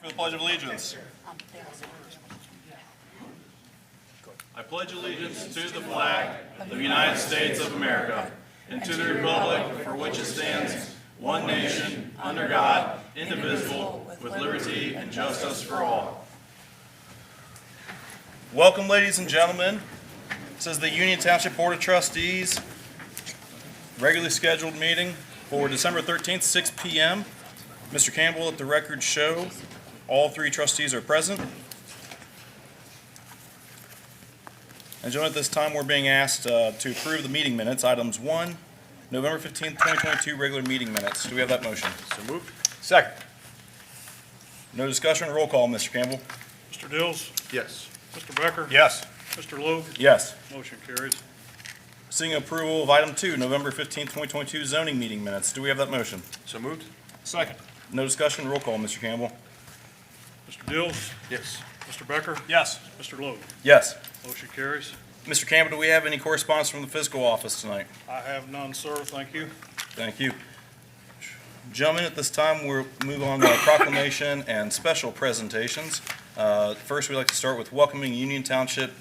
for the Pledge of Allegiance. I pledge allegiance to the flag of the United States of America and to the republic for which it stands, one nation, under God, indivisible, with liberty and justice for all. Welcome, ladies and gentlemen. This is the Union Township Board of Trustees regularly scheduled meeting for December 13th, 6 p.m. Mr. Campbell, let the record show all three trustees are present. And gentlemen, at this time we're being asked to approve the meeting minutes. Items 1, November 15th, 2022 regular meeting minutes. Do we have that motion? So moved. Second. No discussion. Roll call, Mr. Campbell. Mr. Dills? Yes. Mr. Becker? Yes. Mr. Logue? Yes. Motion carries. Seeing approval of item 2, November 15th, 2022 zoning meeting minutes. Do we have that motion? So moved. Second. No discussion. Roll call, Mr. Campbell. Mr. Dills? Yes. Mr. Becker? Yes. Mr. Logue? Yes. Motion carries. Mr. Campbell, do we have any correspondence from the fiscal office tonight? I have none, sir. Thank you. Thank you. Gentlemen, at this time, we'll move on to proclamation and special presentations. First, we'd like to start with welcoming Union Township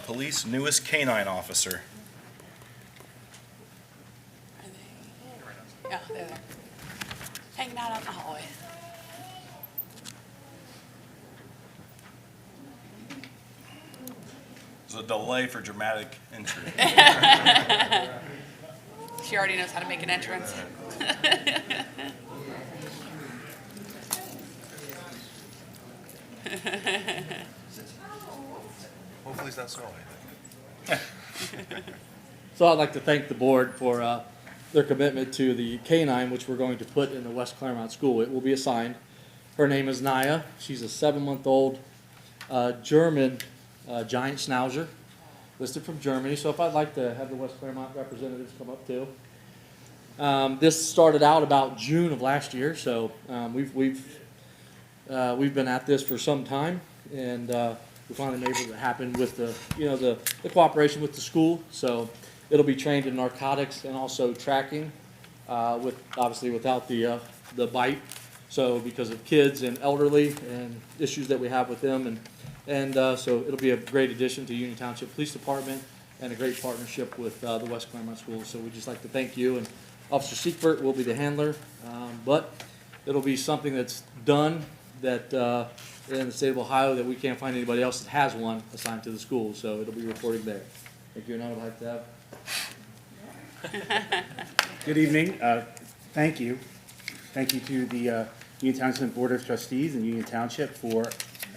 Police newest canine officer. Yeah, they're there. Hanging out in the hallway. There's a delay for dramatic entry. She already knows how to make an entrance. Hopefully it's not snowing. So I'd like to thank the board for their commitment to the canine, which we're going to put in the West Clermont School. It will be assigned. Her name is Naya. She's a 7-month-old German giant schnauzer, listed from Germany. So if I'd like to have the West Clermont representatives come up too. This started out about June of last year, so we've been at this for some time, and we finally made it happen with the cooperation with the school. So it'll be trained in narcotics and also tracking, with obviously without the bite. So because of kids and elderly and issues that we have with them, and so it'll be a great addition to Union Township Police Department and a great partnership with the West Clermont Schools. So we'd just like to thank you, and Officer Seekvert will be the handler, but it'll be something that's done that in the state of Ohio that we can't find anybody else that has one assigned to the school. So it'll be reported there. Thank you, and I would like to have. Good evening. Thank you. Thank you to the Union Township Board of Trustees and Union Township for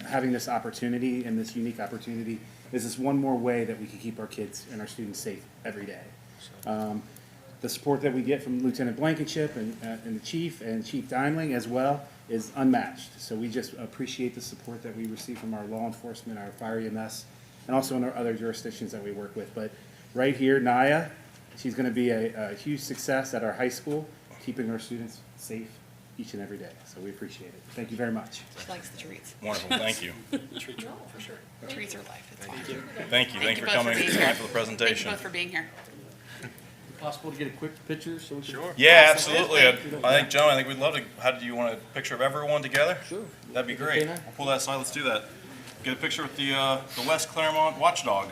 having this opportunity and this unique opportunity. This is one more way that we can keep our kids and our students safe every day. The support that we get from Lieutenant Blankenship and the Chief and Chief Deinling as well is unmatched. So we just appreciate the support that we receive from our law enforcement, our fire EMS, and also in our other jurisdictions that we work with. But right here, Naya, she's going to be a huge success at our high school, keeping our students safe each and every day. So we appreciate it. Thank you very much. She likes the treats. Wonderful. Thank you. Treats are life. It's fine. Thank you. Thank you for both coming being tonight here. for the Thank you presentation. both for being here. Possible to get a quick picture so we can. Sure. Yeah, absolutely. I think, Joan, I think we'd love to. How do you want a picture of everyone together? Sure. That'd be great. Okay, now. We'll pull that aside. Let's do that. Get a picture with the West Clermont watchdog.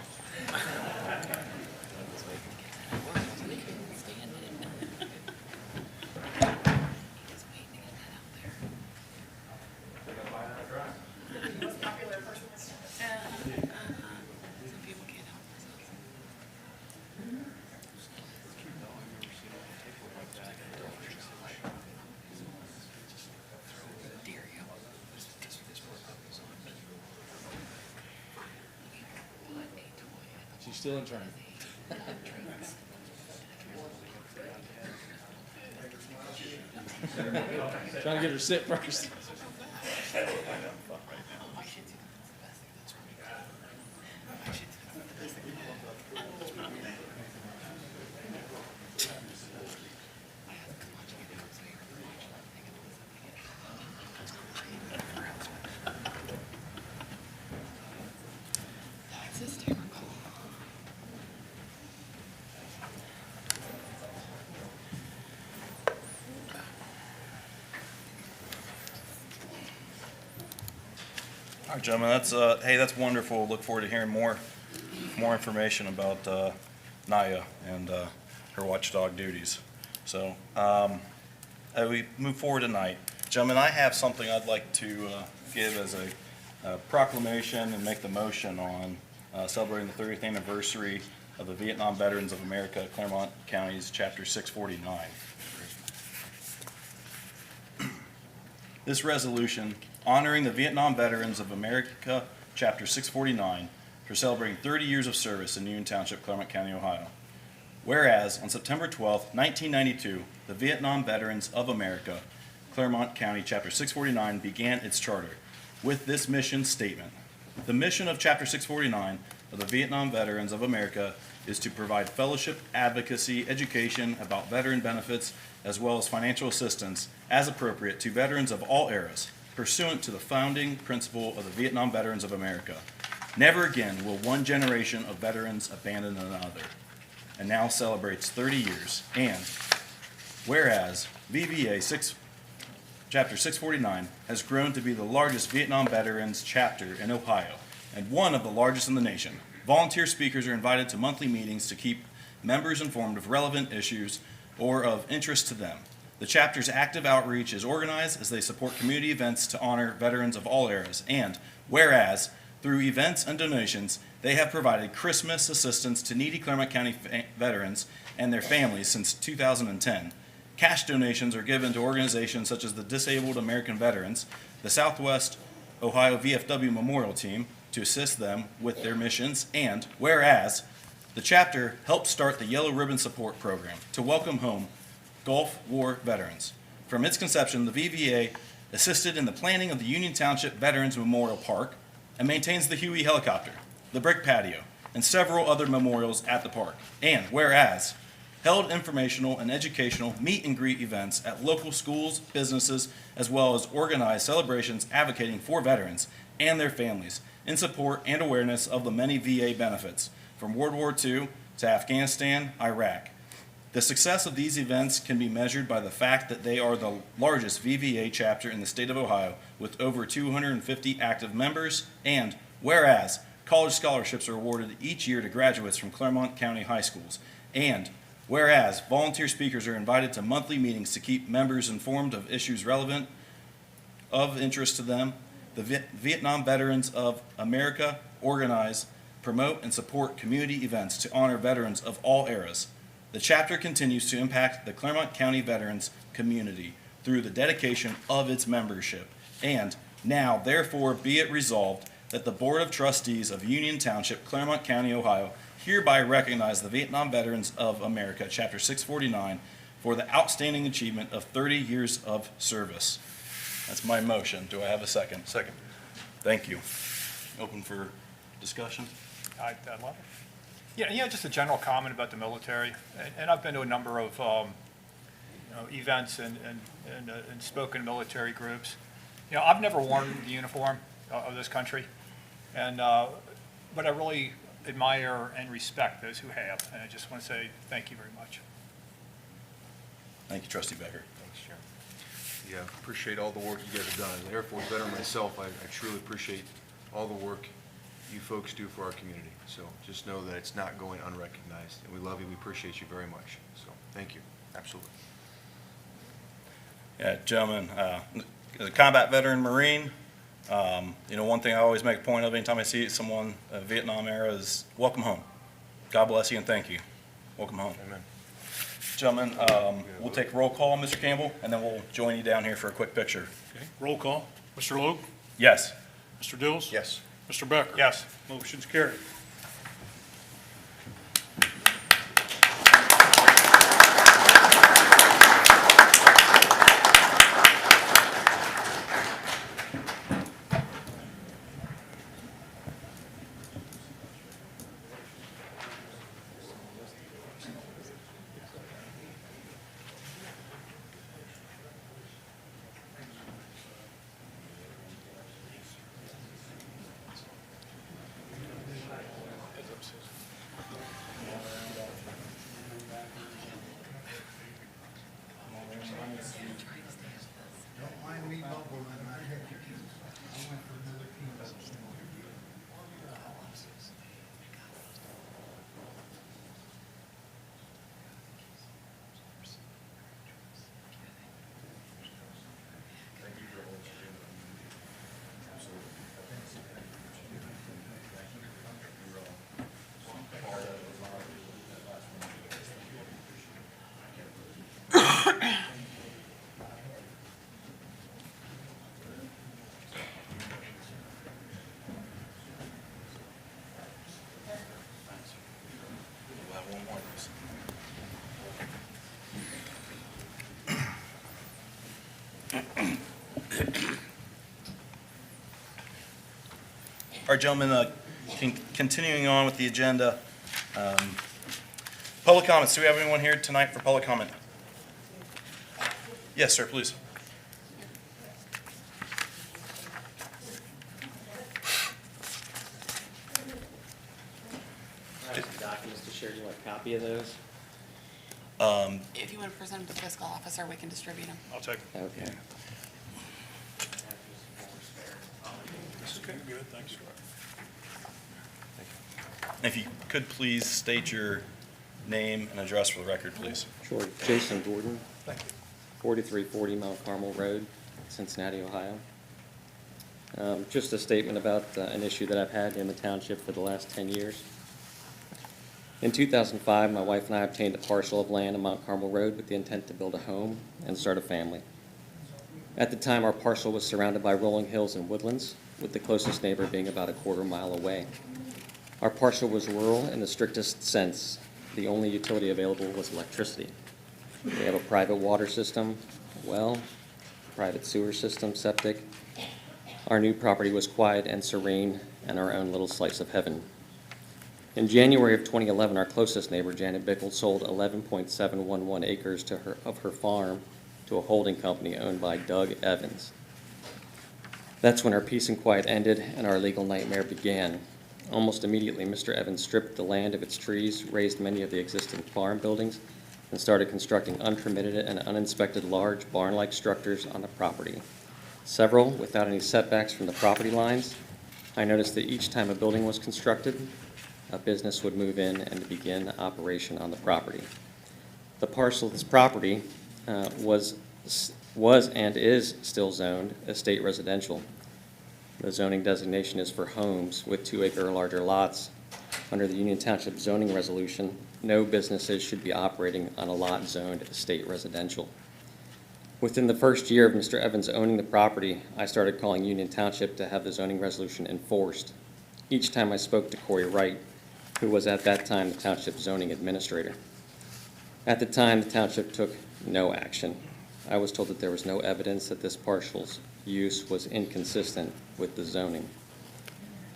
She's still in training. Trying to get her sit first. That's hysterical. right, gentlemen, that's wonderful. Look forward to hearing more information about Naya and her watchdog duties. So, as we move forward tonight, gentlemen, I have something I'd like to give as a proclamation and make the motion on celebrating the 30th anniversary of the Vietnam Veterans of America, Clermont County's Chapter 649. This resolution honoring the Vietnam Veterans of America, Chapter 649, for celebrating 30 years of service in Union Township, Clermont County, Ohio. Whereas, on September 12, 1992, the Vietnam Veterans of America, Clermont County, Chapter 649, began its charter with this mission statement. The mission of Chapter 649 of the Vietnam Veterans of America is to provide fellowship, advocacy, education about veteran benefits, as well as financial assistance as appropriate to veterans of all eras, pursuant to the founding principle of the Vietnam Veterans of America. Never again will one generation of veterans abandon another, and now celebrates 30 years. And whereas Chapter 649 has grown to be the largest Vietnam Veterans chapter in Ohio, and one of the largest in the nation. Volunteer speakers are invited to monthly meetings to keep members informed of relevant issues or of interest to them. The chapter's active outreach is organized as they support community events to honor veterans of all eras. And whereas, through events and donations, they have provided Christmas assistance to needy Clermont County veterans and their families since 2010. Cash donations are given to organizations such as the Disabled American Veterans, the Southwest Ohio VFW Memorial Team, to assist them with their missions. And whereas, the chapter helped start the Yellow Ribbon Support Program to welcome home Gulf War veterans. From its conception, the VVA assisted in the planning of the Union Township Veterans Memorial Park and maintains the Huey helicopter, the brick patio, and several other memorials at the park. And whereas, held informational and educational meet and greet events at local schools, businesses, as well as organized celebrations advocating for veterans and their families in support and awareness of the many VA benefits from World War II to Afghanistan, Iraq. The success of these events can be measured by the fact that they are the largest VVA chapter in the state of Ohio with over 250 active members. And whereas, college scholarships are awarded each year to graduates from Clermont County high schools. And whereas, volunteer speakers are invited to monthly meetings to keep members informed of issues relevant of interest to them. The Vietnam Veterans of America organize, promote, and support community events to honor veterans of all eras. The chapter continues to impact the Clermont County veterans community through the dedication of its membership. And now, therefore, be it resolved that the Board of Trustees of Union Township, Clermont County, Ohio, hereby recognize the Vietnam Veterans of America, Chapter 649, for the outstanding achievement of 30 years of service. That's my motion. Do I have a second? Second. Thank you. Open for discussion? I'd love it. Yeah, just a general comment about the military. And I've been to a number of events and spoken military groups. I've never worn the uniform of this country, and but I really admire and respect those who have. And I just want to say thank you very much. Thank you, Trustee Becker. Thanks, Chairman. Yeah, appreciate all the work you guys have done. As an Air Force veteran myself, I truly appreciate all the work you folks do for our community. So just know that it's not going unrecognized, and we love you. We appreciate you very much. So thank you. Absolutely. Yeah, gentlemen, as a combat veteran Marine, one thing I always make a point of anytime I see someone Vietnam era is welcome home. God bless you and thank you. Welcome home. Amen. Gentlemen, we'll take roll call, Mr. Campbell, and then we'll join you down here for a quick picture. Okay, roll call. Mr. Logue? Yes. Mr. Dills? Yes. Mr. Becker? Yes. Motion's carried. All right, gentlemen, continuing on with the agenda. Public comments. Do we have anyone here tonight for public comment? Yes, sir, please. I have some documents to share. You want a copy of those? If you want to present them to the fiscal officer, we can distribute them. I'll take it. Okay. Okay, good, thanks. If you could please state your name and address for the record, please. Sure. Jason Gordon, Thank you. 4340 Mount Carmel Road, Cincinnati, Ohio. Just a statement about an issue that I've had in the township for the last 10 years. In 2005, my wife and I obtained a parcel of land on Mount Carmel Road with the intent to build a home and start a family. At the time, our parcel was surrounded by rolling hills and woodlands, with the closest neighbor being about a quarter-mile away. Our parcel was rural in the strictest sense. The only utility available was electricity. We have a private water system, a well, private sewer system, septic. Our new property was quiet and serene, and our own little slice of heaven. In January of 2011, our closest neighbor, Janet Bickle, sold 11.711 acres of her farm to a holding company owned by Doug Evans. That's when our peace and quiet ended and our legal nightmare began. Almost immediately, Mr. Evans stripped the land of its trees, razed many of the existing farm buildings, and started constructing unpermitted and uninspected large barn-like structures on the property. Several without any setbacks from the property lines. I noticed that each time a building was constructed, a business would move in and begin operation on the property. The parcel of this property was and is still zoned estate residential. The zoning designation is for homes with 2-acre or larger lots. Under the Union Township zoning resolution, no businesses should be operating on a lot zoned estate residential. Within the first year of Mr. Evans owning the property, I started calling Union Township to have the zoning resolution enforced. Each time I spoke to Corey Wright, who was at that time the township zoning administrator. At the time, the township took no action. I was told that there was no evidence that this parcel's use was inconsistent with the zoning.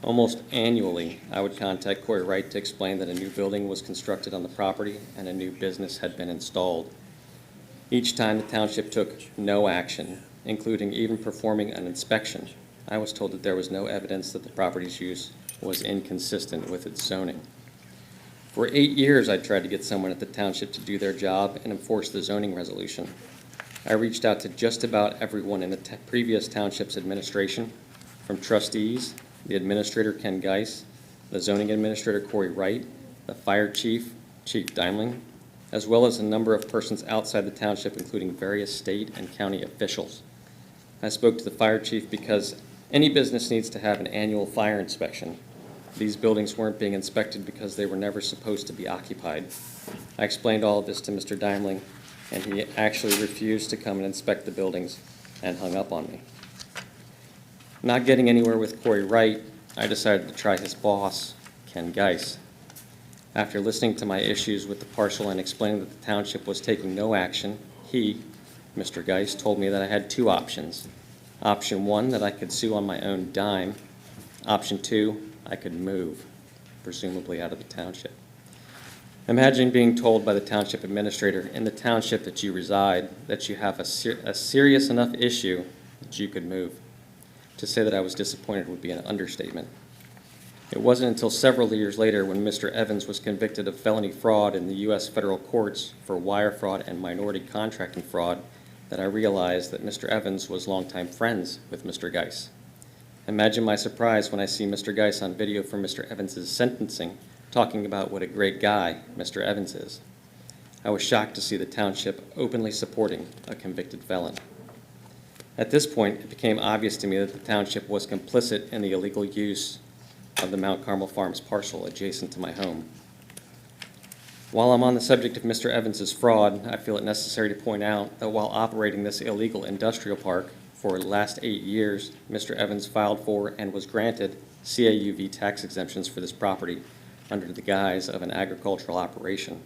Almost annually, I would contact Corey Wright to explain that a new building was constructed on the property and a new business had been installed. Each time, the township took no action, including even performing an inspection. I was told that there was no evidence that the property's use was inconsistent with its zoning. For 8 years, I tried to get someone at the township to do their job and enforce the zoning resolution. I reached out to just about everyone in the previous township's administration, from trustees, the administrator Ken Geis, the zoning administrator Corey Wright, the fire chief, Chief Daimling, as well as a number of persons outside the township, including various state and county officials. I spoke to the fire chief because any business needs to have an annual fire inspection. These buildings weren't being inspected because they were never supposed to be occupied. I explained all of this to Mr. Daimling, and he actually refused to come and inspect the buildings and hung up on me. Not getting anywhere with Corey Wright, I decided to try his boss, Ken Geis. After listening to my issues with the parcel and explaining that the township was taking no action, he, Mr. Geis, told me that I had 2 options. Option 1, that I could sue on my own dime. Option 2, I could move, presumably out of the township. Imagine being told by the township administrator in the township that you reside that you have a serious enough issue that you could move. To say that I was disappointed would be an understatement. It wasn't until several years later, when Mr. Evans was convicted of felony fraud in the U.S. federal courts for wire fraud and minority contracting fraud, that I realized that Mr. Evans was longtime friends with Mr. Geis. Imagine my surprise when I see Mr. Geis on video from Mr. Evans' sentencing, talking about what a great guy Mr. Evans is. I was shocked to see the township openly supporting a convicted felon. At this point, it became obvious to me that the township was complicit in the illegal use of the Mount Carmel Farms parcel adjacent to my home. While I'm on the subject of Mr. Evans' fraud, I feel it necessary to point out that while operating this illegal industrial park for the last 8 years, Mr. Evans filed for and was granted CAUV tax exemptions for this property under the guise of an agricultural operation.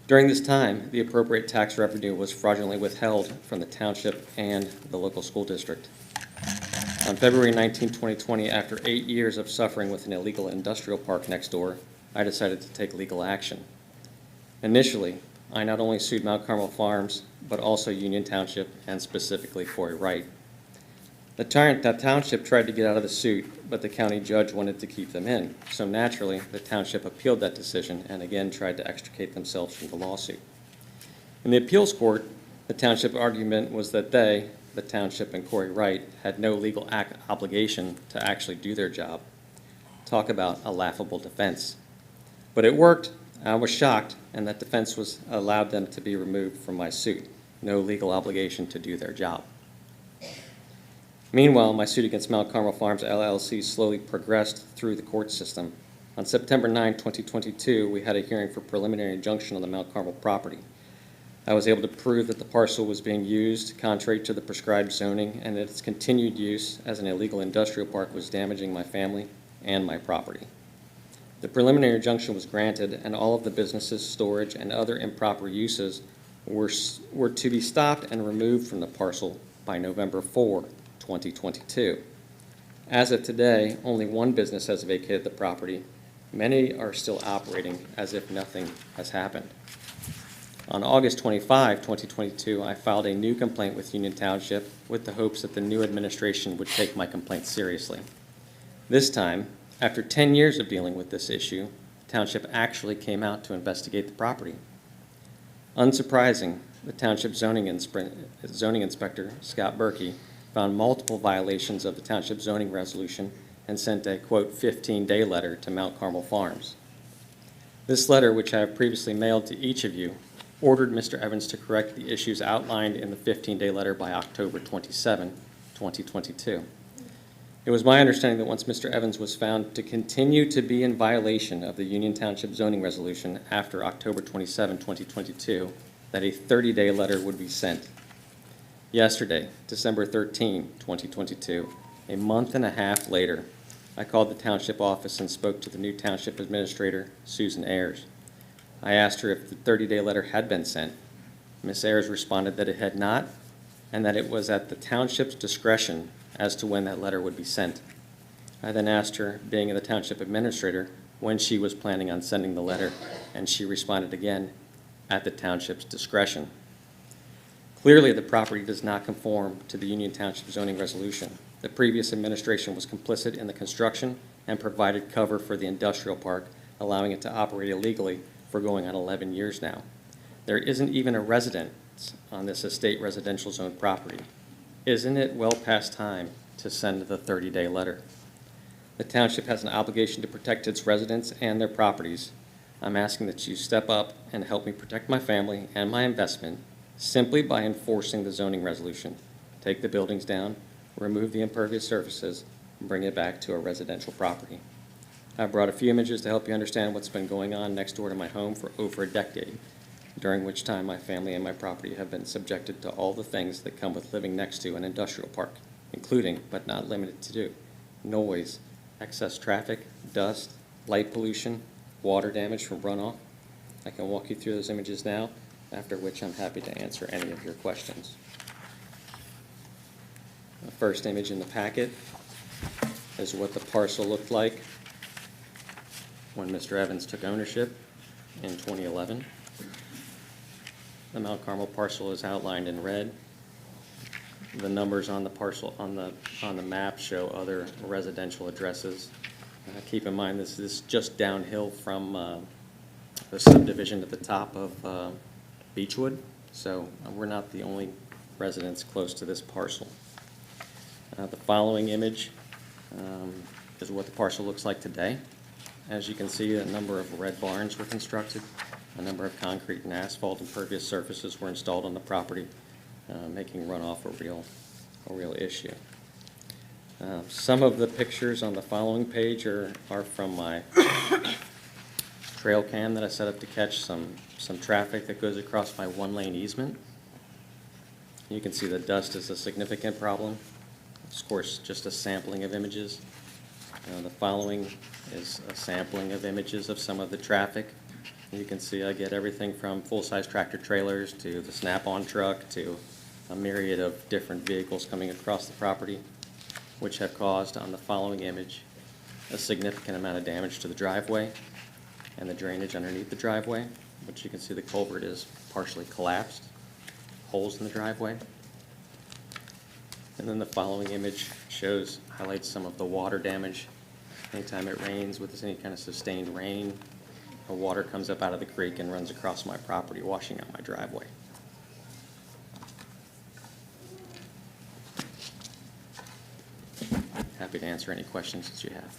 During this time, the appropriate tax revenue was fraudulently withheld from the township and the local school district. On February 19, 2020, after 8 years of suffering with an illegal industrial park next door, I decided to take legal action. Initially, I not only sued Mount Carmel Farms, but also Union Township and specifically Corey Wright. The township tried to get out of the suit, but the county judge wanted to keep them in. So naturally, the township appealed that decision and again tried to extricate themselves from the lawsuit. In the appeals court, the township argument was that they, the township and Corey Wright, had no legal obligation to actually do their job. Talk about a laughable defense. But it worked. I was shocked, and that defense was allowed them to be removed from my suit. No legal obligation to do their job. Meanwhile, my suit against Mount Carmel Farms LLC slowly progressed through the court system. On September 9, 2022, we had a hearing for preliminary injunction on the Mount Carmel property. I was able to prove that the parcel was being used contrary to the prescribed zoning and that its continued use as an illegal industrial park was damaging my family and my property. The preliminary injunction was granted, and all of the businesses, storage, and other improper uses were to be stopped and removed from the parcel by November 4, 2022. As of today, only one business has vacated the property. Many are still operating as if nothing has happened. On August 25, 2022, I filed a new complaint with Union Township with the hopes that the new administration would take my complaint seriously. This time, after 10 years of dealing with this issue, the township actually came out to investigate the property. Unsurprising, the township zoning inspector, Scott Berkey, found multiple violations of the township zoning resolution and sent a, quote, 15-day letter to Mount Carmel Farms. This letter, which I have previously mailed to each of you, ordered Mr. Evans to correct the issues outlined in the 15-day letter by October 27, 2022. It was my understanding that once Mr. Evans was found to continue to be in violation of the Union Township zoning resolution after October 27, 2022, that a 30-day letter would be sent. Yesterday, December 13, 2022, a month and a half later, I called the township office and spoke to the new township administrator, Susan Ayers. I asked her if the 30-day letter had been sent. Ms. Ayers responded that it had not, and that it was at the township's discretion as to when that letter would be sent. I then asked her, being the township administrator, when she was planning on sending the letter, and she responded again, at the township's discretion. Clearly, the property does not conform to the Union Township zoning resolution. The previous administration was complicit in the construction and provided cover for the industrial park, allowing it to operate illegally for going on 11 years now. There isn't even a residence on this estate residential zone property. Isn't it well past time to send the 30-day letter? The township has an obligation to protect its residents and their properties. I'm asking that you step up and help me protect my family and my investment simply by enforcing the zoning resolution. Take the buildings down, remove the impervious surfaces, and bring it back to a residential property. I've brought a few images to help you understand what's been going on next door to my home for over a decade, during which time my family and my property have been subjected to all the things that come with living next to an industrial park, including, but not limited to, noise, excess traffic, dust, light pollution, water damage from runoff. I can walk you through those images now, after which I'm happy to answer any of your questions. The first image in the packet is what the parcel looked like when Mr. Evans took ownership in 2011. The Mount Carmel parcel is outlined in red. The numbers on the parcel on the map show other residential addresses. Keep in mind this is just downhill from the subdivision at the top of Beechwood, so we're not the only residents close to this parcel. The following image is what the parcel looks like today. As you can see, a number of red barns were constructed. A number of concrete and asphalt impervious surfaces were installed on the property, making runoff a real issue. Some of the pictures on the following page are from my trail cam that I set up to catch some traffic that goes across my one-lane easement. You can see the dust is a significant problem. Of course, just a sampling of images. The following is a sampling of images of some of the traffic. You can see I get everything from full-size tractor trailers to the Snap-on truck to a myriad of different vehicles coming across the property, which have caused, on the following image, a significant amount of damage to the driveway and the drainage underneath the driveway, which you can see the culvert is partially collapsed, holes in the driveway. And then the following image highlights some of the water damage. Anytime it rains with any kind of sustained rain, the water comes up out of the creek and runs across my property, washing out my driveway. Happy to answer any questions that you have.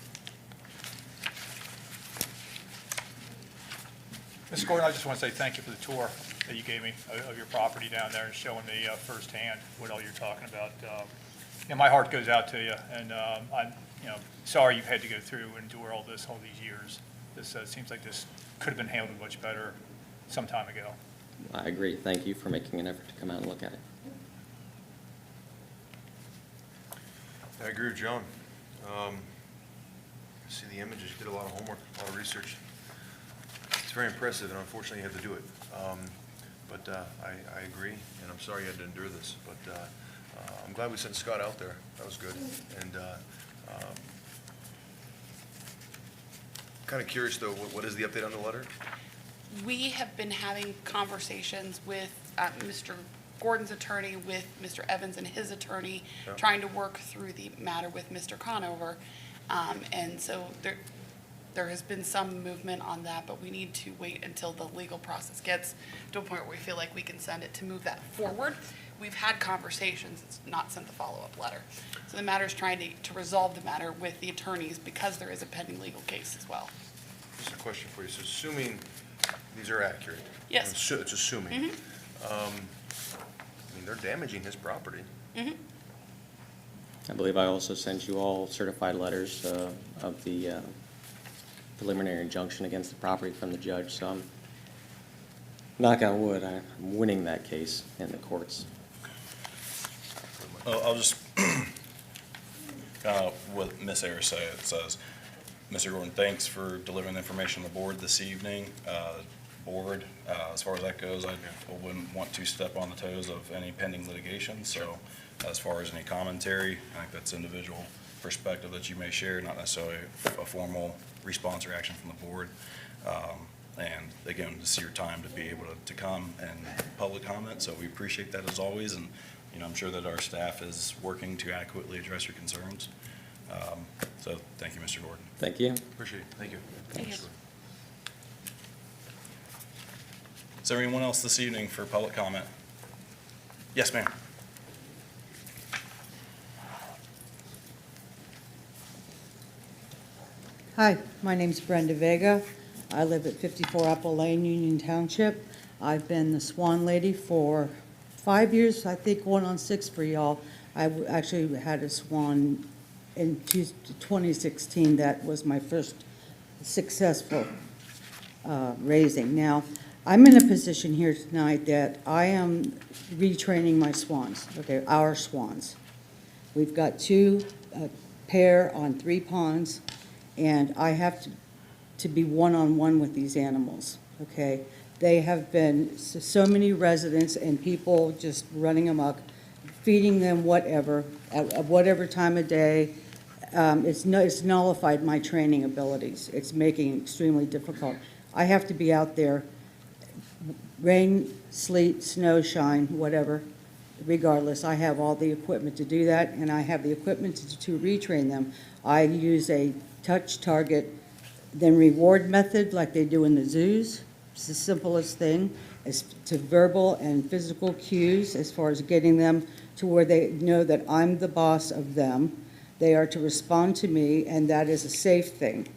Mr. Gordon, I just want to say thank you for the tour that you gave me of your property down there and showing me firsthand what all you're talking about. My heart goes out to you, and I'm sorry you've had to go through and endure all these years. This seems like this could have been handled much better some time ago. I agree. Thank you for making an effort to come out and look at it. I agree with John. See the images, you did a lot of homework, a lot of research. It's very impressive, and unfortunately you had to do it. But I agree, and I'm sorry you had to endure this, but I'm glad we sent Scott out there. That was good. And kind of curious, though, what is the update on the letter? We have been having conversations with Mr. Gordon's attorney, with Mr. Evans and his attorney, Yeah. trying to work through the matter with Mr. Conover. And so there has been some movement on that, but we need to wait until the legal process gets to a point where we feel like we can send it to move that forward. We've had conversations, it's not sent the follow-up letter. So the matter is trying to resolve the matter with the attorneys because there is a pending legal case as well. Just a question for you. So assuming these are accurate. Yes. It's assuming. I mean, they're damaging his property. I believe I also sent you all certified letters of the preliminary injunction against the property from the judge, so I'm, knock on wood, I'm winning that case in the courts. I'll just, what Ms. Ayers said, it says, Mr. Gordon, thanks for delivering the information to the board this evening. Board, as far as that goes, I wouldn't want to step on the toes of any pending litigation, so as far as any commentary, I think that's individual perspective that you may share, not necessarily a formal response or action from the board. And again, this is your time to be able to come and public comment, so we appreciate that as always, and I'm sure that our staff is working to adequately address your concerns. So thank you, Mr. Gordon. Thank you. Appreciate it. Thank you. Thank you. Is there anyone else this evening for public comment? Yes, ma'am. Hi, my name's Brenda Vega. I live at 54 Apple Lane, Union Township. I've been the Swan Lady for 5 years, I think going on 6 for y'all. I actually had a swan in 2016. That was my first successful raising. Now, I'm in a position here tonight that I am retraining my swans, okay, our swans. We've got 2 pair on 3 ponds, and I have to be one-on-one with these animals, okay? They have been so many residents and people just running amok, feeding them whatever, at whatever time of day. It's nullified my training abilities. It's making it extremely difficult. I have to be out there, rain, sleet, snow, shine, whatever, regardless. I have all the equipment to do that, and I have the equipment to retrain them. I use a touch, target, then reward method like they do in the zoos. It's the simplest thing, as to verbal and physical cues as far as getting them to where they know that I'm the boss of them. They are to respond to me, and that is a safe thing.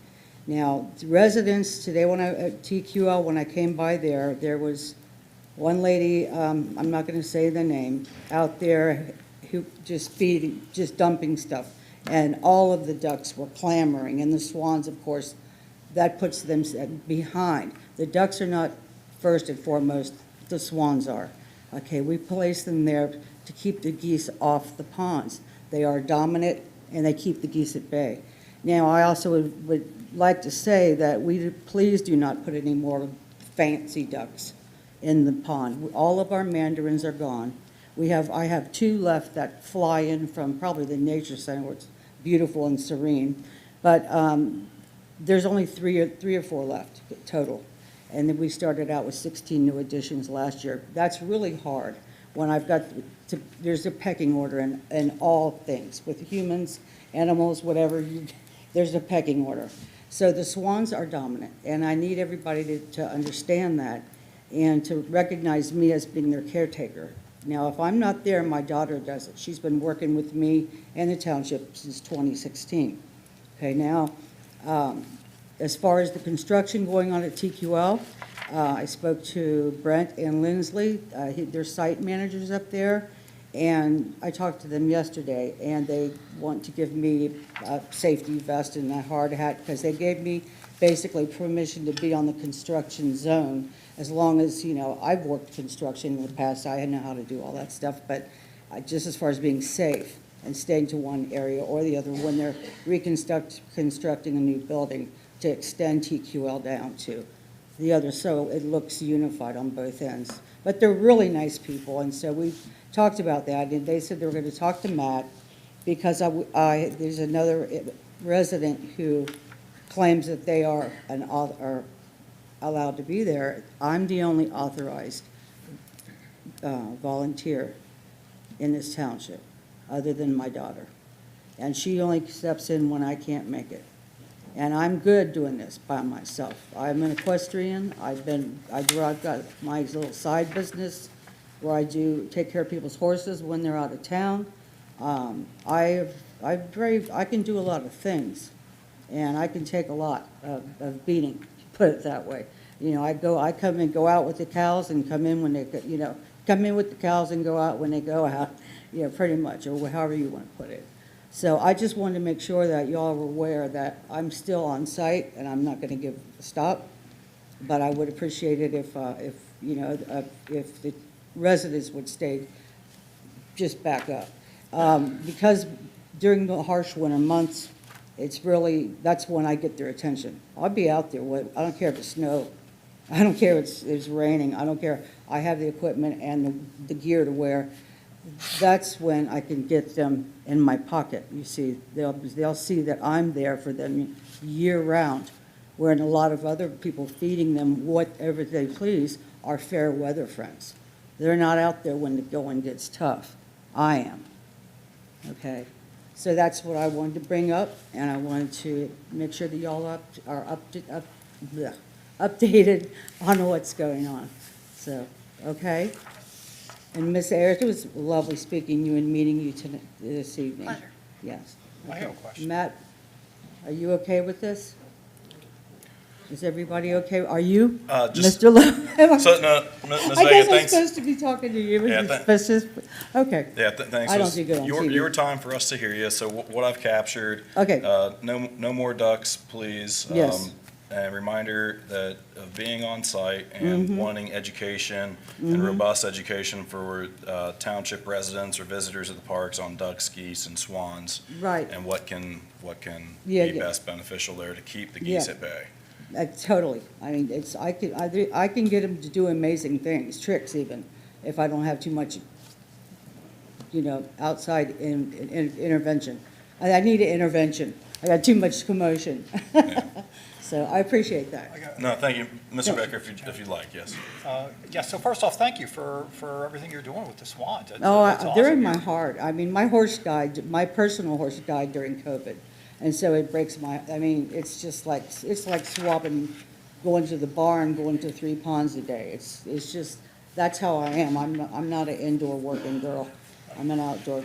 Now, the residents today, at TQL, when I came by there was one lady, I'm not going to say the name, out there who just dumping stuff, and all of the ducks were clamoring, and the swans, of course, that puts them behind. The ducks are not first and foremost, the swans are. Okay, we place them there to keep the geese off the ponds. They are dominant, and they keep the geese at bay. Now, I also would like to say that please do not put any more fancy ducks in the pond. All of our mandarins are gone. I have 2 left that fly in from probably the nature center, where it's beautiful and serene. But there's only 3 or 4 left total. And then we started out with 16 new additions last year. That's really hard when there's a pecking order in all things, with humans, animals, whatever, there's a pecking order. So the swans are dominant, and I need everybody to understand that and to recognize me as being their caretaker. Now, if I'm not there, my daughter does it. She's been working with me and the township since 2016. Okay, now, as far as the construction going on at TQL, I spoke to Brent and Lindsley, they're site managers up there, and I talked to them yesterday, and they want to give me a safety vest and a hard hat, because they gave me basically permission to be on the construction zone, as long as, I've worked construction in the past, I know how to do all that stuff, but just as far as being safe and staying to one area or the other when they're constructing a new building to extend TQL down to the other, so it looks unified on both ends. But they're really nice people, and so we talked about that, and they said they were going to talk to Matt, because there's another resident who claims that they are allowed to be there. I'm the only authorized volunteer in this township, other than my daughter. And she only steps in when I can't make it. And I'm good doing this by myself. I'm an equestrian. I've got my little side business where I take care of people's horses when they're out of town. I can do a lot of things, and I can take a lot of beating, put it that way. I come and go out with the cows and come in when come in with the cows and go out when they go out, pretty much, or however you want to put it. So I just wanted to make sure that y'all were aware that I'm still on site and I'm not going to give a stop. But I would appreciate it if the residents would stay, just back up. Because during the harsh winter months, that's when I get their attention. I'll be out there, I don't care if it's snow, I don't care if it's raining, I don't care. I have the equipment and the gear to wear. That's when I can get them in my pocket. You see, they'll see that I'm there for them year-round, where a lot of other people feeding them whatever they please are fair weather friends. They're not out there when the going gets tough. I am. Okay? So that's what I wanted to bring up, and I wanted to make sure that y'all are updated on what's going on. So, okay? And Ms. Ayers, it was lovely speaking to you and meeting you this evening. Pleasure. Yes. I have a question. Matt, are you okay with this? Is everybody okay? Are you? Mr. Lowe? So, no, Ms. I Vega, guess I'm thanks. supposed to be talking to you. Yeah, Okay. Yeah, thanks. I don't do good on TV. Your time for us to hear you. So what I've captured. Okay. No more ducks, please. Yes. And a reminder that of being on site Mm-hmm. and wanting education and robust education for township residents or visitors at the parks on ducks, geese, and swans. Right. And what can Yeah, be yeah. best beneficial there to keep the geese Yeah. at bay. Totally. I mean, I can get them to do amazing things, tricks even, if I don't have too much, outside intervention. I need an intervention. I got too much commotion. So I appreciate that. No, thank you. Mr. Yeah. Becker, if you'd like, yes. Yeah, so first off, thank you for everything you're doing with the swans. That's They're awesome. in my heart. I mean, my personal horse died during COVID. And so it breaks it's just like, it's like swapping, going to the barn, going to 3 ponds a day. It's just, that's how I am. I'm not an indoor working girl. I'm an outdoor.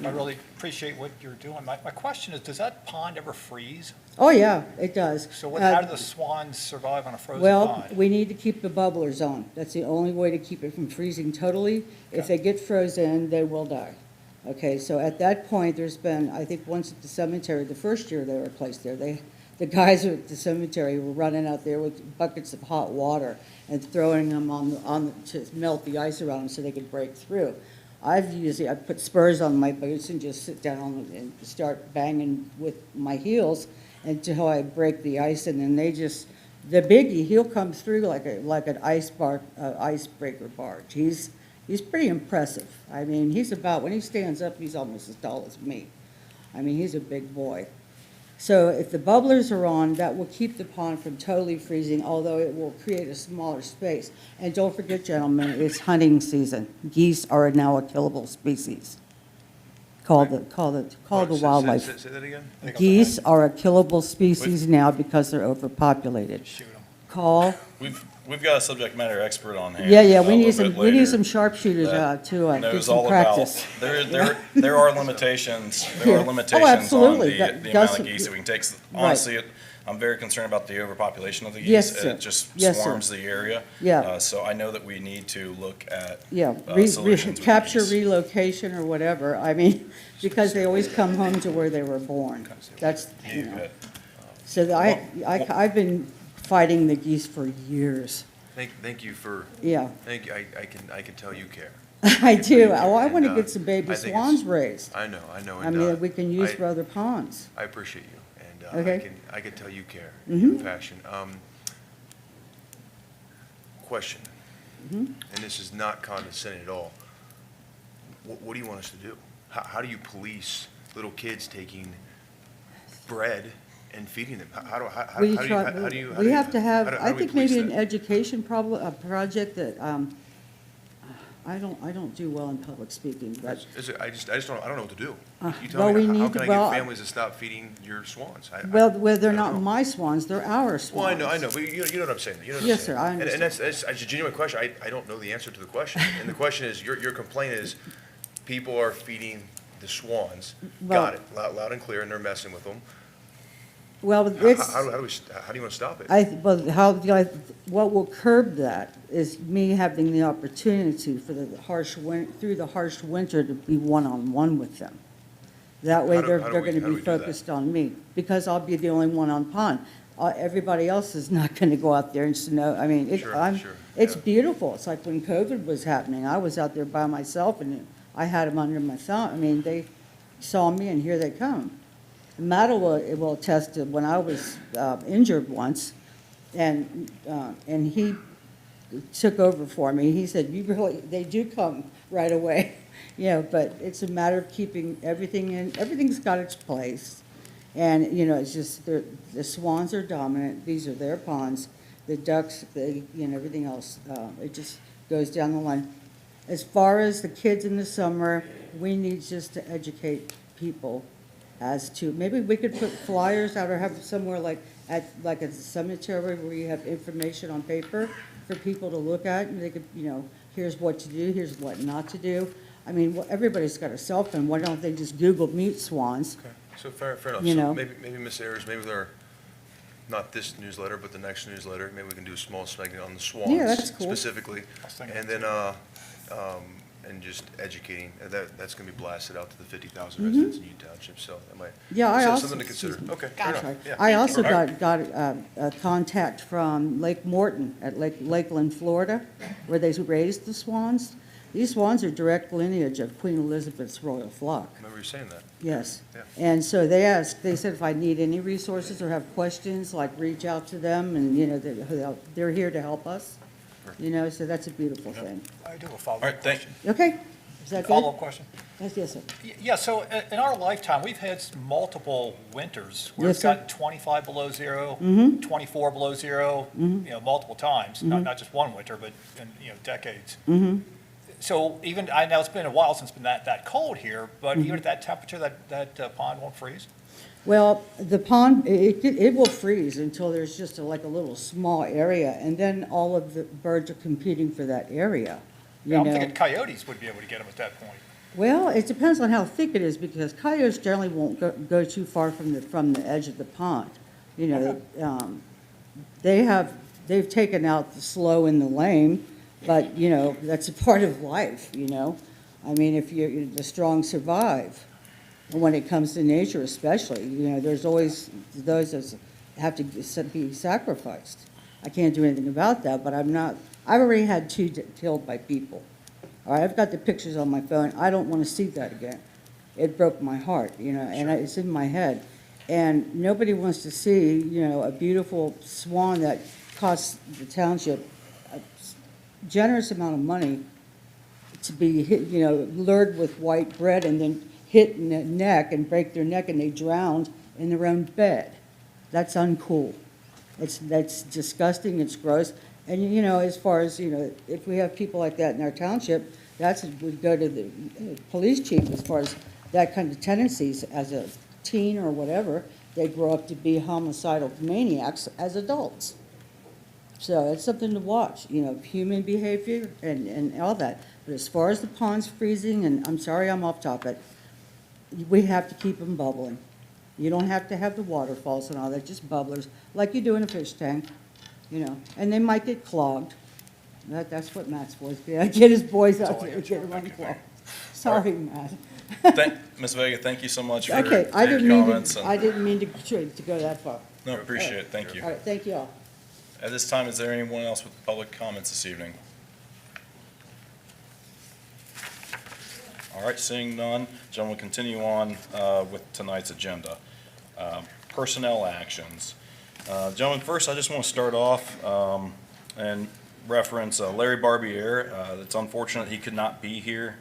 I really appreciate what you're doing. My question is, does that pond ever freeze? Oh, yeah, it does. So how do the swans survive on a frozen Well, pond? we need to keep the bubblers on. That's the only way to keep it from freezing totally. If they get frozen, they will die. Okay, so at that point, there's been, I think once at the cemetery, the first year they were placed there, the guys at the cemetery were running out there with buckets of hot water and throwing them to melt the ice around them so they could break through. I put spurs on my boots and just sit down and start banging with my heels until I break the ice, and then The biggie, he'll come through like an icebreaker barge. He's pretty impressive. I mean, when he stands up, he's almost as tall as me. I mean, he's a big boy. So if the bubblers are on, that will keep the pond from totally freezing, although it will create a smaller space. And don't forget, gentlemen, it's hunting season. Geese are now a killable species. Call the wildlife. Say that again? Geese are a killable species now because they're overpopulated. Shoot 'em. Call, We've got a subject matter expert on hand. yeah, a we need little bit we need later some sharpshooters that to get knows some all about, practice. there are limitations, Yeah. there are Oh, limitations on absolutely. the That amount of doesn't- geese that we can take. Right. Honestly, I'm very concerned about the overpopulation of the geese. Yes, sir. It just Yes, sir. swarms the area. Yeah. So I know that we need to look at Yeah, solutions with capture geese. relocation or whatever, I mean, because they always come home to where they were born. That's, you know. bet. So I've been fighting the geese for years, Thank you for, yeah. thank you, I can tell you care. I do, oh, I And, want to get some baby I think swans it's- raised. I know, I and, mean, we can use I- for other ponds. I appreciate you, and Okay. I can tell you care, Mhm. you have passion. Question, Mhm. and this is not condescending at all. What do you want us to do? How do you police little kids taking bread and feeding them? How do We you, try, how do you? we have to have, how I do we think police maybe an that? education a project that, I don't do well in public speaking, but I don't know what to do. You well, tell we me, how need can to- I well, get families to stop feeding your swans? well, they're I don't not know. my swans, they're our swans. Well, I know, but you know what I'm saying. You know what I'm Yes, saying. sir, I And understand. that's a genuine question. I don't know the answer to the question. And the question is, your complaint is, people are feeding the swans. Well- Got it, loud and clear, and they're messing with them. Well, it's. How do you want to stop it? What will curb that is me having the opportunity for through the harsh winter to be one-on-one with them. That way, How do- they're how do going we- to how do be we do that? focused on me, because I'll be the only one on pond. Everybody else is not going to go out there and snow, I mean, Sure, sure, it's yeah. beautiful. It's like when COVID was happening, I was out there by myself, and I had them under my thumb. I mean, they saw me, and here they come. Matt will attest to when I was injured once, and he took over for me. He said, they do come right away, you know, but it's a matter of keeping everything everything's got its place. And, you know, it's just, the swans are dominant, these are their ponds, the ducks, everything else, it just goes down the line. As far as the kids in the summer, we need just to educate people as to, maybe we could put flyers out or have somewhere like a cemetery where you have information on paper for people to look at, and they could, here's what to do, here's what not to do. I mean, everybody's got a cell phone, why don't they just Google mute swans? Okay, so fair enough. You So know. maybe Ms. Ayers, maybe they're, not this newsletter, but the next newsletter, maybe we can do a small segment on the swans. Yeah, that's cool. Specifically. I was thinking And that then, and just educating, that's gonna be blasted out to the 50,000 Mm-hmm. residents in Union Township, so that might. Yeah, I also. Something to consider. excuse me. Okay, fair Gotcha. enough. Yeah. I also All right. got a contact from Lake Morton at Lakeland, Florida, where they raised the swans. These swans are direct lineage of Queen Elizabeth's royal flock. Remember you saying that. Yes. Yeah. And so they said if I need any resources or have questions, like reach out to them, and, they're here to help us. So that's a beautiful thing. I do a All follow-up right, thank question. Okay? Is that good? Follow-up question. Yes, sir. Yeah, so in our lifetime, we've had multiple winters where Yes, it's sir. gotten 25 below zero, Mhm. 24 below zero, multiple times, not just one winter, but in, decades. Mm-hmm. So even, I know it's been a while since it's been that cold here, but even at that temperature, that pond won't freeze? Well, the pond, it will freeze until there's just like a little small area, and then all of the birds are competing for that area, Yeah, I'm thinking coyotes would be able to get them at that point. Well, it depends on how thick it is, because coyotes generally won't go too far from the edge of the pond. They've taken out the slow and the lame, but, that's a part of life, I mean, the strong survive. And when it comes to nature especially, there's always those that have to be sacrificed. I can't do anything about that, but I've already had 2 killed by people. All right, I've got the pictures on my phone. I don't want to see that again. It broke my heart, and it's in my head. And nobody wants to see, you know, a beautiful swan that costs the township a generous amount of money to be hit, you know, lured with white bread and then hit in the neck and break their neck and they drowned in their own bed. That's uncool. That's disgusting, it's gross. And, you know, as far as, you know, if we have people like that in our township, would go to the police chief as far as that kind of tendencies as a teen or whatever. They grow up to be homicidal maniacs as adults. So it's something to watch, you know, human behavior and all that. But as far as the ponds freezing, and I'm sorry I'm off topic, we have to keep them bubbling. You don't have to have the waterfalls and all that, just bubblers, like you do in a fish tank, you know. And they might get clogged. That's what Matt's for, is to get his boys out there to get them unclogged. Sorry, Matt. Ms. Vega, thank you so much for Okay, I your didn't mean comments. to, I didn't mean to go that far. No, appreciate it. Thank you. All right, thank you all. At this time, is there anyone else with public comments this evening? All right, seeing none, gentlemen, we'll continue on with tonight's agenda. Personnel actions. Gentlemen, first, I just want to start off and reference Larry Barbier. It's unfortunate he could not be here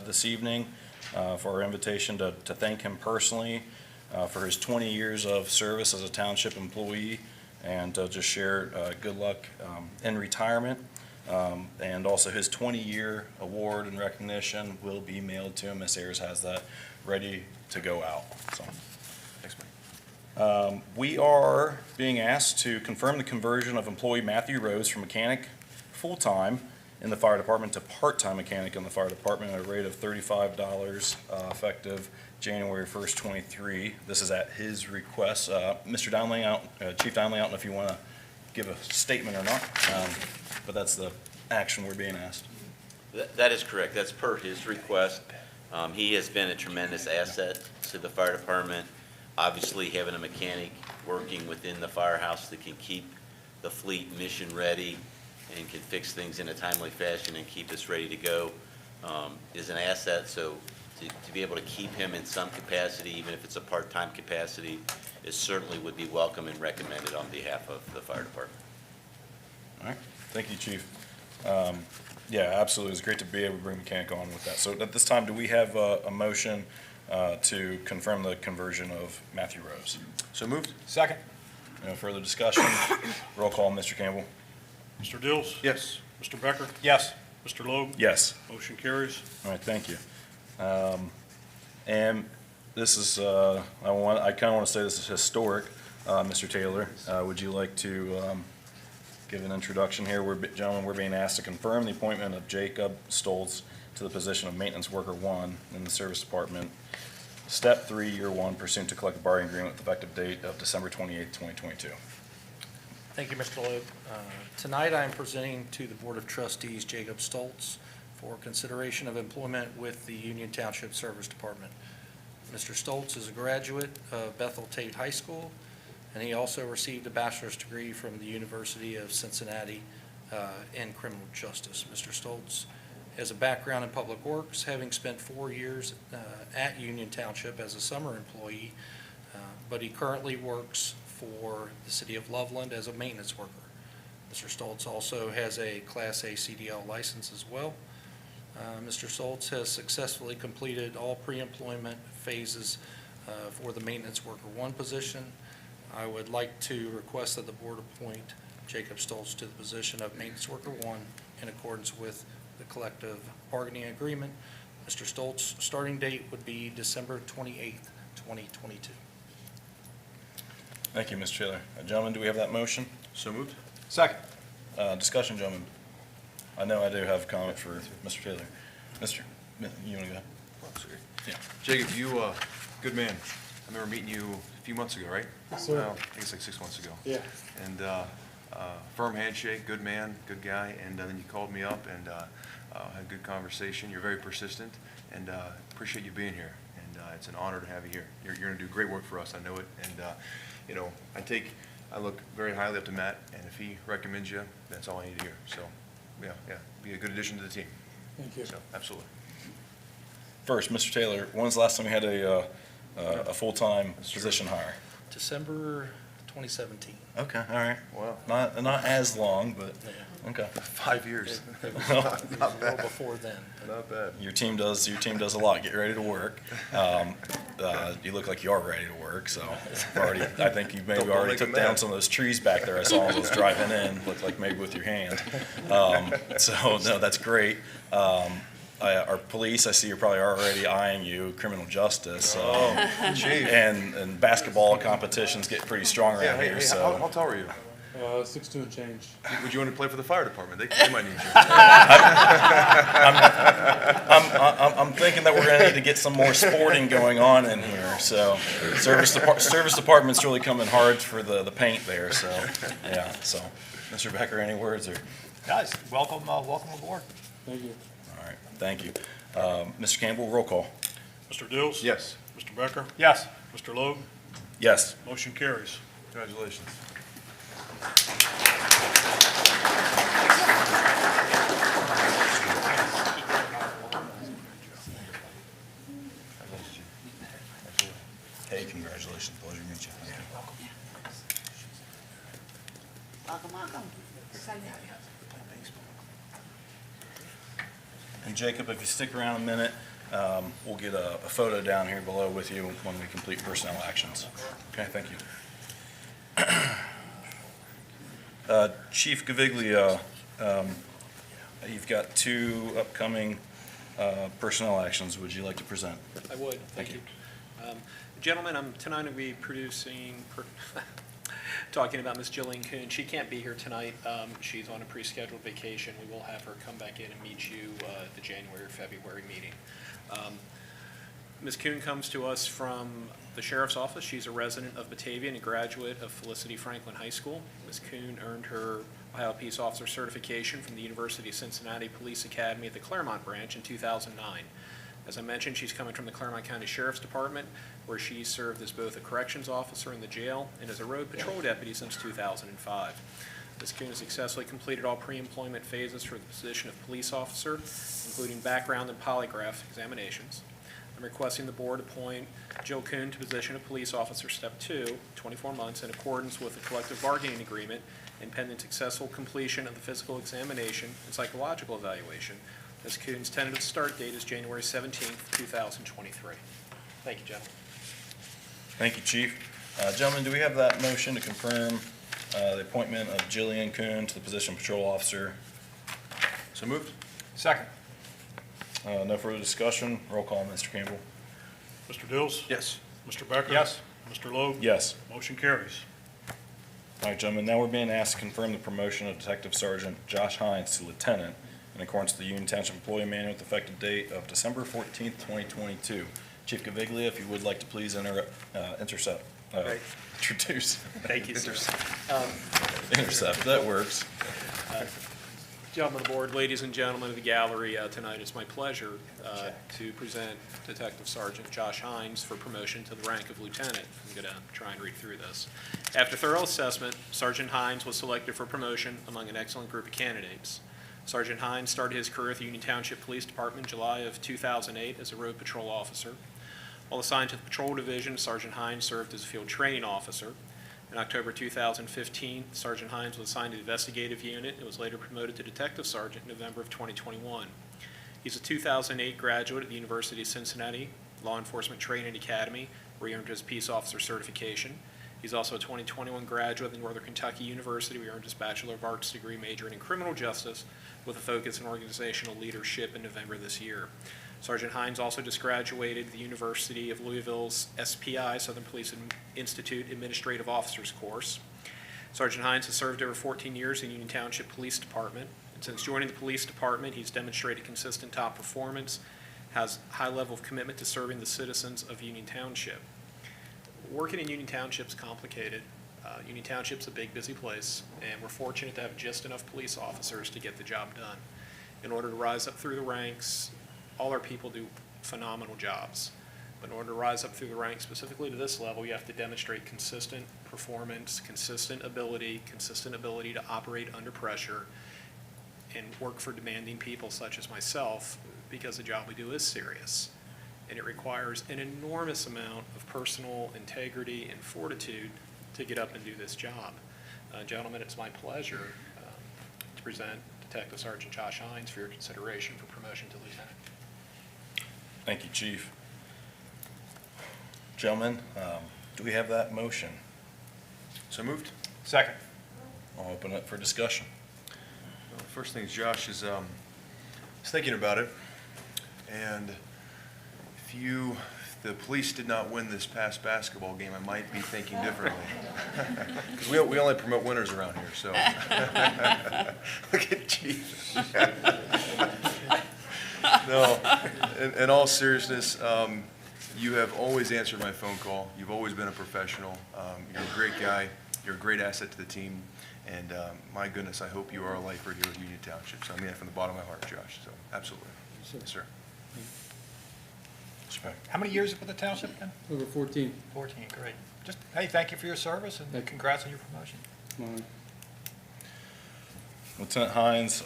this evening for our invitation to thank him personally for his 20 years of service as a township employee and just share good luck in retirement. And also his 20-year award and recognition will be mailed to him. Ms. Ayers has that ready to go out. So, thanks, Mike. We are being asked to confirm the conversion of employee Matthew Rose from mechanic full-time in the fire department to part-time mechanic in the fire department at a rate of $35 effective January 1st, 23. This is at his request. Mr. Donnelly, Chief Donnelly, I don't know if you want to give a statement or not, but that's the action we're being asked. That is correct. That's per his request. He has been a tremendous asset to the fire department. Obviously, having a mechanic working within the firehouse that can keep the fleet mission ready and can fix things in a timely fashion and keep us ready to go is an asset. So to be able to keep him in some capacity, even if it's a part-time capacity, it certainly would be welcome and recommended on behalf of the fire department. All right, thank you, Chief. Yeah, absolutely, it's great to be able to bring mechanic on with that. So at this time, do we have a motion to confirm the conversion of Matthew Rose? So moved? Second. No further discussion? Roll call, Mr. Campbell. Mr. Dills? Yes. Mr. Becker? Yes. Mr. Logue? Yes. Motion carries. All right, thank you. And this is, I kind of want to say this is historic. Mr. Taylor, would you like to give an introduction here? Gentlemen, we're being asked to confirm the appointment of Jacob Stoltz to the position of Maintenance Worker 1 in the Service Department, Step 3, Year 1, pursuant to collective bargaining agreement with effective date of December 28th, 2022. Thank you, Mr. Loeb. Tonight, I am presenting to the Board of Trustees Jacob Stoltz for consideration of employment with the Union Township Service Department. Mr. Stoltz is a graduate of Bethel Tate High School, and he also received a bachelor's degree from the University of Cincinnati in criminal justice. Mr. Stoltz has a background in public works, having spent 4 years at Union Township as a summer employee, but he currently works for the city of Loveland as a maintenance worker. Mr. Stoltz also has a Class A CDL license as well. Mr. Stoltz has successfully completed all pre-employment phases for the Maintenance Worker 1 position. I would like to request that the board appoint Jacob Stoltz to the position of Maintenance Worker 1 in accordance with the collective bargaining agreement. Mr. Stoltz' starting date would be December 28th, 2022. Thank you, Mr. Taylor. Gentlemen, do we have that motion? So moved? Second. Discussion, gentlemen. I know I do have a comment for Mr. Taylor. You want to go ahead? Yeah. Jacob, you, good man. I remember meeting you a few months ago, right? Well, I think it's like 6 months ago. Yeah. And firm handshake, good man, good guy, and then you called me up and had a good conversation. You're very persistent, and appreciate you being here. And it's an honor to have you here. You're going to do great work for us, I know it. And, you know, I look very highly up to Matt, and if he recommends you, that's all I need to hear. So, yeah, be a good addition to the team. Thank you. So, absolutely. First, Mr. Taylor, when's the last time you had a full-time position hire? December 2017. Okay, all right. Well, not as long, but, Yeah. okay. 5 years. It was Not a bad. little before then. Not bad. Your team does a lot. Get ready to work. You look like you are ready to work, so I think you maybe Don't already make took a down man. some of those trees back there. I saw those driving in, looked like maybe with your hand. So, no, that's great. Our police, I see you're probably already eyeing you, criminal justice. Chief. And basketball competitions get pretty strong Yeah, around hey, here, hey, so. how tall are you? 6'2" and change. Would you want to play for the fire department? They might need you. I'm thinking that we're gonna need to get some more sporting going on in here, so service department's really coming hard for the paint there, so, yeah, so. Mr. Becker, any words, or, Guys, welcome aboard. Thank you. all right, thank you. Mr. Campbell, roll call. Mr. Dills? Yes. Mr. Becker? Yes. Mr. Logue? Yes. Motion carries. Congratulations. Hey, congratulations, pleasure to meet you. Welcome. And Jacob, if you stick around a minute, we'll get a photo down here below with you when we complete personnel actions. Okay, thank you. Chief Gaviglia, you've got 2 upcoming personnel actions. Would you like to present? I would, thank you. Gentlemen, I'm tonight going to be talking about Ms. Jillian Kuhn. She can't be here tonight. She's on a pre-scheduled vacation. We will have her come back in and meet you at the January or February meeting. Ms. Kuhn comes to us from the Sheriff's Office. She's a resident of Batavia and a graduate of Felicity Franklin High School. Ms. Kuhn earned her Ohio Peace Officer certification from the University of Cincinnati Police Academy at the Clermont branch in 2009. As I mentioned, she's coming from the Clermont County Sheriff's Department, where she served as both a corrections officer in the jail and as a road patrol deputy since 2005. Ms. Kuhn has successfully completed all pre-employment phases for the position of police officer, including background and polygraph examinations. I'm requesting the board appoint Jill Kuhn to position of police officer step 2, 24 months, in accordance with the collective bargaining agreement and pending successful completion of the physical examination and psychological evaluation. Ms. Kuhn's tentative start date is January 17th, 2023. Thank you, gentlemen. Thank you, Chief. Gentlemen, do we have that motion to confirm the appointment of Jillian Kuhn to the position of patrol officer? So moved? Second. No further discussion. Roll call, Mr. Campbell. Mr. Dills? Yes. Mr. Becker? Yes. Mr. Logue? Yes. Motion carries. All right, gentlemen, now we're being asked to confirm the promotion of Detective Sergeant Josh Hines to lieutenant in accordance with the Union Township Employee Manual with effective date of December 14th, 2022. Chief Gaviglia, if you would like to please introduce. Thank you, sir. Intercept, that works. Gentlemen of the board, ladies and gentlemen of the gallery, tonight it's my pleasure to present Detective Sergeant Josh Hines for promotion to the rank of lieutenant. I'm going to try and read through this. After thorough assessment, Sergeant Hines was selected for promotion among an excellent group of candidates. Sergeant Hines started his career at the Union Township Police Department in July of 2008 as a road patrol officer. While assigned to the patrol division, Sergeant Hines served as a field training officer. In October 2015, Sergeant Hines was assigned to the investigative unit and was later promoted to detective sergeant in November of 2021. He's a 2008 graduate at the University of Cincinnati Law Enforcement Training Academy, where he earned his peace officer certification. He's also a 2021 graduate at Northern Kentucky University, where he earned his Bachelor of Arts degree majoring in criminal justice with a focus in organizational leadership in November this year. Sergeant Hines also just graduated the University of Louisville's SPI, Southern Police Institute Administrative Officers course. Sergeant Hines has served over 14 years in Union Township Police Department. And since joining the police department, he's demonstrated consistent top performance, has a high level of commitment to serving the citizens of Union Township. Working in Union Township is complicated. Union Township's a big, busy place, and we're fortunate to have just enough police officers to get the job done. In order to rise up through the ranks, all our people do phenomenal jobs. But in order to rise up through the ranks, specifically to this level, you have to demonstrate consistent performance, consistent ability to operate under pressure, and work for demanding people such as myself, because the job we do is serious. and it requires an enormous amount of personal integrity and fortitude to get up and do this job. Gentlemen, it's my pleasure to present Detective Sergeant Josh Hines for your consideration for promotion to lieutenant. Thank you, Chief. Gentlemen, do we have that motion? So moved? Second. I'll open it for discussion. Well, the first thing is Josh is thinking about it, and if the police did not win this past basketball game, I might be thinking differently. Because we only promote winners around here, so. Look at Chief. No, in all seriousness, you have always answered my phone call. You've always been a professional. You're a great guy. You're a great asset to the team. And my goodness, I hope you are a lifer here at Union Township. So I mean that from the bottom of my heart, Josh. So absolutely. Yes, sir. How many years with the township again? Over 14. 14, great. Just, hey, thank you for your service and Thank you. congrats on your promotion. Lieutenant Hines,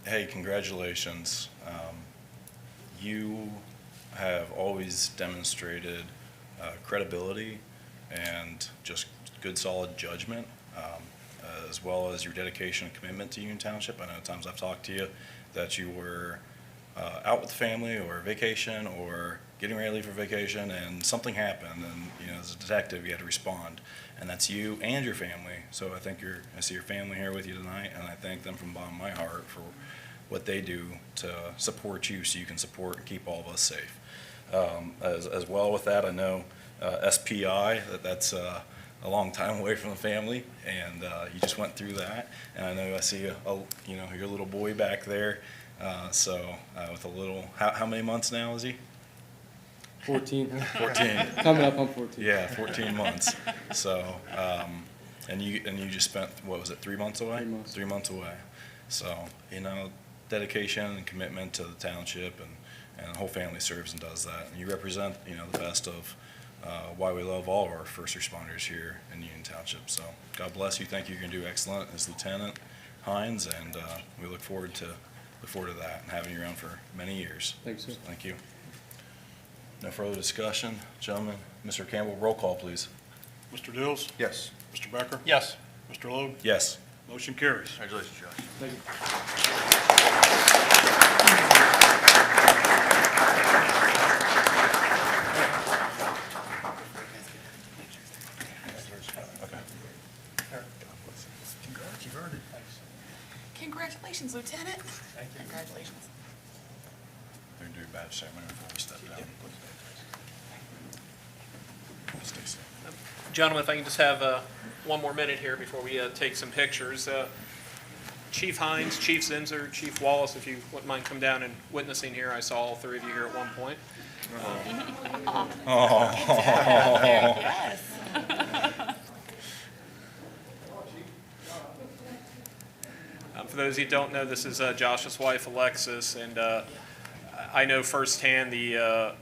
hey, congratulations. You have always demonstrated credibility and just good, solid judgment, as well as your dedication and commitment to Union Township. I know times I've talked to you that you were out with the family or vacation or getting ready to leave for vacation and something happened, and as a detective you had to respond, and that's you and your family. So I see your family here with you tonight, and I thank them from the bottom of my heart for what they do to support you so you can support and keep all of us safe. As well with that, I know SPI, that's a long time away from the family, and you just went through that, and I know I see your little boy back there. With a little, how many months now is he? 14. 14. Coming up on 14. Yeah, 14 months. So, and you just spent, what was it, 3 months away? 3 months. 3 months away. So, dedication and commitment to the township, and the whole family serves and does that. And you represent, the best of why we love all of our first responders here in Union Township. So, God bless you. Thank you. You're going to do excellent as Lieutenant Hines, and we look forward to that and having you around for many years. Thanks, sir. Thank you. No further discussion. Gentlemen, Mr. Campbell, roll call, please. Mr. Dills? Yes. Mr. Becker? Yes. Mr. Loeb? Yes. Motion carries. Congratulations, Josh. Thank you. Congratulations, Lieutenant. Thank you. Congratulations. We're going to do a badge ceremony before we step down. Stay safe. Gentlemen, if I can just have one more minute here before we take some pictures. Chief Hines, Chief Zinser, Chief Wallace, if you wouldn't mind come down and witnessing here. I saw all three of you here at one point. Yes. For those of you who don't know, this is Josh's wife, Alexis, and I know firsthand the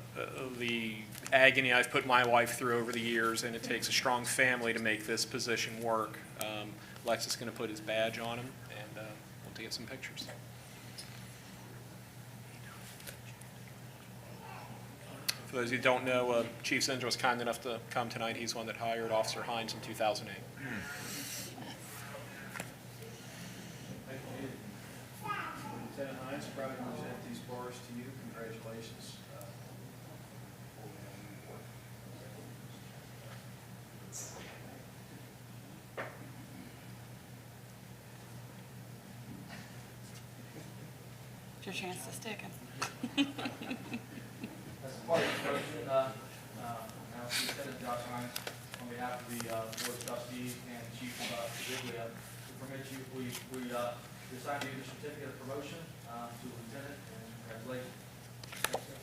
agony I've put my wife through over the years, and it takes a strong family to make this position work. Alexis is going to put his badge on him, and we'll get some pictures. For those of you who don't know, Chief Zinser was kind enough to come tonight. He's one that hired Officer Hines in 2008. Lieutenant Hines, proud to present these bars to you. Congratulations. It's your chance to stick him. As part of the motion, Lieutenant Josh Hines, on behalf of the Board of Trustees and Chief Viglia, to permit you, we assign you the certificate of promotion to Lieutenant, and congratulations. Thanks, sir.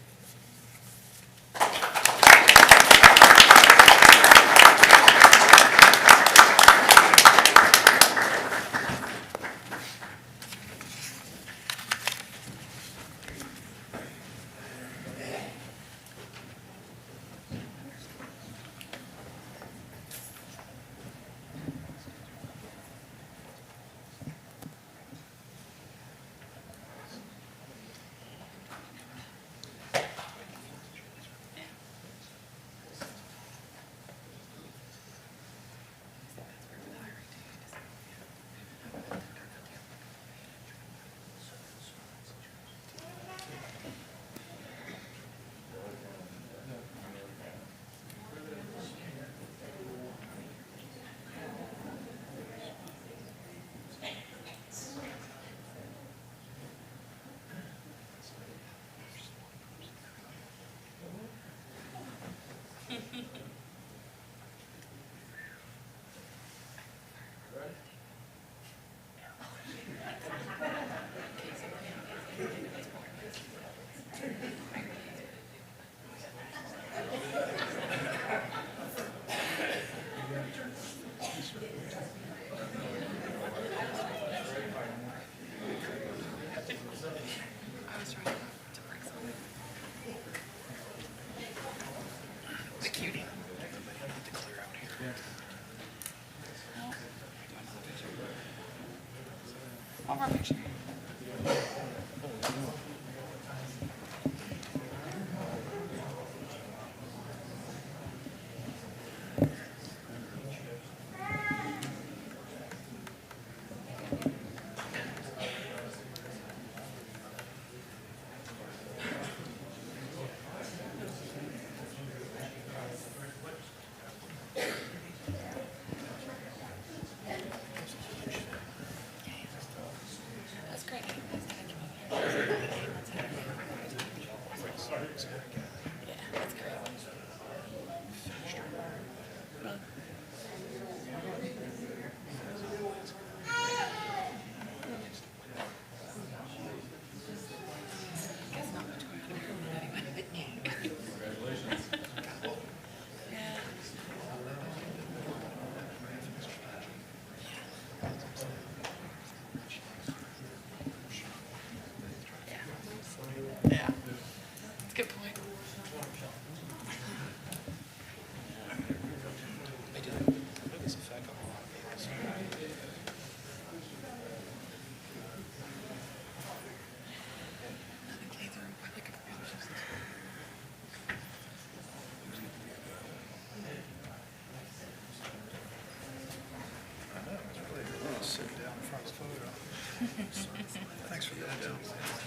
So, I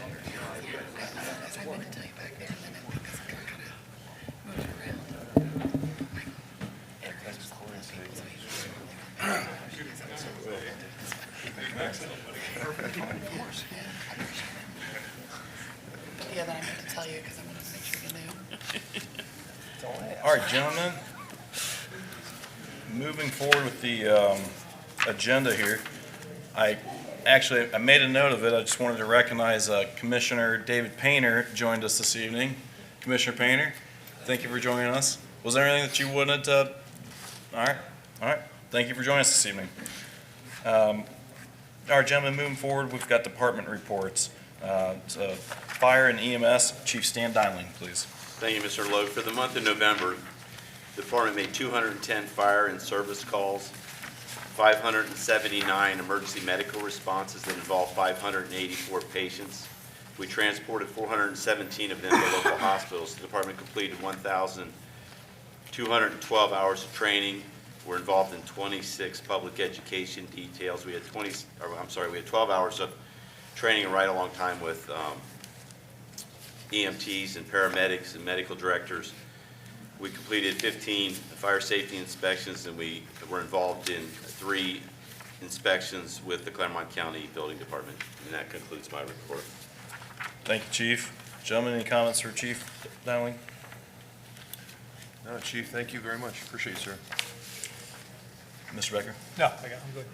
meant to tell you back there, and then I think because I'm trying to move it around. Yeah, that I meant to tell you because I wanted to make sure you knew. All right, gentlemen. Moving forward with the agenda here, I made a note of it. I just wanted to recognize Commissioner David Painter joined us this evening. Commissioner Painter, thank you for joining us. Was there anything that you wanted to? All right. Thank you for joining us this evening. All right, gentlemen, moving forward, we've got department reports. So Fire and EMS, Chief Stan Dialing, please. thank you, Mr. Logue. For the month of November, the department made 210 fire and service calls, 579 emergency medical responses that involved 584 patients. We transported 417 of them to local hospitals. The department completed 1,212 hours of training. We're involved in 26 public education details. We had 12 hours of training, a right along time with EMTs and paramedics and medical directors. We completed 15 fire safety inspections, and we were involved in 3 inspections with the Clermont County Building Department. And that concludes my report. Thank you, Chief. Gentlemen, any comments for Chief Dowling? No, Chief, thank you very much. Appreciate you, sir. Mr. Becker? No, I'm good.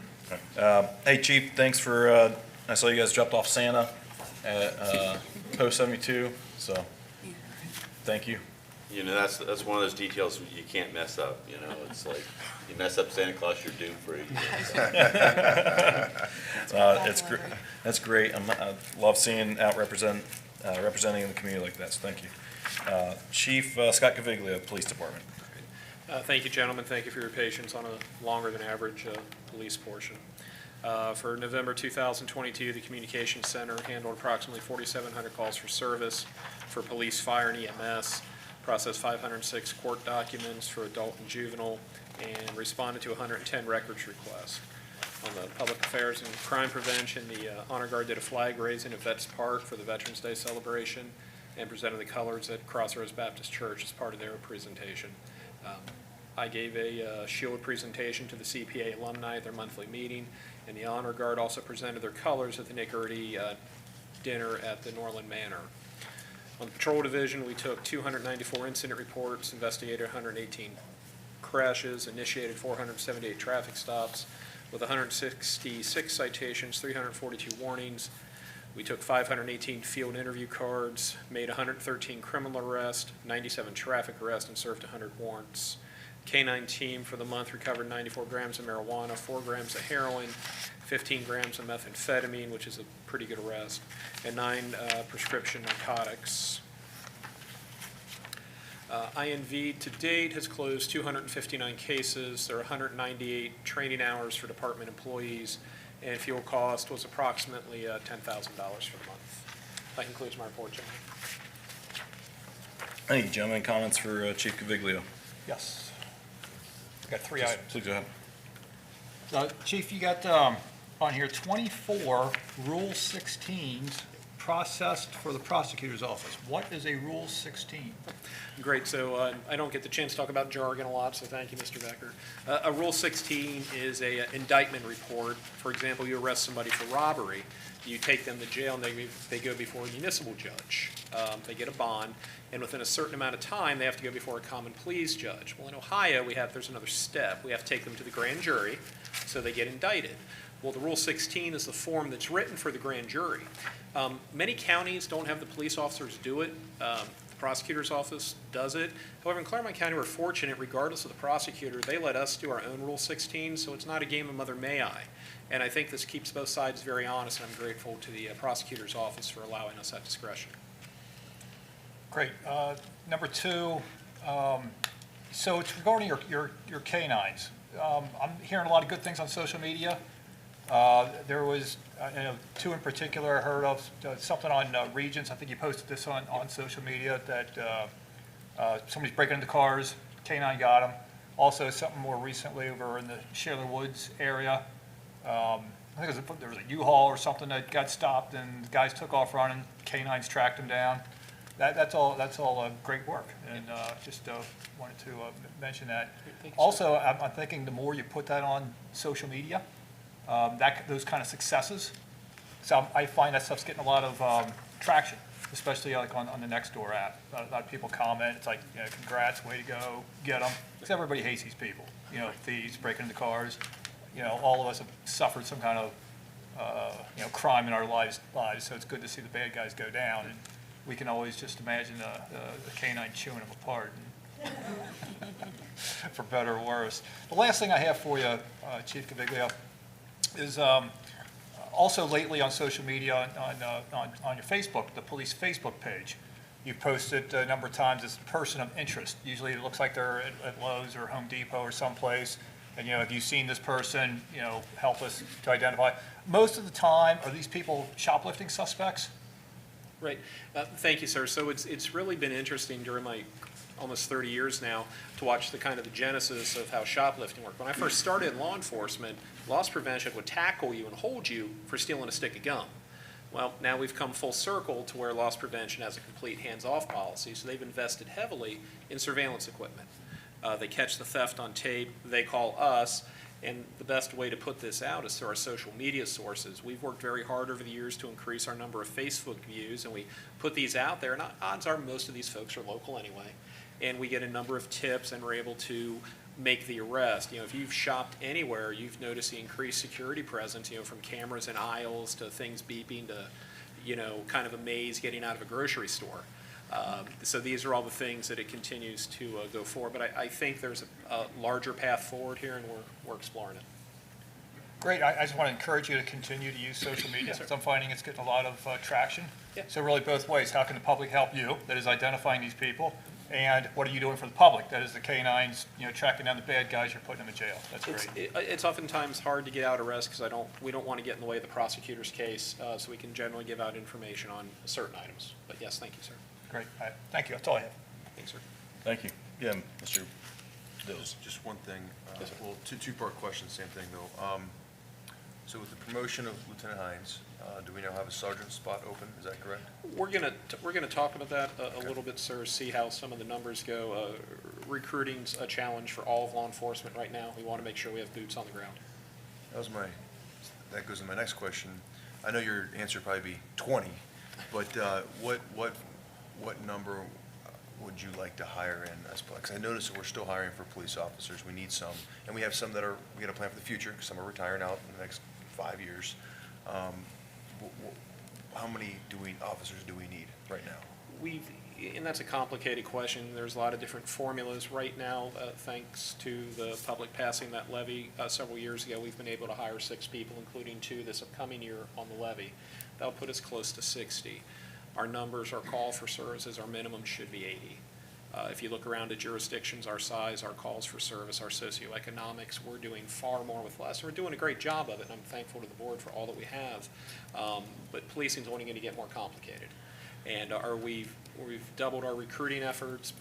Hey, Chief, thanks for, I saw you guys dropped off Santa at Post 72, so thank you. You know, that's one of those details you can't mess up, you know? It's like, you mess up Santa Claus, you're doomed for a year. That's great. I love seeing representing the community like that, so thank you. Chief Scott Caviglia, Police Department. Thank you, gentlemen. Thank you for your patience on a longer than average police portion. For November 2022, the Communications Center handled approximately 4,700 calls for service for police, fire, and EMS, processed 506 court documents for adult and juvenile, and responded to 110 records requests. On the public affairs and crime prevention, the Honor Guard did a flag raising at Vets Park for the Veterans Day celebration and presented the colors at Crossroads Baptist Church as part of their presentation. I gave a shield presentation to the CPA alumni at their monthly meeting, and the Honor Guard also presented their colors at the Nick Erdy dinner at the Norland Manor. On the patrol division, we took 294 incident reports, investigated 118 crashes, initiated 478 traffic stops, with 166 citations, 342 warnings. We took 518 field interview cards, made 113 criminal arrests, 97 traffic arrests, and served 100 warrants. K-9 team for the month recovered 94 grams of marijuana, 4 grams of heroin, 15 grams of methamphetamine, which is a pretty good arrest, and 9 prescription narcotics. INV to date has closed 259 cases. There are 198 training hours for department employees, and fuel cost was approximately $10,000 for the month. That concludes my report, Jim. Thank you, gentlemen. Comments for Chief Caviglia? Yes. Got 3 items. Please go ahead. Chief, you got on here 24 Rule 16s processed for the prosecutor's office. What is a Rule 16? Great. So I don't get the chance to talk about jargon a lot, so thank you, Mr. Becker. A Rule 16 is a indictment report. For example, you arrest somebody for robbery. You take them to jail, and they go before a municipal judge. They get a bond, and within a certain amount of time, they have to go before a common pleas judge. Well, in Ohio, there's another step. We have to take them to the grand jury, so they get indicted. Well, the Rule 16 is the form that's written for the grand jury. Many counties don't have the police officers do it. The prosecutor's office does it. However, in Clermont County, we're fortunate, regardless of the prosecutor, they let us do our own Rule 16, so it's not a game of Mother May I. And I think this keeps both sides very honest, and I'm grateful to the prosecutor's office for allowing us that discretion. Great. Number 2, so it's regarding your canines. I'm hearing a lot of good things on social media. There was 2 in particular I heard of, something on Regents. I think you posted this on social media, that somebody's breaking into cars, canine got them. Also something more recently over in the Shaler Woods area. I think there was a U-Haul or something that got stopped and the guys took off running, canines tracked them down. That's all great work, and just wanted to mention that. Thank you, sir. Also, I'm thinking the more you put that on social media, those kind of successes, so I find that stuff's getting a lot of traction, especially like on the Nextdoor app. A lot of people comment, it's like, congrats, way to go, get them, because everybody hates these people, thieves breaking into cars. All of us have suffered some kind of, crime in our lives, so it's good to see the bad guys go down, and we can always just imagine the canine chewing them apart, for better or worse. The last thing I have for you, Chief Caviglia, is also lately on social media, on your Facebook, the police Facebook page, you posted a number of times as a person of interest. Usually it looks like they're at Lowe's or Home Depot or someplace, and, have you seen this person, help us to identify. Most of the time, are these people shoplifting suspects? Right. Thank you, sir. So it's really been interesting during my almost 30 years now to watch the kind of the genesis of how shoplifting worked. When I first started in law enforcement, loss prevention would tackle you and hold you for stealing a stick of gum. Well, now we've come full circle to where loss prevention has a complete hands-off policy, so they've invested heavily in surveillance equipment. They catch the theft on tape, they call us, and the best way to put this out is through our social media sources. We've worked very hard over the years to increase our number of Facebook views, and we put these out there, and odds are most of these folks are local anyway. And we get a number of tips, and we're able to make the arrest. If you've shopped anywhere, you've noticed the increased security presence, from cameras in aisles to things beeping to, kind of a maze getting out of a grocery store. So these are all the things that it continues to go forward. But I think there's a larger path forward here, and we're exploring it. Great. I just want to encourage you to continue to use social media, Yes, sir. because I'm finding it's getting a lot of traction. Yeah. So really both ways. How can the public help you, that is identifying these people? And what are you doing for the public? That is the canines, tracking down the bad guys, you're putting them in jail. That's great. It's oftentimes hard to get out arrests because we don't want to get in the way of the prosecutor's case, so we can generally give out information on certain items. But yes, thank you, sir. Great. All right. Thank you. That's all I have. Thanks, sir. Thank you. Yeah, Mr. Dills. Just one thing, Yes, sir. well, two-part question, same thing though. So with the promotion of Lieutenant Hines, do we now have a sergeant spot open? Is that correct? We're gonna talk about that a little bit, sir, see how some of the numbers go. Recruiting's a challenge for all of law enforcement right now. We want to make sure we have boots on the ground. That goes to my next question. I know your answer would probably be 20, but what number would you like to hire in as well? Because I noticed that we're still hiring for police officers. We need some, and we have some that we got to plan for the future, because some are retiring out in the next 5 years. How many officers do we need right now? And that's a complicated question. There's a lot of different formulas right now. Thanks to the public passing that levy several years ago, we've been able to hire 6 people, including 2 this upcoming year on the levy. That'll put us close to 60. Our numbers, our call for services, our minimum should be 80. If you look around at jurisdictions our size, our calls for service, our socioeconomics, we're doing far more with less. We're doing a great job of it, and I'm thankful to the board for all that we have. But policing is only going to get more complicated. And we've doubled our recruiting efforts,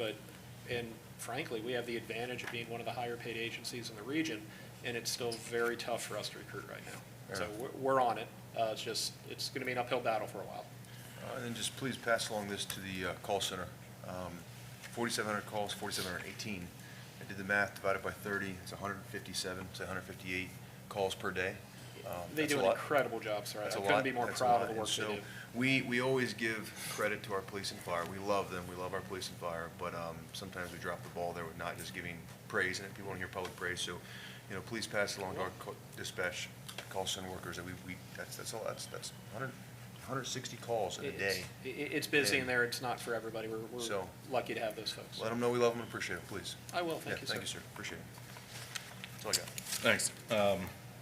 and frankly, we have the advantage of being one of the higher paid agencies in the region, and it's still very tough for us to recruit right now. So we're on it. It's going to be an uphill battle for a while. And then just please pass along this to the call center. 4,700 calls, 4,718. I did the math, divided by 30, it's 157, say 158 calls per day. They That's do a an lot. incredible job, sir. I That's a couldn't lot. be more That's a proud lot. of the work And they so do. we always give credit to our police and fire. We love them. We love our police and fire, but sometimes we drop the ball there with not just giving praise, and people want to hear public praise. So, please pass along to our dispatch call center workers that that's 160 calls in a day. It's busy in And there. It's not for everybody. We're lucky to have those folks. Let them know we love them and appreciate it, please. I will. Thank you, sir. Thank you, sir. Appreciate it. That's all I got.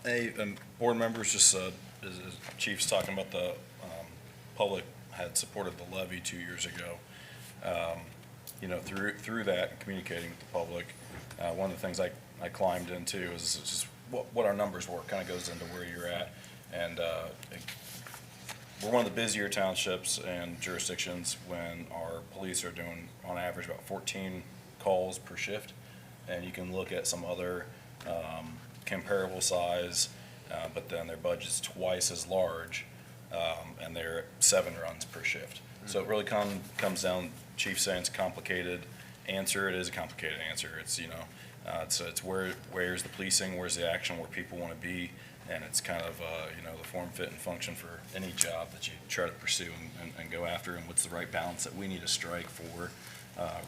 Thanks. Board members, just as Chief's talking about, the public had supported the levy 2 years ago. Through that, communicating with the public, one of the things I climbed into is just what our numbers were, kind of goes into where you're at. And we're one of the busier townships and jurisdictions when our police are doing, on average, about 14 calls per shift. And you can look at some other comparable size but then their budget's twice as large, and they're at 7 runs per shift. So it really comes down, Chief saying it's a complicated answer. It is a complicated answer. It's, it's where's the policing, where's the action, where people want to be, and it's kind of, the form, fit, and function for any job that you try to pursue and go after, and what's the right balance that we need to strike for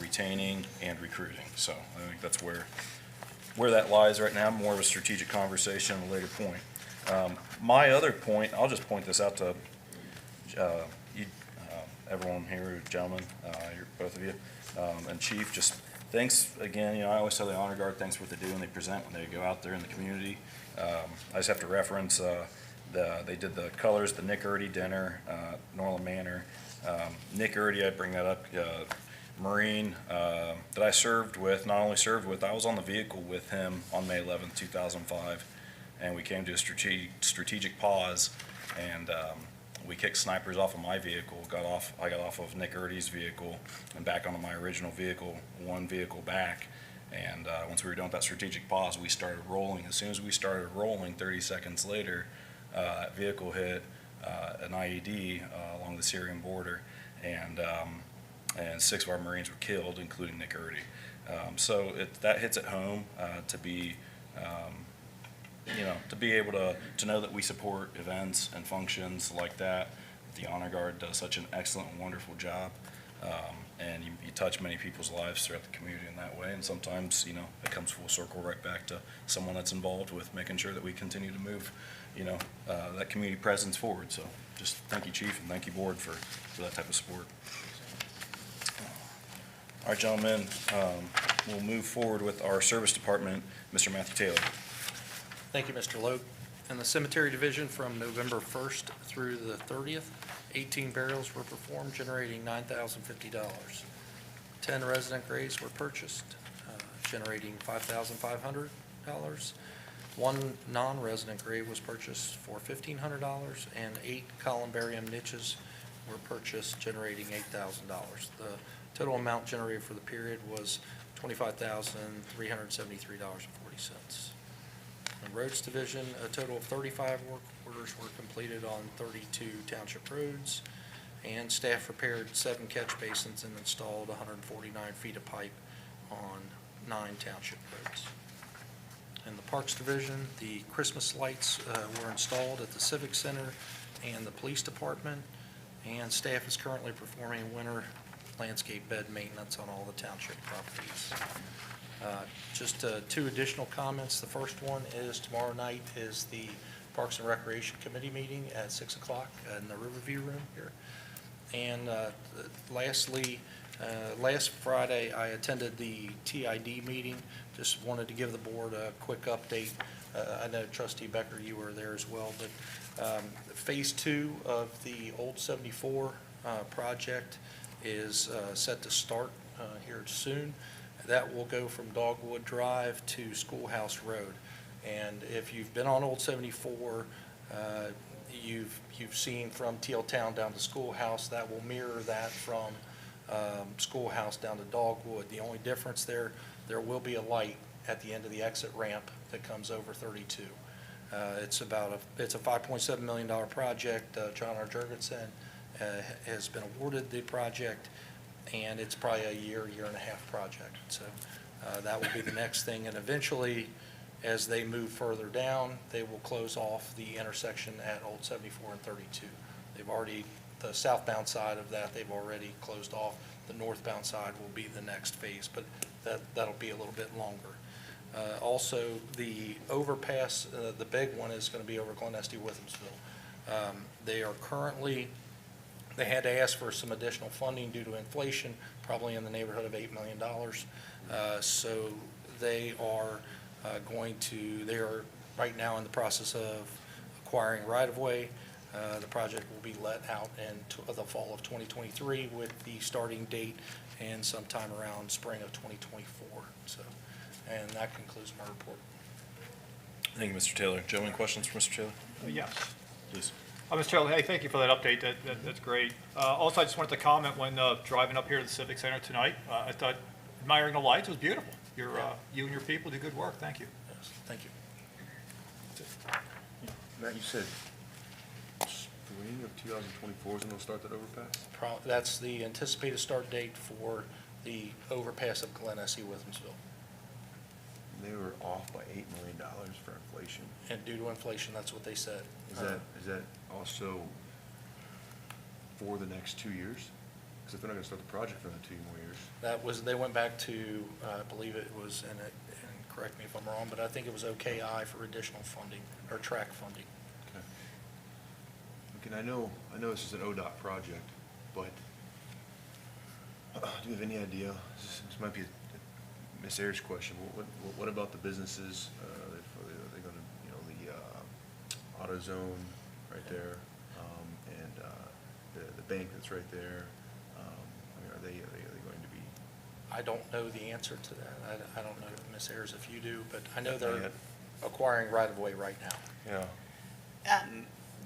retaining and recruiting. So I think that's where that lies right now, more of a strategic conversation at a later point. My other point, I'll just point this out to you, everyone here, gentlemen, both of you, and Chief, just thanks again. I always tell the Honor Guard, thanks for what they do when they present, when they go out there in the community. I just have to reference, they did the colors, the Nick Erdy dinner, Norland Manor. Nick Erdy, I bring that up, Marine that I served with, not only served with, I was on the vehicle with him on May 11th, 2005, and we came to a strategic pause, and we kicked snipers off of my vehicle. I got off of Nick Erdy's vehicle and back onto my original vehicle, one vehicle back, and once we were done with that strategic pause, we started rolling. As soon as we started rolling, 30 seconds later, that vehicle hit an IED along the Syrian border, and 6 of our Marines were killed, including Nick Erdy. So that hits at home to be, to be able to know that we support events and functions like that. The Honor Guard does such an excellent and wonderful job, and you touch many people's lives throughout the community in that way. And sometimes, it comes full circle right back to someone that's involved with making sure that we continue to move, that community presence forward. So just thank you, Chief, and thank you, Board, for that type of support. All right, gentlemen, we'll move forward with our Service Department, Mr. Matthew Taylor. Thank you, Mr. Logue. In the Cemetery Division, from November 1st through the 30th, 18 burials were performed, generating $9,050. 10 resident graves were purchased, generating $5,500. 1 non-resident grave was purchased for $1,500, and 8 columbarium niches were purchased, generating $8,000. The total amount generated for the period was $25,373.40. In Roads Division, a total of 35 work orders were completed on 32 township roads, and staff repaired 7 catch basins and installed 149 feet of pipe on 9 township roads. In the Parks Division, the Christmas lights were installed at the Civic Center and the Police Department, and staff is currently performing winter landscape bed maintenance on all the township properties. Just 2 additional comments. The first one is tomorrow night is the Parks and Recreation Committee meeting at 6 o'clock in the Riverview Room here. And lastly, last Friday, I attended the TID meeting. Just wanted to give the board a quick update. I know Trustee Becker, you were there as well, but Phase 2 of the Old 74 project is set to start here soon. That will go from Dogwood Drive to Schoolhouse Road. And if you've been on Old 74, you've seen from Teal Town down to Schoolhouse, that will mirror that from Schoolhouse down to Dogwood. The only difference there will be a light at the end of the exit ramp that comes over 32. It's a $5.7 million project. John R. Jurgensen has been awarded the project, and it's probably a year and a half project. So that will be the next thing. And eventually, as they move further down, they will close off the intersection at Old 74 and 32. The southbound side of that, they've already closed off. The northbound side will be the next phase, but that'll be a little bit longer. Also, the overpass, the big one is going to be over Glen Estee Withamsville. They had to ask for some additional funding due to inflation, probably in the neighborhood of $8 million. So they are they are right now in the process of acquiring right-of-way. The project will be let out in the fall of 2023 with the starting date and sometime around spring of 2024. So, and that concludes my report. Thank you, Mr. Taylor. Joe, any questions for Mr. Taylor? Yes. Please. Mr. Taylor, hey, thank you for that update. That's great. Also, I just wanted to comment when driving up here to the Civic Center tonight, I thought admiring the lights was beautiful. You and your people do good work. Thank you. Yes, thank you. That's it. Matt, you said spring of 2024 is when they'll start that overpass? That's the anticipated start date for the overpass of Glen S.E. Withensville. They were off by $8 million for inflation. And due to inflation, that's what they said. Is that also for the next 2 years? Because if they're not gonna start the project for another 2 more years. That was, they went back to, I believe it was in it, and correct me if I'm wrong, but I think it was OKI for additional funding, or track funding. Okay. Okay, I know this is an ODOT project, but do you have any idea, this might be a Ms. Ayers' question, what about the businesses, are they gonna, you know, the AutoZone right there, and the bank that's right there, I mean, are they going to be? I don't know the answer to that. I don't know, Ms. Ayers, if you do, but I know Not they're yet. acquiring right-of-way right now. Yeah.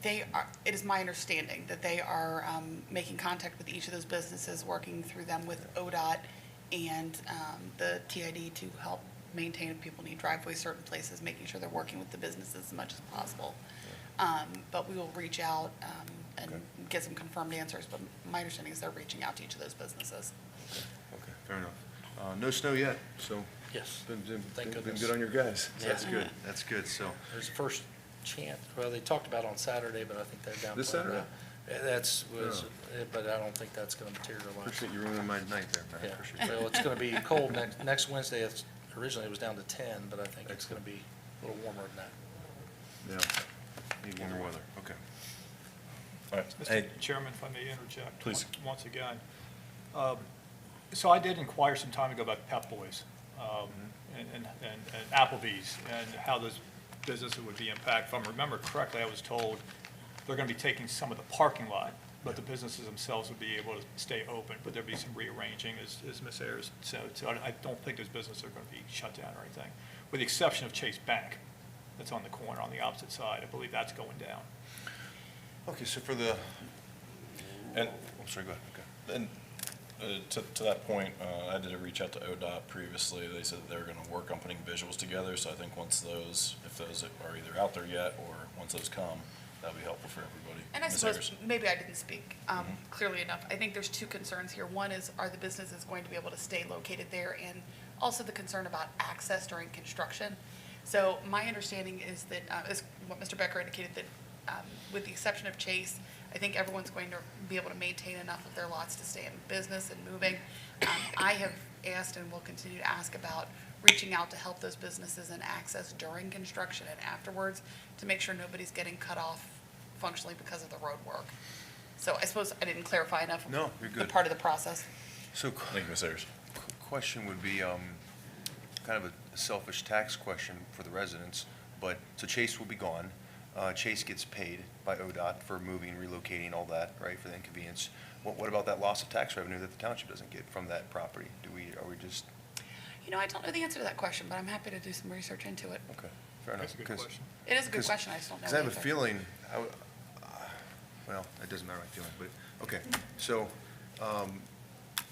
They are, it is my understanding that they are making contact with each of those businesses, working through them with ODOT and the TID to help maintain if people need driveways certain places, making sure they're working with the businesses as much as possible. But we will reach out and Okay. get some confirmed answers, but my understanding is they're reaching out to each of those businesses. Okay, fair enough. No snow yet, so. Yes. Been Thank been goodness. good on your guys. So that's Yeah. good, that's good, so. There's the first chance, well, they talked about on Saturday, but I think they're down. This Saturday? That's, was, Yeah. but I don't think that's gonna materialize. Appreciate you ruining my night there, man. Yeah, Appreciate it. well, it's gonna be cold next Wednesday. Originally it was down to 10, but I think it's gonna be a little warmer than that. Yeah, need warmer weather, okay. All right. Mr. Hey, Chairman, if I may interject. Please. Once again. So I did inquire some time ago about Pep Boys and Applebee's and how those businesses would be impacted. If I remember correctly, I was told they're going to be taking some of the parking lot, but the businesses themselves would be able to stay open, but there'd be some rearranging, as Ms. Ayers said. So I don't think those businesses are going to be shut down or anything, with the exception of Chase Bank, that's on the corner on the opposite side. I believe that's going down. Okay, so for the, And, I'm sorry, go ahead, okay. and to that point, I did reach out to ODOT previously. They said they were gonna work on putting visuals together, so I think once those, if those are either out there yet, or once those come, that'll be helpful for everybody. And I Ms. suppose, Ayers? maybe I didn't speak clearly enough. I think there's two concerns here. One is, are the businesses going to be able to stay located there? And also the concern about access during construction. So my understanding is that, is what Mr. Becker indicated, that with the exception of Chase, I think everyone's going to be able to maintain enough of their lots to stay in business and moving. I have asked and will continue to ask about reaching out to help those businesses and access during construction and afterwards to make sure nobody's getting cut off functionally because of the road work. So I suppose I didn't clarify enough. No, you're The good. part of the process. So, Thank you, Ms. Ayers. question would be, kind of a selfish tax question for the residents, but, so Chase will be gone. Chase gets paid by ODOT for moving, relocating, all that, right, for the inconvenience. What about that loss of tax revenue that the township doesn't get from that property? Are we just, You know, I don't know the answer to that question, but I'm happy to do some research into it. okay, fair enough. That's a good question. It is a good 'cause- question, I just don't know Because the I have a answer. feeling, well, it doesn't matter my feeling, but, okay, so,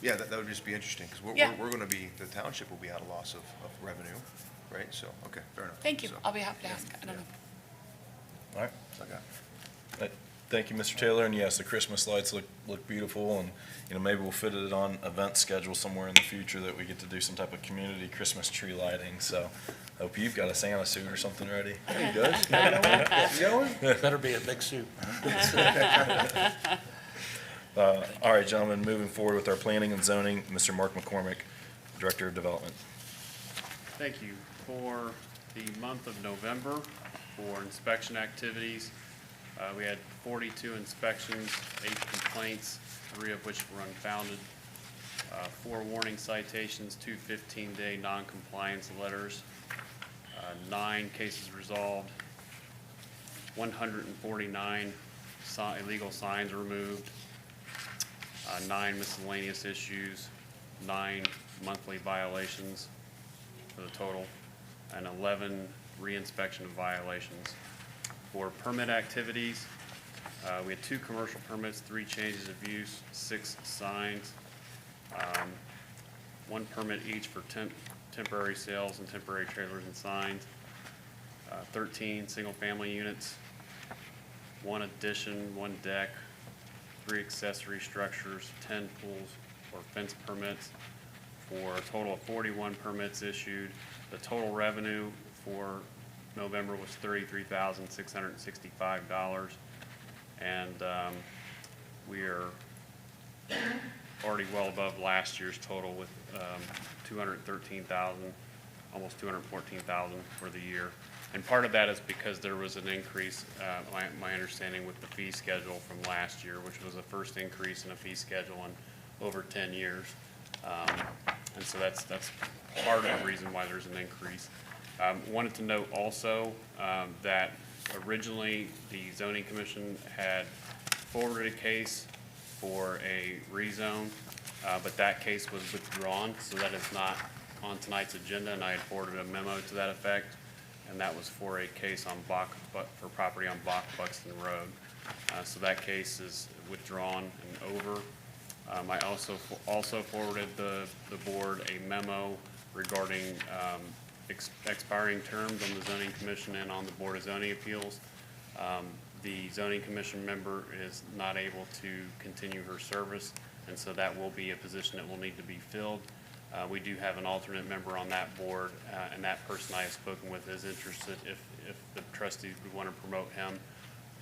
yeah, that would just be interesting, because Yeah. we're gonna be, the township will be at a loss of revenue, right? So, okay, fair enough. Thank you. So, I'll be happy to ask. I don't know. All right. so I got it. Thank you, Mr. Taylor, and yes, the Christmas lights look beautiful, and, you know, maybe we'll fit it on event schedule somewhere in the future that we get to do some type of community Christmas tree lighting, so hope you've got a Santa suit or something ready. He does? You going? Better be a big suit. All right, gentlemen, moving forward with our planning and zoning, Mr. Mark McCormick, Director of Development. Thank you. For the month of November, for inspection activities, we had 42 inspections, 8 complaints, 3 of which were unfounded, 4 warning citations, 2 15-day non-compliance letters, 9 cases resolved, 149 illegal signs removed, 9 miscellaneous issues, 9 monthly violations for the total, and 11 reinspection of violations. For permit activities, we had 2 commercial permits, 3 changes of use, 6 signs, 1 permit each for temporary sales and temporary trailers and signs, 13 single-family units, 1 addition, 1 deck, 3 accessory structures, 10 pools or fence permits, for a total of 41 permits issued. The total revenue for November was $33,665, and we are already well above last year's total with 213,000, almost 214,000 for the year. And part of that is because there was an increase, my understanding, with the fee schedule from last year, which was the first increase in a fee schedule in over 10 years. And so that's part of the reason why there's an increase. Wanted to note also that originally the zoning commission had forwarded a case for a rezone, but that case was withdrawn, so that is not on tonight's agenda, and I had forwarded a memo to that effect, and that was for a case on for property on Buxton Road. So that case is withdrawn and over. I also forwarded the board a memo regarding expiring terms on the zoning commission and on the Board of Zoning Appeals. The zoning commission member is not able to continue her service, and so that will be a position that will need to be filled. We do have an alternate member on that board, and that person I have spoken with is interested if the trustees would want to promote him.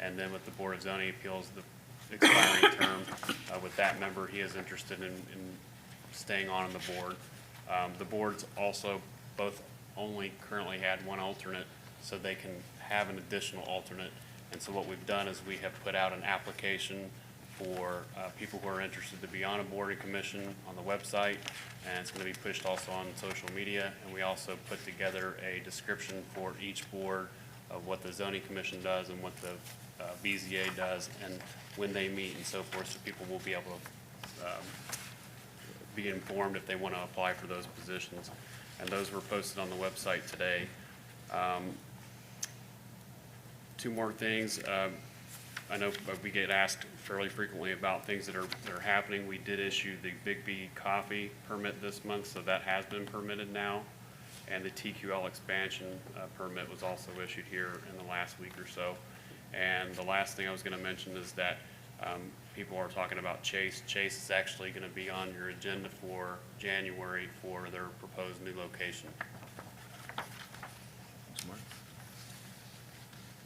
And then with the Board of Zoning Appeals, the expiring term, with that member, he is interested in staying on the board. The boards also both only currently had 1 alternate, so they can have an additional alternate. And so what we've done is we have put out an application for people who are interested to be on a board and commission on the website, and it's going to be pushed also on social media. And we also put together a description for each board of what the zoning commission does and what the BZA does and when they meet and so forth, so people will be able to be informed if they want to apply for those positions. And those were posted on the website today. 2 more things. I know we get asked fairly frequently about things that are happening. We did issue the Big B Coffee permit this month, so that has been permitted now. And the TQL expansion permit was also issued here in the last week or so. And the last thing I was going to mention is that people are talking about Chase. Chase is actually going to be on your agenda for January for their proposed new location. Thanks, Mark.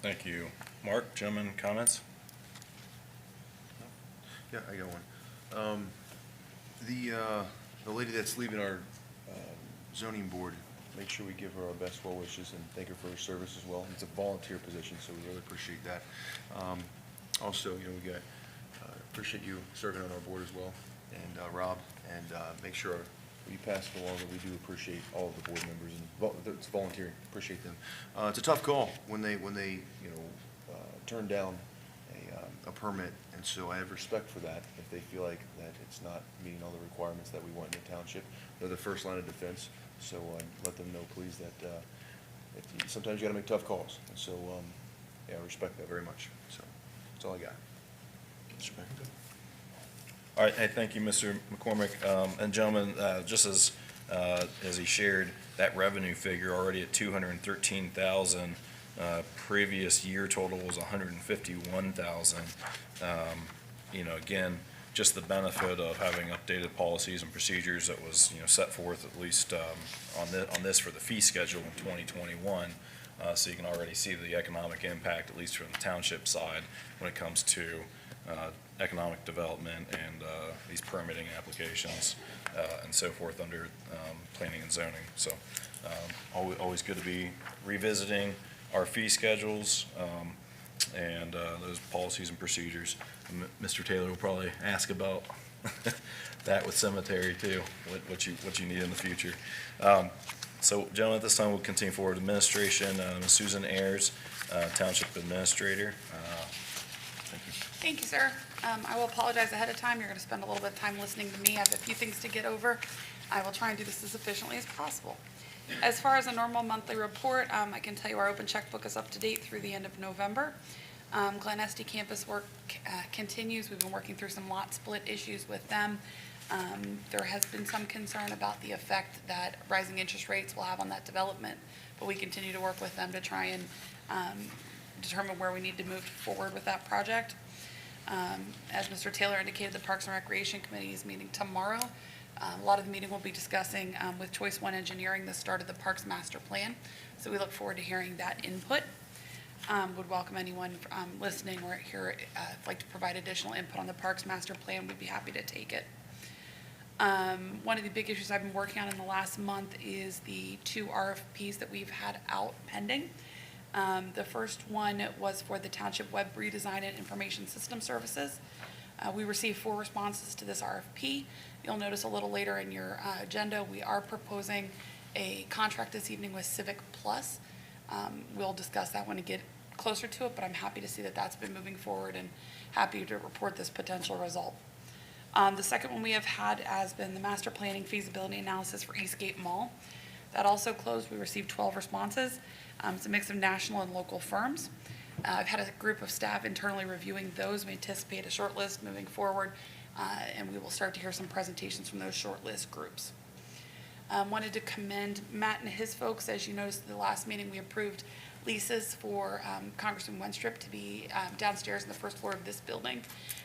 Thank you. Mark, gentlemen, comments? Yeah, I got one. The lady that's leaving our zoning board, make sure we give her our best well wishes and thank her for her service as well. It's a volunteer position, so we really appreciate that. Also, we appreciate you serving on our board as well, and Rob, and make sure you pass it along that we do appreciate all of the board members, and it's volunteering, appreciate them. It's a tough call when they turn down a permit, and so I have respect for that. If they feel like that it's not meeting all the requirements that we want in the township, they're the first line of defense. So let them know, please, that sometimes you got to make tough calls. And so, I respect that very much. So that's all I got. Mr. Mayor. All right, hey, thank you, Mr. McCormick. And gentlemen, just as he shared, that revenue figure already at 213,000. Previous year total was 151,000. Again, just the benefit of having updated policies and procedures that was, set forth at least on this for the fee schedule in 2021. So you can already see the economic impact, at least from the township side, when it comes to economic development and these permitting applications and so forth under planning and zoning. So always good to be revisiting our fee schedules and those policies and procedures. Mr. Taylor will probably ask about that with cemetery too, what you need in the future. So gentlemen, at this time we'll continue forward. Administration, Ms. Susan Ayers, Township Administrator. Thank you. Thank you, sir. I will apologize ahead of time. You're going to spend a little bit of time listening to me. I have a few things to get over. I will try and do this as efficiently as possible. As far as a normal monthly report, I can tell you our open checkbook is up to date through the end of November. Glen Estee campus work continues. We've been working through some lot split issues with them. There has been some concern about the effect that rising interest rates will have on that development, but we continue to work with them to try and determine where we need to move forward with that project. As Mr. Taylor indicated, the Parks and Recreation Committee is meeting tomorrow. A lot of the meeting will be discussing with Choice One Engineering the start of the Parks Master Plan. So we look forward to hearing that input. Would welcome anyone listening or here, if like to provide additional input on the Parks Master Plan, we'd be happy to take it. One of the big issues I've been working on in the last month is the 2 RFPs that we've had out pending. The first one was for the Township Web Redesign and Information System Services. We received 4 responses to this RFP. You'll notice a little later in your agenda, we are proposing a contract this evening with Civic Plus. We'll discuss that when we get closer to it, but I'm happy to see that that's been moving forward and happy to report this potential result. The second one we have had has been the Master Planning Feasibility Analysis for Eastgate Mall. That also closed. We received 12 responses. It's a mix of national and local firms. I've had a group of staff internally reviewing those. We anticipate a short list moving forward, and we will start to hear some presentations from those short list groups. Wanted to commend Matt and his folks. As you noticed at the last meeting, we approved leases for Congressman Wenstrup to be downstairs in the first floor of this building.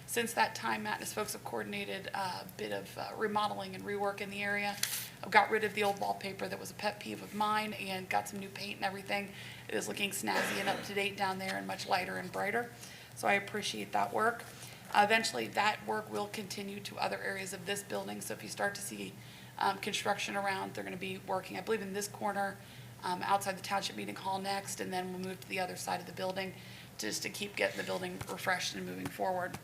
Since that time, Matt and his folks have coordinated a bit of remodeling and rework in the area. I've got rid of the old wallpaper that was a pet peeve of mine and got some new paint and everything. It is looking snazzy and up to date down there and much lighter and brighter. So I appreciate that work. Eventually, that work will continue to other areas of this building. So if you start to see construction around, they're going to be working, I believe, in this corner outside the Township Meeting Hall next, and then we'll move to the other side of the building just to keep getting the building refreshed and moving forward.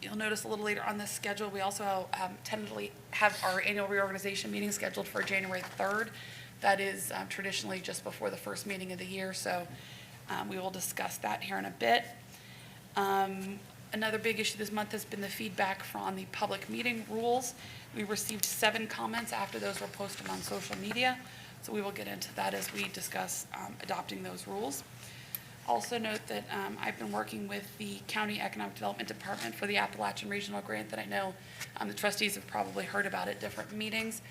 You'll notice a little later on this schedule, we also tentatively have our annual reorganization meeting scheduled for January 3rd. That is traditionally just before the first meeting of the year, so we will discuss that here in a bit. Another big issue this month has been the feedback from the public meeting rules. We received 7 comments after those were posted on social media, so we will get into that as we discuss adopting those rules. Also note that I've been working with the County Economic Development Department for the Appalachian Regional Grant that I know the trustees have probably heard about at different meetings.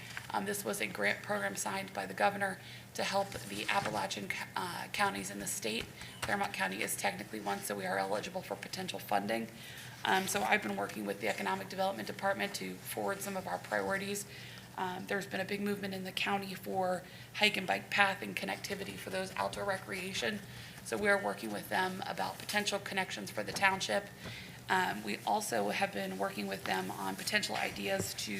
This was a grant program signed by the governor to help the Appalachian counties in the state. Clermont County is technically one, so we are eligible for potential funding. So I've been working with the Economic Development Department to forward some of our priorities. There's been a big movement in the county for hike and bike path and connectivity for those outdoor recreation. So we are working with them about potential connections for the township. We also have been working with them on potential ideas to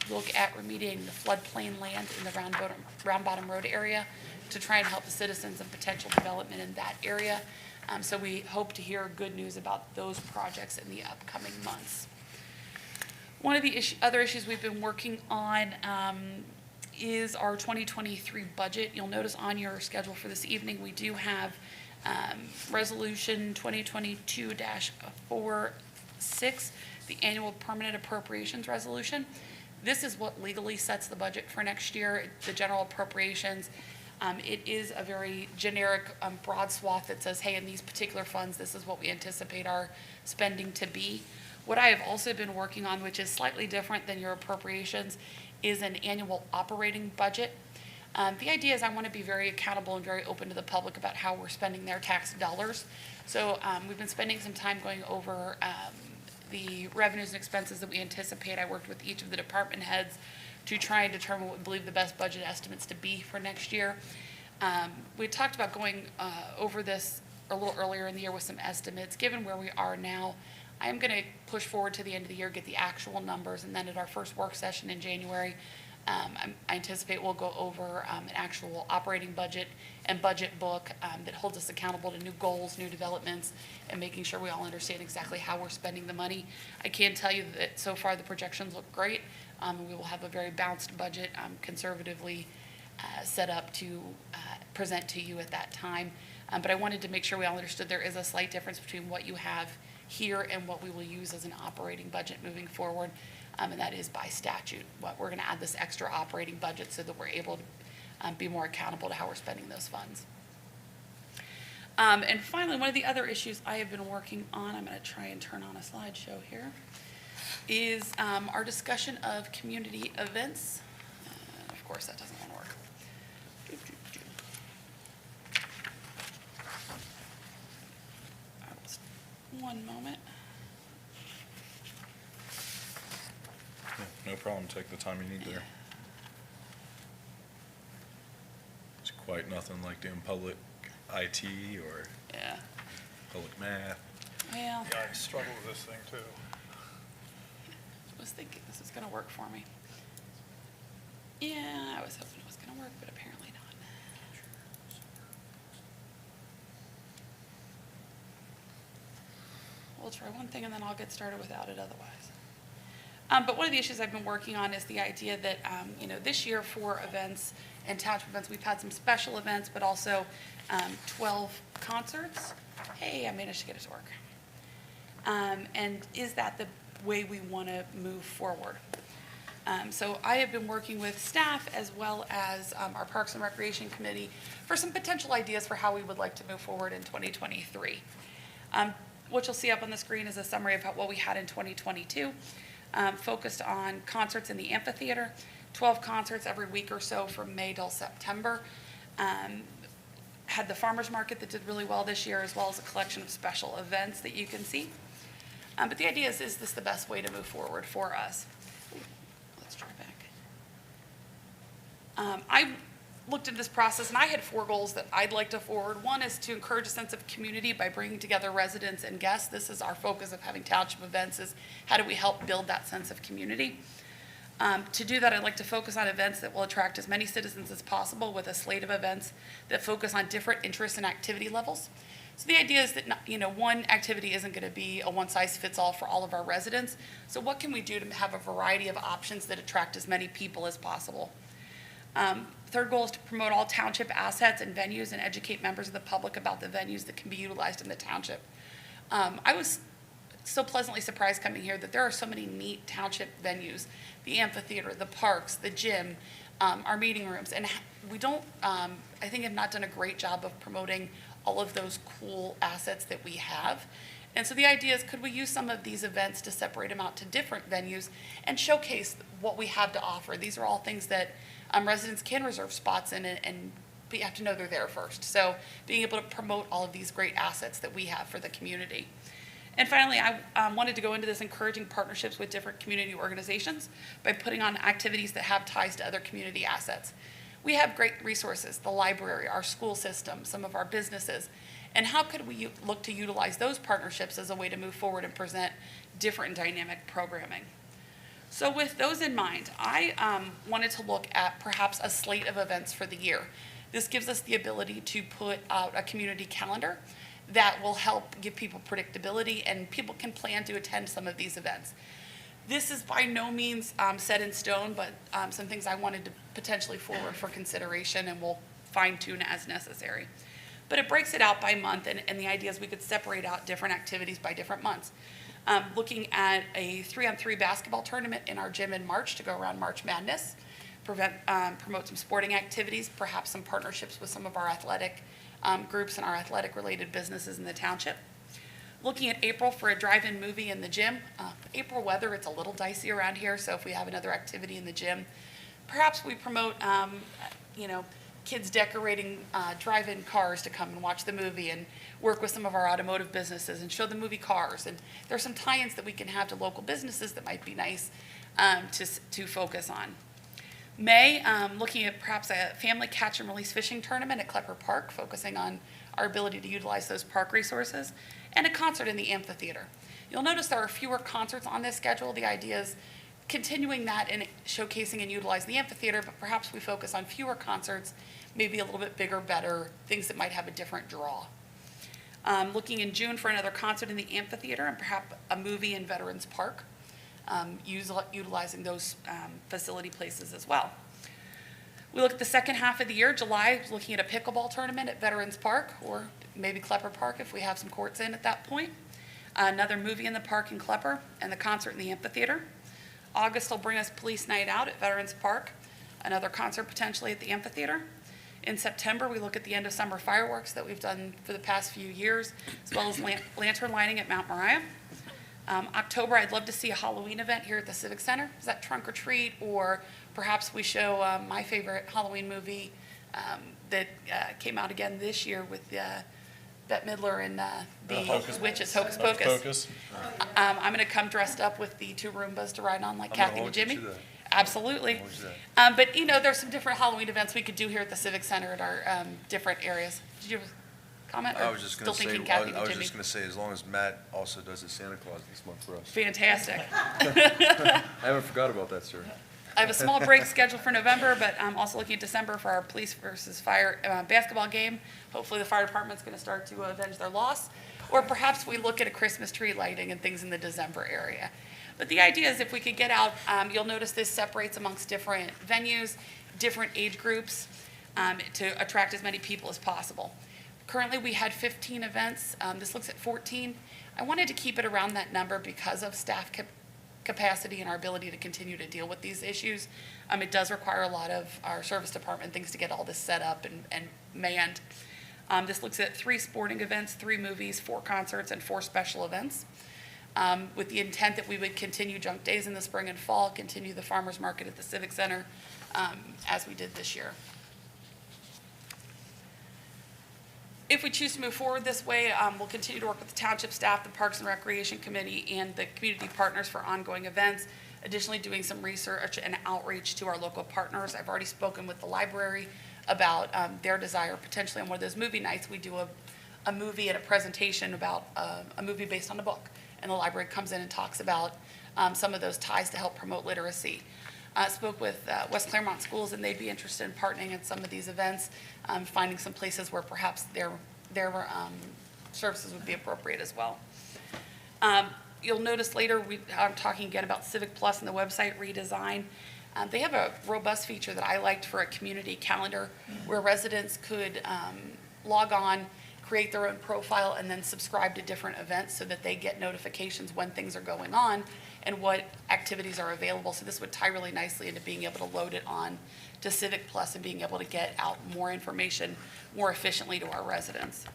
look at remediating the floodplain land in the Round Bottom Road area to try and help the citizens and potential development in that area. So we hope to hear good news about those projects in the upcoming months. One of the other issues we've been working on is our 2023 budget. You'll notice on your schedule for this evening, we do have Resolution 2022-46, the annual permanent appropriations resolution. This is what legally sets the budget for next year, the general appropriations. It is a very generic, broad swath that says, hey, in these particular funds, this is what we anticipate our spending to be. What I have also been working on, which is slightly different than your appropriations, is an annual operating budget. The idea is I want to be very accountable and very open to the public about how we're spending their tax dollars. So we've been spending some time going over the revenues and expenses that we anticipate. I worked with each of the department heads to try and determine what we believe the best budget estimates to be for next year. We talked about going over this a little earlier in the year with some estimates. Given where we are now, I am going to push forward to the end of the year, get the actual numbers, and then at our first work session in January, I anticipate we'll go over an actual operating budget and budget book that holds us accountable to new goals, new developments, and making sure we all understand exactly how we're spending the money. I can tell you that so far the projections look great. We will have a very balanced budget, conservatively set up to present to you at that time. But I wanted to make sure we all understood there is a slight difference between what you have here and what we will use as an operating budget moving forward. And that is by statute. We're going to add this extra operating budget so that we're able to be more accountable to how we're spending those funds. And finally, one of the other issues I have been working on, I'm going to try and turn on a slideshow here, is our discussion of community events. Of course, that doesn't want to work. One moment. Yeah, no problem, take the time you need there. It's quite nothing like doing public IT or Yeah. public math. Well, Yeah, I struggle with this thing too. I was thinking this was gonna work for me. Yeah, I was hoping it was gonna work, but apparently not. We'll try one thing and then I'll get started without it otherwise. But one of the issues I've been working on is the idea that, this year for events and township events, we've had some special events, but also 12 concerts. Hey, I managed to get it to work. And is that the way we want to move forward? So I have been working with staff as well as our Parks and Recreation Committee for some potential ideas for how we would like to move forward in 2023. What you'll see up on the screen is a summary of what we had in 2022, focused on concerts in the amphitheater, 12 concerts every week or so from May till September. Had the farmers market that did really well this year, as well as a collection of special events that you can see. But the idea is this the best way to move forward for us? Let's try back. I looked into this process and I had 4 goals that I'd like to forward. One is to encourage a sense of community by bringing together residents and guests. This is our focus of having township events, is how do we help build that sense of community? To do that, I'd like to focus on events that will attract as many citizens as possible with a slate of events that focus on different interests and activity levels. So the idea is that, one activity isn't going to be a one-size-fits-all for all of our residents. So what can we do to have a variety of options that attract as many people as possible? Third goal is to promote all township assets and venues and educate members of the public about the venues that can be utilized in the township. I was so pleasantly surprised coming here that there are so many neat township venues: the amphitheater, the parks, the gym, our meeting rooms. And we don't, I think, have not done a great job of promoting all of those cool assets that we have. And so the idea is, could we use some of these events to separate them out to different venues and showcase what we have to offer? These are all things that residents can reserve spots in, and you have to know they're there first. So being able to promote all of these great assets that we have for the community. And finally, I wanted to go into this encouraging partnerships with different community organizations by putting on activities that have ties to other community assets. We have great resources: the library, our school system, some of our businesses. And how could we look to utilize those partnerships as a way to move forward and present different and dynamic programming? So with those in mind, I wanted to look at perhaps a slate of events for the year. This gives us the ability to put out a community calendar that will help give people predictability, and people can plan to attend some of these events. This is by no means set in stone, but some things I wanted to potentially forward for consideration, and we'll fine tune as necessary. But it breaks it out by month, and the idea is we could separate out different activities by different months. Looking at a 3-on-3 basketball tournament in our gym in March to go around March Madness, promote some sporting activities, perhaps some partnerships with some of our athletic groups and our athletic-related businesses in the township. Looking at April for a drive-in movie in the gym. April weather, it's a little dicey around here, so if we have another activity in the gym, perhaps we promote, kids decorating drive-in cars to come and watch the movie, and work with some of our automotive businesses and show the movie Cars. And there's some tie-ins that we can have to local businesses that might be nice to focus on. May, looking at perhaps a family catch and release fishing tournament at Clermont Park, focusing on our ability to utilize those park resources, and a concert in the amphitheater. You'll notice there are fewer concerts on this schedule. The idea is continuing that and showcasing and utilizing the amphitheater, but perhaps we focus on fewer concerts, maybe a little bit bigger, better, things that might have a different draw. Looking in June for another concert in the amphitheater and perhaps a movie in Veterans Park, utilizing those facility places as well. We look at the second half of the year, July, looking at a pickleball tournament at Veterans Park, or maybe Clermont Park if we have some courts in at that point. Another movie in the park in Clermont, and the concert in the amphitheater. August will bring us Police Night Out at Veterans Park, another concert potentially at the amphitheater. In September, we look at the end of summer fireworks that we've done for the past few years, as well as lantern lighting at Mount Moriah. October, I'd love to see a Halloween event here at the Civic Center. Is that Trunk or Treat? Or perhaps we show my favorite Halloween movie that came out again this year with Bette Midler in the Hocus- Witches, Hocus Pocus. I'm gonna come dressed up with the two Roombas to ride on like Kathy and Jimmy. Absolutely. But, you know, there's some different Halloween events we could do here at the Civic Center at our different areas. Did you have a comment? Or I was just gonna still say, thinking Kathy and I was Jimmy? just gonna say, as long as Matt also does the Santa Claus this month for us. Fantastic. I haven't forgot about that, sir. I have a small break scheduled for November, but I'm also looking at December for our police versus fire basketball game. Hopefully, the fire department's going to start to avenge their loss. Or perhaps we look at a Christmas tree lighting and things in the December area. But the idea is if we could get out, you'll notice this separates amongst different venues, different age groups, to attract as many people as possible. Currently, we had 15 events. This looks at 14. I wanted to keep it around that number because of staff capacity and our ability to continue to deal with these issues. It does require a lot of our service department things to get all this set up and manned. This looks at 3 sporting events, 3 movies, 4 concerts, and 4 special events, with the intent that we would continue junk days in the spring and fall, continue the farmers market at the Civic Center, as we did this year. If we choose to move forward this way, we'll continue to work with the township staff, the Parks and Recreation Committee, and the community partners for ongoing events. Additionally, doing some research and outreach to our local partners. I've already spoken with the library about their desire, potentially on one of those movie nights, we do a movie and a presentation about a movie based on a book. And the library comes in and talks about some of those ties to help promote literacy. Spoke with West Clermont Schools, and they'd be interested in partnering in some of these events, finding some places where perhaps their services would be appropriate as well. You'll notice later, I'm talking again about Civic Plus and the website redesign. They have a robust feature that I liked for a community calendar where residents could log on, create their own profile, and then subscribe to different events so that they get notifications when things are going on and what activities are available. So this would tie really nicely into being able to load it on to Civic Plus and being able to get out more information more efficiently to our residents.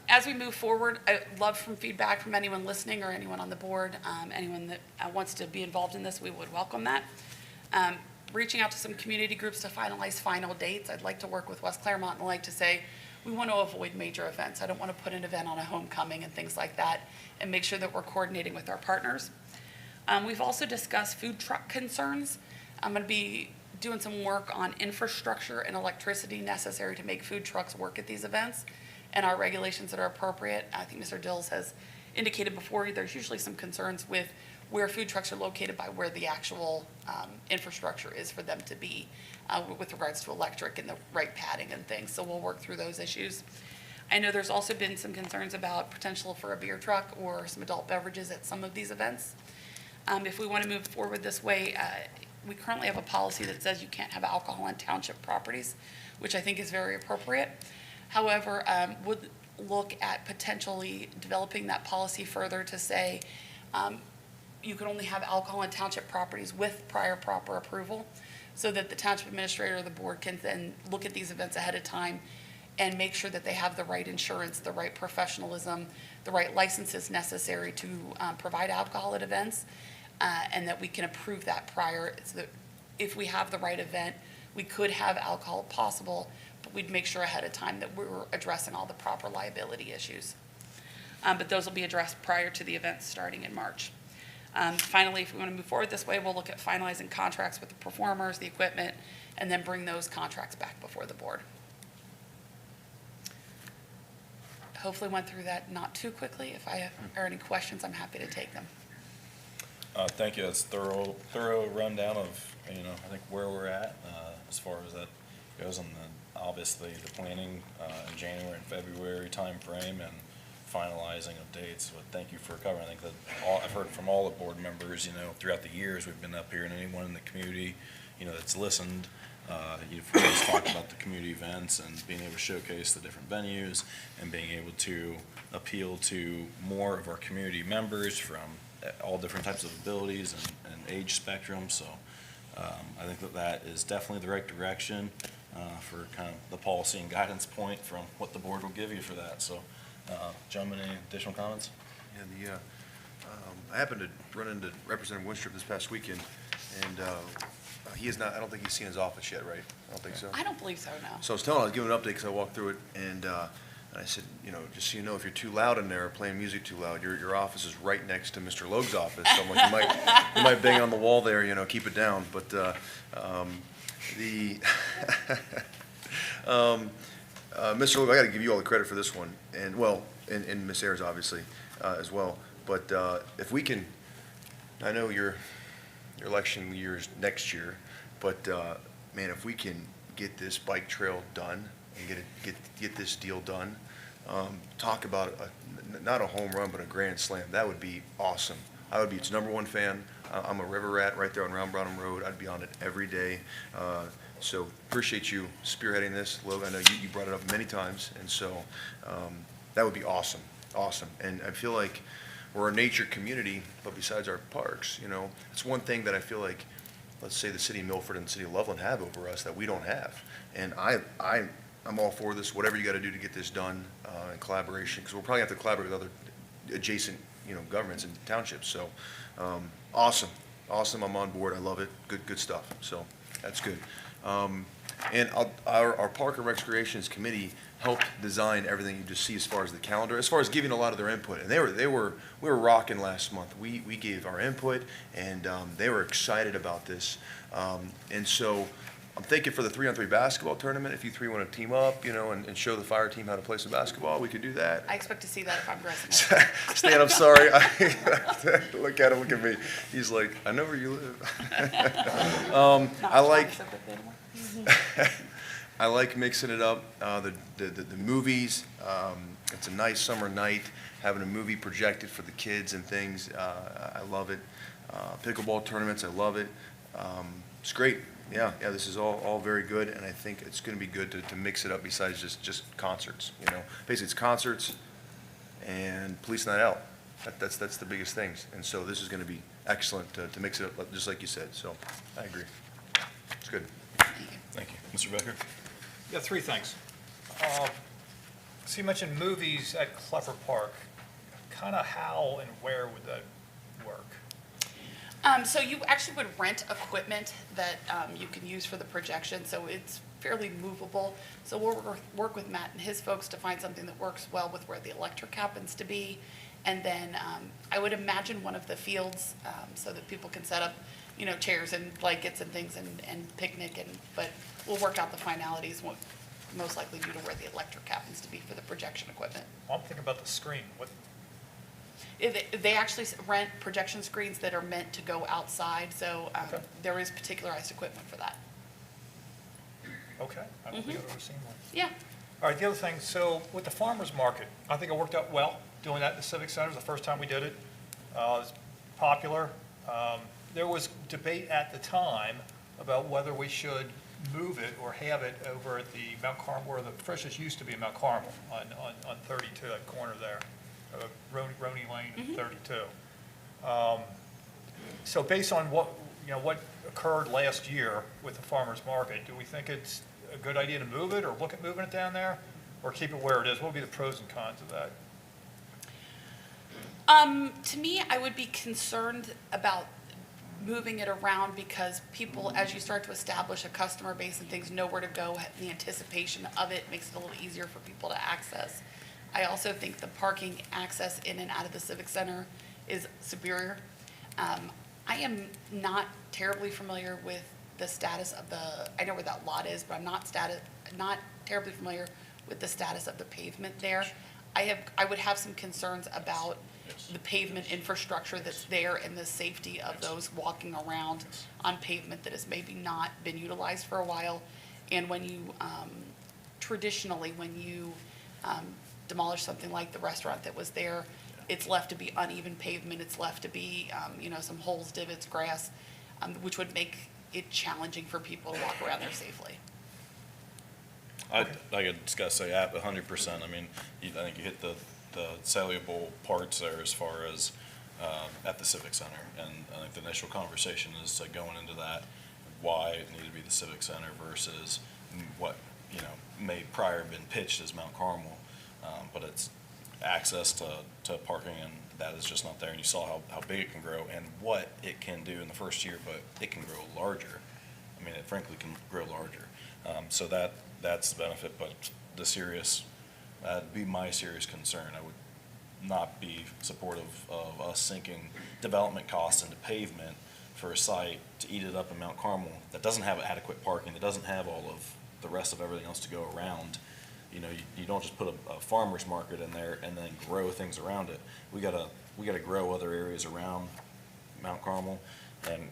As we move forward, I'd love some feedback from anyone listening or anyone on the board, anyone that wants to be involved in this, we would welcome that. Reaching out to some community groups to finalize final dates. I'd like to work with West Clermont and like to say, we want to avoid major events. I don't want to put an event on a homecoming and things like that, and make sure that we're coordinating with our partners. We've also discussed food truck concerns. I'm going to be doing some work on infrastructure and electricity necessary to make food trucks work at these events and our regulations that are appropriate. I think Mr. Dills has indicated before, there's usually some concerns with where food trucks are located by where the actual infrastructure is for them to be with regards to electric and the right padding and things. So we'll work through those issues. I know there's also been some concerns about potential for a beer truck or some adult beverages at some of these events. If we want to move forward this way, we currently have a policy that says you can't have alcohol on township properties, which I think is very appropriate. However, would look at potentially developing that policy further to say you can only have alcohol on township properties with prior proper approval, so that the township administrator or the board can then look at these events ahead of time and make sure that they have the right insurance, the right professionalism, the right licenses necessary to provide alcohol at events, and that we can approve that prior. So that if we have the right event, we could have alcohol possible, but we'd make sure ahead of time that we were addressing all the proper liability issues. But those will be addressed prior to the event starting in March. Finally, if we want to move forward this way, we'll look at finalizing contracts with the performers, the equipment, and then bring those contracts back before the board. Hopefully went through that not too quickly. If I have any questions, I'm happy to take them. Thank you. That's thorough rundown of, I think where we're at, as far as that goes, and then obviously the planning, in January and February timeframe and finalizing of dates. But thank you for covering. I think that I've heard from all the board members, throughout the years we've been up here, and anyone in the community, that's listened. You've heard us talk about the community events and being able to showcase the different venues and being able to appeal to more of our community members from all different types of abilities and age spectrum. So I think that is definitely the right direction for kind of the policy and guidance point from what the board will give you for that. So, gentlemen, any additional comments? I happened to run into Representative Winstrup this past weekend, and he is not, I don't think he's seen his office yet, right? I don't think so. I don't believe so, no. So I was telling him, I was giving an update because I walked through it, and I said, you know, just so you know, if you're too loud in there, or playing music too loud, your office is right next to Mr. Logue's office. So I'm like, you might bang on the wall there, you know, keep it down. But Mr. Logue, I got to give you all the credit for this one, and well, and Ms. Ayers obviously as well. But if we can, I know your election year's next year, but man, if we can get this bike trail done and get this deal done, talk about not a home run but a grand slam. That would be awesome. I would be its #1 fan. I'm a river rat right there on Round Bottom Road. I'd be on it every day. So appreciate you spearheading this, Logue. I know you brought it up many times, and so that would be awesome, awesome. And I feel like we're a nature community, but besides our parks, you know, it's one thing that I feel like, let's say the city of Milford and the city of Loveland have over us that we don't have. And I'm all for this, whatever you got to do to get this done in collaboration, because we'll probably have to collaborate with other adjacent, you know, governments and townships. So awesome, awesome. I'm on board. I love it. Good stuff. So that's good. And our Park and Recreations Committee helped design everything you just see as far as the calendar, as far as giving a lot of their input. And we were rocking last month. We gave our input, and they were excited about this. And so I'm thinking for the 3-on-3 basketball tournament, if you three want to team up, you know, and show the fire team how to play some basketball, we could do that. I expect to see that if I'm dressing up. Stan, I'm sorry. Look at him, look at me. He's like, I know where you live. I like mixing it up. The movies. It's a nice summer night, having a movie projected for the kids and things. I love it. Pickleball tournaments. I love it. It's great. Yeah, this is all very good, and I think it's going to be good to mix it up besides just concerts, you know. Basically, it's concerts and police night out. That's the biggest things, and so this is going to be excellent to mix it up, just like you said, so I agree. It's good. Thank you. Mr. Becker? Yeah, 3 things. So you mentioned movies at Clever Park. Kind of how and where would that work? So you actually would rent equipment that you can use for the projection, so it's fairly movable. So we'll work with Matt and his folks to find something that works well with where the electric happens to be. And then I would imagine one of the fields so that people can set up, you know, chairs and blankets and things and picnic. But we'll work out the finalities, what most likely due to where the electric happens to be for the projection equipment. I'm thinking about the screen. What? They actually rent projection screens that are meant to go outside, so Okay. there is particularized equipment for that. Okay, I don't think I've ever seen one. Yeah. All right, the other thing, so with the farmer's market, I think it worked out well, doing that in the Civic Center. It was the first time we did it. It was popular. There was debate at the time about whether we should move it or have it over at the Mount Carmel, where the Frisch's used to be in Mount Carmel on 32, that corner there, Roney Lane and 32. So based on what occurred last year with the farmer's market, do we think it's a good idea to move it or look at moving it down there or keep it where it is? What would be the pros and cons of that? To me, I would be concerned about moving it around because people, as you start to establish a customer base and things know where to go, the anticipation of it makes it a little easier for people to access. I also think the parking access in and out of the Civic Center is superior. I am not terribly familiar with the status of I know where that lot is, but I'm not terribly familiar with the status of the pavement there. I would have some concerns about the pavement infrastructure that's there and the safety of those walking around on pavement that has maybe not been utilized for a while. And when you, traditionally, when you demolish something like the restaurant that was there, it's left to be uneven pavement, it's left to be, some holes, divots, grass, which would make it challenging for people to walk around there safely. I just gotta say, 100%. I mean, I think you hit the saleable parts there as far as at the Civic Center. And I think the initial conversation is going into that, why it needed to be the Civic Center versus what, may prior have been pitched as Mount Carmel. But it's access to parking, and that is just not there. And you saw how big it can grow and what it can do in the first year, but it can grow larger. I mean, it frankly can grow larger. So that's the benefit, but that'd be my serious concern. I would not be supportive of us sinking development costs into pavement for a site to eat it up in Mount Carmel that doesn't have adequate parking, that doesn't have all of the rest of everything else to go around. You know, you don't just put a farmer's market in there and then grow things around it. We gotta grow other areas around Mount Carmel and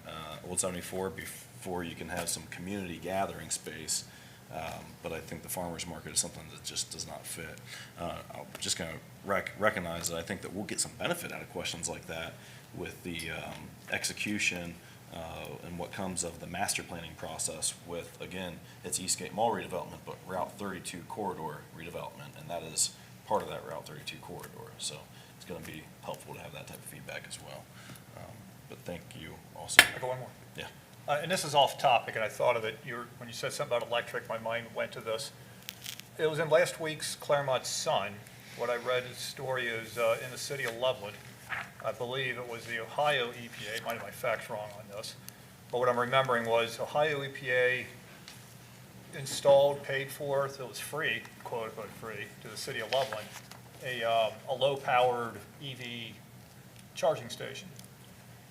Old 74 before you can have some community gathering space. But I think the farmer's market is something that just does not fit. I'm just gonna recognize that I think that we'll get some benefit out of questions like that with the execution and what comes of the master planning process with, again, it's Eastgate Mall redevelopment, but Route 32 corridor redevelopment, and that is part of that Route 32 corridor. So it's gonna be helpful to have that type of feedback as well. But thank you also. I got one more. Yeah. And this is off topic, and I thought of it, when you said something about electric, my mind went to this. It was in last week's Clermont Sun. What I read, the story is in the city of Loveland. I believe it was the Ohio EPA, might have my facts wrong on this, but what I'm remembering was Ohio EPA installed, paid for, so it was free, quote unquote free, to the city of Loveland, a low-powered EV charging station.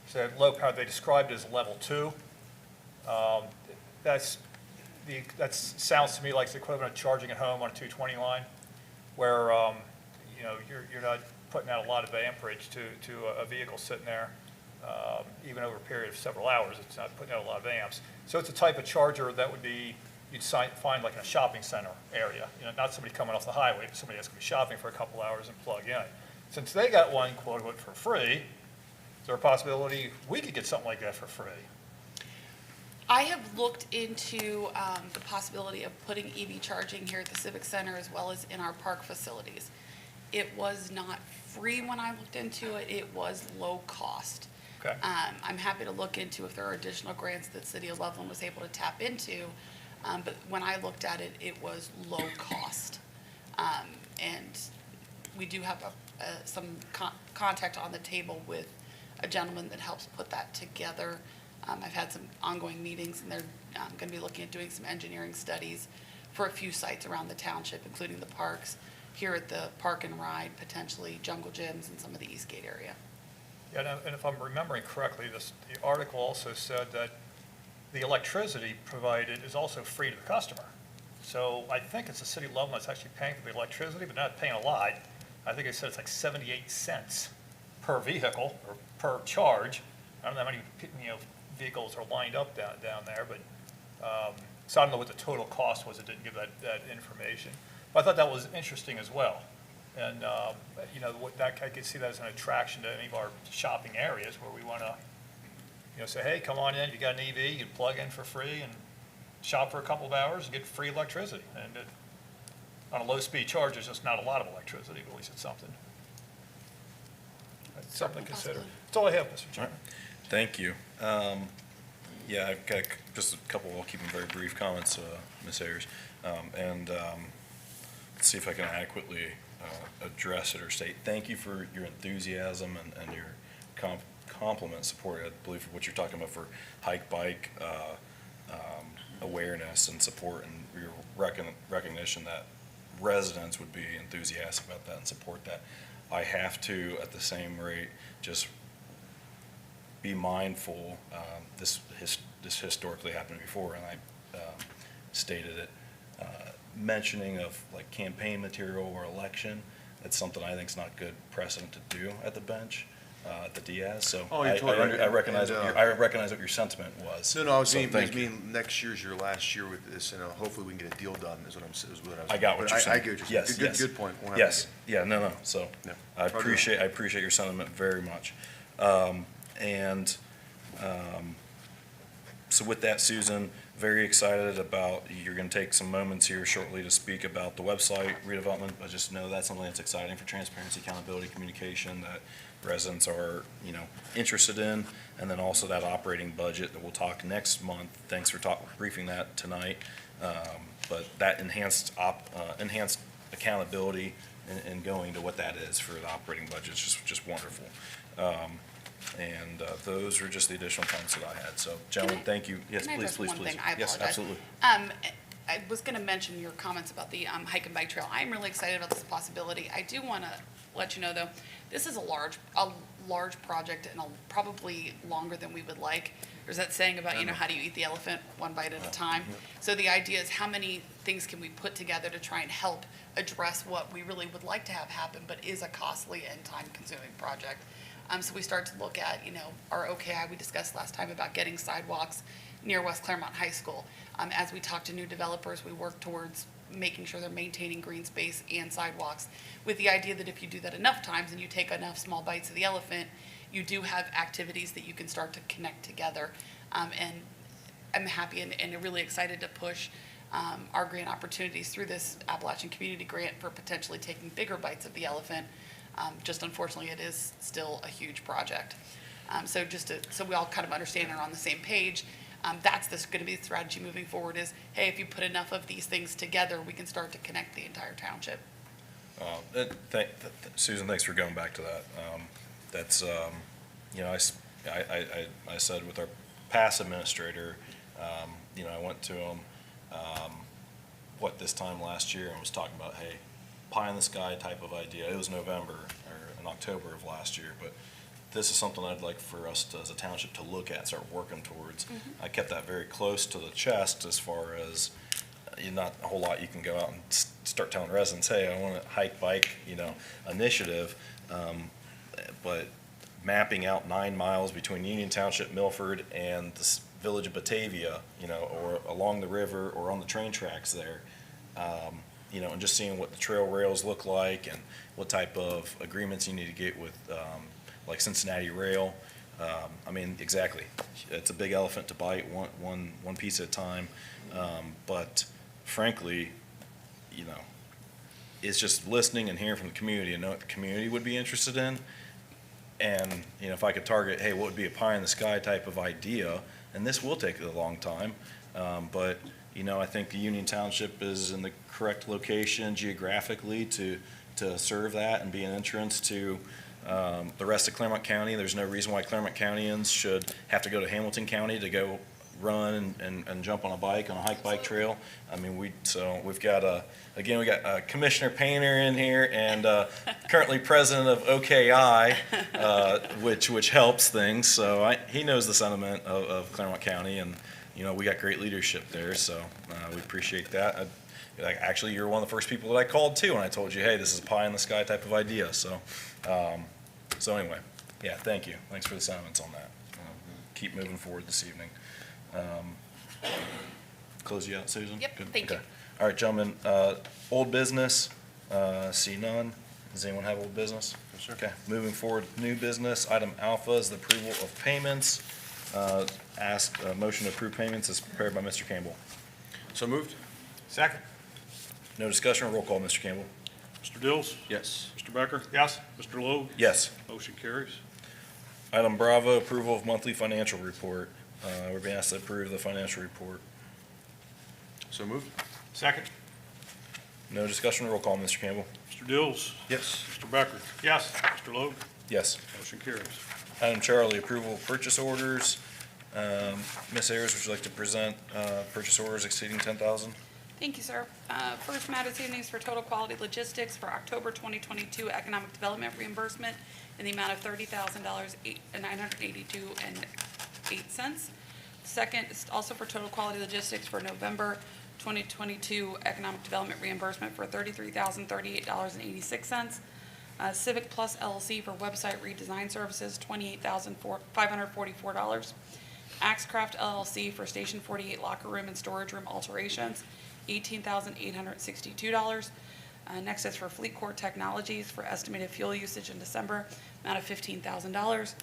So low power, they described it as level 2. That sounds to me like the equivalent of charging at home on a 220 line, where you know you're not putting out a lot of amperage to a vehicle sitting there, even over a period of several hours. It's not putting out a lot of amps. So it's a type of charger that would be you'd find like in a shopping center area. You know, not somebody coming off the highway, but somebody that's going to be shopping for a couple hours and plug in. Since they got one quote unquote for free, is there a possibility we could get something like that for free? I have looked into the possibility of putting EV charging here at the Civic Center as well as in our park facilities. It was not free when I looked into it. It was low cost. Okay. I'm happy to look into if there are additional grants that City of Loveland was able to tap into. But when I looked at it, it was low cost. And we do have some contact on the table with a gentleman that helps put that together. I've had some ongoing meetings, and they're going to be looking at doing some engineering studies for a few sites around the township, including the parks, here at the Park and Ride, potentially Jungle Gyms and some of the Eastgate area. Yeah, and if I'm remembering correctly, the article also said that the electricity provided is also free to the customer. So I think it's the city of Loveland that's actually paying for the electricity, but not paying a lot. I think they said it's like 78 cents per vehicle or per charge. I don't know how many vehicles are lined up down there, but so I don't know what the total cost was. It didn't give that information. But I thought that was interesting as well. And I could see that as an attraction to any of our shopping areas where we want to say, hey, come on in. You got an EV, you can plug in for free and shop for a couple of hours and get free electricity. And on a low-speed charge, there's just not a lot of electricity, but at least it's something. It's something to consider. That's all I have, Mr. Chairman. Thank you. Yeah, I've got just a couple, I'll keep them very brief comments, Ms. Ayers. Let's see if I can adequately address it or state thank you for your enthusiasm and your compliment support, I believe, for what you're talking about for hike, bike, awareness and support, and your recognition that residents would be enthusiastic about that and support that. I have to, at the same rate, just be mindful, this historically happened before, and I stated it, mentioning of like campaign material or election, that's something I think is not good precedent to do at the bench, at the Diaz, so Oh, you're totally right. I recognize And, I recognize what your sentiment was. No, I was So mean, thank you. next year's your last year with this, and hopefully we can get a deal done, is what is what I was. I got what but you're saying. I get what you're saying. Yes, Good point. Won't have Yes, to yeah, no, so, Yeah. I appreciate your sentiment very much. So with that, Susan, very excited about, you're gonna take some moments here shortly to speak about the website redevelopment. I just know that's something that's exciting for transparency, accountability, communication, that residents are, interested in. And then also that operating budget that we'll talk next month. Thanks for briefing that tonight. But that enhanced accountability and going to what that is for the operating budget is just wonderful. And those were just the additional comments that I had. So, gentlemen, thank you. Yes, Can I please, address please, one please. thing? I Yes, apologize. absolutely. I was going to mention your comments about the hike and bike trail. I'm really excited about this possibility. I do want to let you know, though, this is a large project and probably longer than we would like. There's that saying about, how do you eat the elephant one bite at a time? So the idea is how many things can we put together to try and help address what we really would like to have happen, but is a costly and time-consuming project. So we start to look at, our OKI we discussed last time about getting sidewalks near West Clermont High School. As we talk to new developers, we work towards making sure they're maintaining green space and sidewalks, with the idea that if you do that enough times and you take enough small bites of the elephant, you do have activities that you can start to connect together. And I'm happy and really excited to push our grant opportunities through this Appalachian Community Grant for potentially taking bigger bites of the elephant. Just unfortunately, it is still a huge project. So so we all kind of understand and are on the same page, that's going to be the strategy moving forward is, hey, if you put enough of these things together, we can start to connect the entire township. Susan, thanks for going back to that. That's, I said with our past administrator, I went to him, this time last year and was talking about, hey, pie in the sky type of idea. It was November or in October of last year, but this is something I'd like for us to, as a township to look at, start working towards. I kept that very close to the chest as far as not a whole lot you can go out and start telling residents, hey, I want a hike, bike, initiative. But mapping out 9 miles between Union Township, Milford, and the village of Batavia, or along the river or on the train tracks there, and just seeing what the trail rails look like and what type of agreements you need to get with, like Cincinnati Rail. Exactly. It's a big elephant to bite, one piece at a time. But frankly, it's just listening and hearing from the community and know what the community would be interested in. And, if I could target, hey, what would be a pie in the sky type of idea, and this will take a long time, but, I think the Union Township is in the correct location geographically to serve that and be an entrance to the rest of Clermont County. There's no reason why Clermont Countyans should have to go to Hamilton County to go run and jump on a bike on a hike bike trail. We've got we got Commissioner Painter in here and currently president of OKI, which helps things. So he knows the sentiment of Clermont County, and we got great leadership there. So we appreciate that. Actually, you're one of the first people that I called too, and I told you, hey, this is a pie in the sky type of idea. So anyway, yeah, thank you. Thanks for the sentiments on that. Keep moving forward this evening. Close you out, Susan? Yep, Good? thank you. Okay. All right, gentlemen, old business, see none. Does anyone have old business? Yes, sir. Okay, moving forward, new business. Item alpha is the approval of payments. Motion to approve payments is prepared by Mr. Campbell. So moved? Second. No discussion, roll call, Mr. Campbell. Mr. Dills? Yes. Mr. Becker? Yes. Mr. Logue? Yes. Motion carries. Item Bravo, approval of monthly financial report. We're being asked to approve the financial report. So moved? Second. No discussion, roll call, Mr. Campbell. Mr. Dills? Yes. Mr. Becker? Yes. Mr. Logue? Yes. Motion carries. Item Charlie, approval of purchase orders. Ms. Ayers, would you like to present purchase orders exceeding 10,000? Thank you, sir. First matter this evening is for Total Quality Logistics for October 2022 Economic Development Reimbursement in the amount of $30,982.08. Second is also for Total Quality Logistics for November 2022 Economic Development Reimbursement for $33,038.86. Civic Plus LLC for website redesign services, $28,544. Axcraft LLC for Station 48 locker room and storage room alterations, $18,862. Next is for Fleet Corps Technologies for estimated fuel usage in December, amount of $15,000.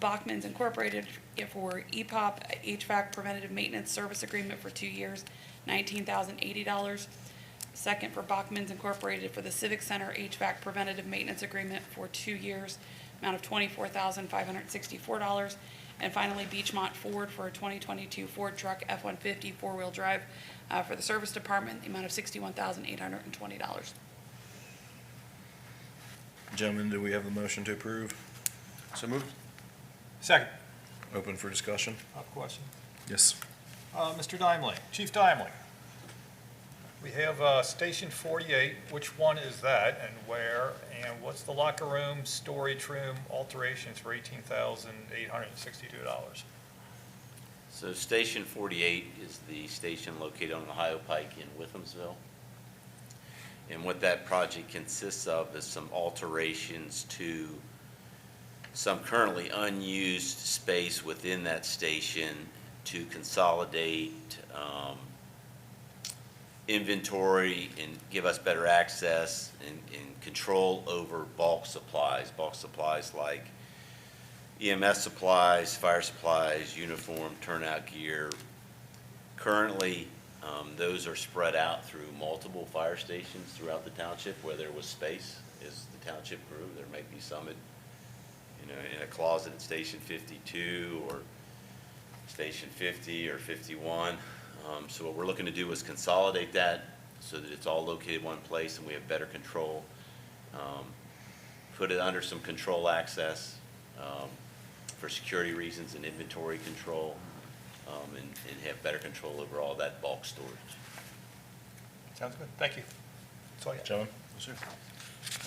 Bachman's Incorporated for EPOP HVAC Preventative Maintenance Service Agreement for 2 years, $19,080. Second, for Bachman's Incorporated for the Civic Center HVAC Preventative Maintenance Agreement for 2 years, amount of $24,564. And finally, Beechmont Ford for a 2022 Ford truck F-150 four-wheel drive for the service department, the amount of $61,820. Gentlemen, do we have the motion to approve? So moved? Second. Open for discussion? I have a question. Yes. Mr. Dimely, Chief Dimely, we have Station 48. Which one is that and where? And what's the locker room, storage room alterations for $18,862? So Station 48 is the station located on Ohio Pike in Withamsville. And what that project consists of is some alterations to some currently unused space within that station to consolidate inventory and give us better access and control over bulk supplies like EMS supplies, fire supplies, uniform, turnout gear. Currently, those are spread out through multiple fire stations throughout the township where there was space as the township grew. There may be some in a closet at Station 52 or Station 50 or 51. So what we're looking to do is consolidate that so that it's all located in one place and we have better control. Put it under some control access for security reasons and inventory control, and have better control over all that bulk storage. Sounds good. Thank you. That's all I got. Gentlemen? Yes, sir.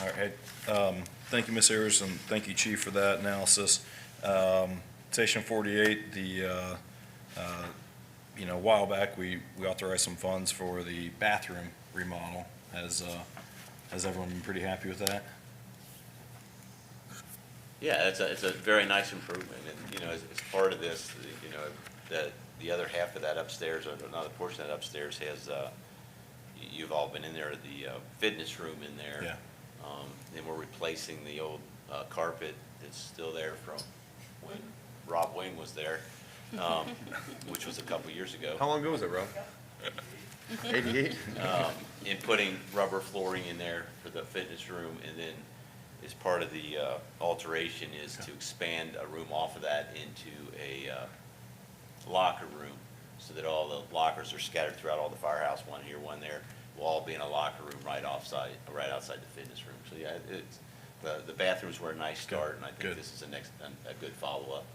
All right. Thank you, Ms. Ayers, and thank you, Chief, for that analysis. Station 48, a while back, we authorized some funds for the bathroom remodel. Has everyone been pretty happy with that? Yeah, it's a very nice improvement, and, as part of this, the other half of that upstairs, or another portion of that upstairs has, you've all been in there, the fitness room in there. Yeah. And we're replacing the old carpet that's still there from when Rob Wing was there, which was a couple years ago. How long ago was that, Rob? 88? And putting rubber flooring in there for the fitness room, and then as part of the alteration is to expand a room off of that into a locker room, so that all the lockers are scattered throughout all the firehouse, one here, one there, will all be in a locker room right outside the fitness room. So yeah, the bathrooms were a nice start, and I think Good. this is a good follow-up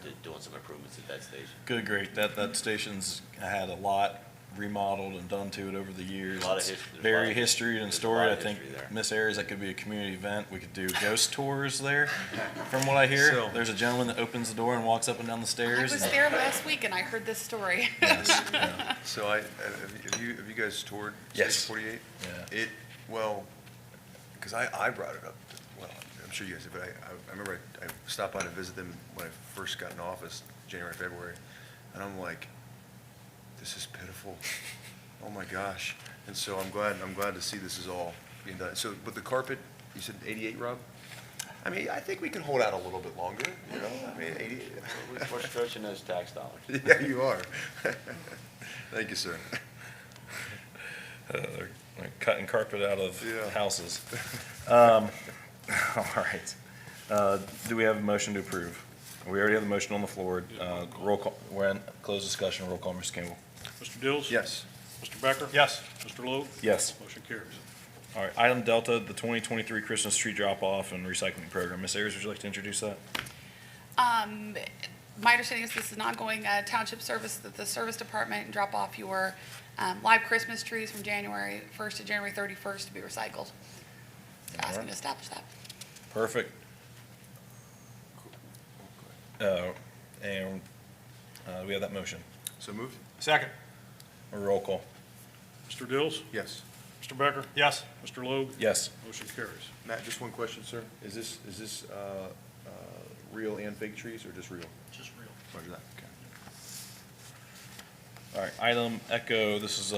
to doing some improvements at that station. Good, great. That station's had a lot remodeled and done to it over the years. A lot of It's history. There's a lot Very of history and there's a story. lot I of think, history there. Miss Ayers, that could be a community event. We could do ghost tours there, from what I hear. So- There's a gentleman that opens the door and walks up and down the I stairs. was and- there last week and I heard this story. Yes, yeah. So have you guys toured Yes. Station 48? Yeah. Because I brought it up, well, I'm sure you guys did, but I remember I stopped by to visit them when I first got in office, January, February, and I'm like, this is pitiful. Oh my gosh. And so I'm glad to see this is all being done. So, but the carpet, you said 88, Rob? I mean, I think we can hold out a little bit longer, I mean, 88. We're stretching those tax dollars. Yeah, you are. Thank you, sir. They're cutting carpet out of Yeah. houses. All right. Do we have a motion to approve? We already have the motion on the floor. Roll call, we're in closed discussion. Roll call, Mr. Campbell. Mr. Dills? Yes. Mr. Becker? Yes. Mr. Logue? Yes. Motion carries. All right, item Delta, the 2023 Christmas tree drop-off and recycling program. Ms. Ayers, would you like to introduce that? My understanding is this is an ongoing township service, that the service department drop off your live Christmas trees from January 1st to January 31st to be recycled. So asking to establish that. Perfect. And we have that motion. So moved? Second. A roll call. Mr. Dills? Yes. Mr. Becker? Yes. Mr. Logue? Yes. Motion carries. Matt, just one question, sir. Is this real and fake trees, or just real? Just real. Roger that, okay. All right, item Echo, this is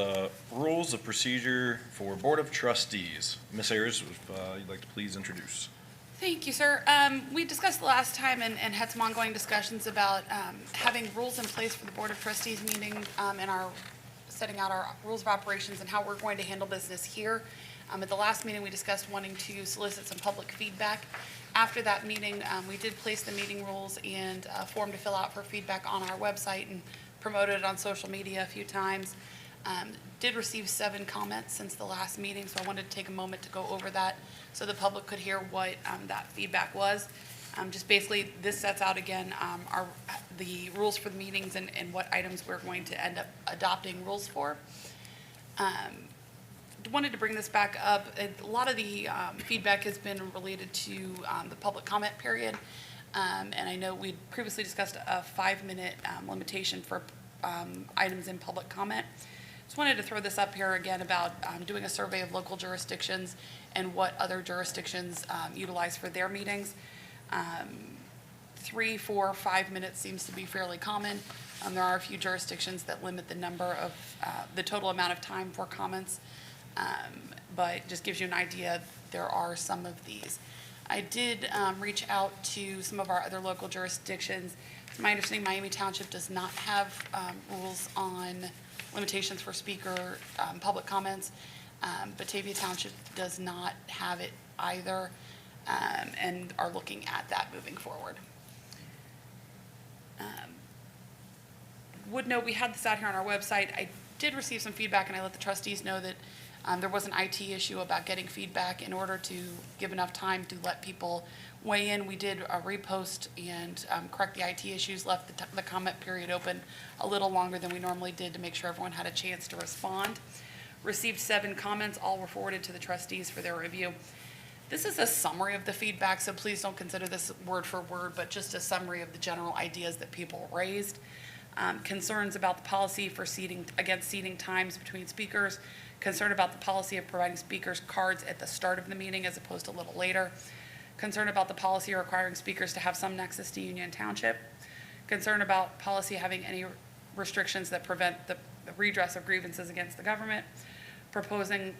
rules of procedure for Board of Trustees. Ms. Ayers, if you'd like to please introduce. Thank you, sir. We discussed the last time and had some ongoing discussions about having rules in place for the Board of Trustees meeting and setting out our rules of operations and how we're going to handle business here. At the last meeting, we discussed wanting to solicit some public feedback. After that meeting, we did place the meeting rules and a form to fill out for feedback on our website and promoted it on social media a few times. Did receive 7 comments since the last meeting, so I wanted to take a moment to go over that so the public could hear what that feedback was. Just basically, this sets out again the rules for the meetings and what items we're going to end up adopting rules for. Wanted to bring this back up. A lot of the feedback has been related to the public comment period. And I know we previously discussed a 5-minute limitation for items in public comment. Just wanted to throw this up here again about doing a survey of local jurisdictions and what other jurisdictions utilize for their meetings. 3, 4, 5 minutes seems to be fairly common. There are a few jurisdictions that limit the number of, the total amount of time for comments, but just gives you an idea, there are some of these. I did reach out to some of our other local jurisdictions. It's my understanding Miami Township does not have rules on limitations for speaker public comments. Batavia Township does not have it either, and are looking at that moving forward. Would note, we had this out here on our website. I did receive some feedback, and I let the trustees know that there was an IT issue about getting feedback. In order to give enough time to let people weigh in, we did a repost and correct the IT issues, left the comment period open a little longer than we normally did to make sure everyone had a chance to respond. Received 7 comments, all were forwarded to the trustees for their review. This is a summary of the feedback, so please don't consider this word for word, but just a summary of the general ideas that people raised. Concerns about the policy for seating times between speakers, concern about the policy of providing speakers cards at the start of the meeting as opposed to a little later, concern about the policy requiring speakers to have some nexus to Union Township, concern about policy having any restrictions that prevent the redress of grievances against the government, proposing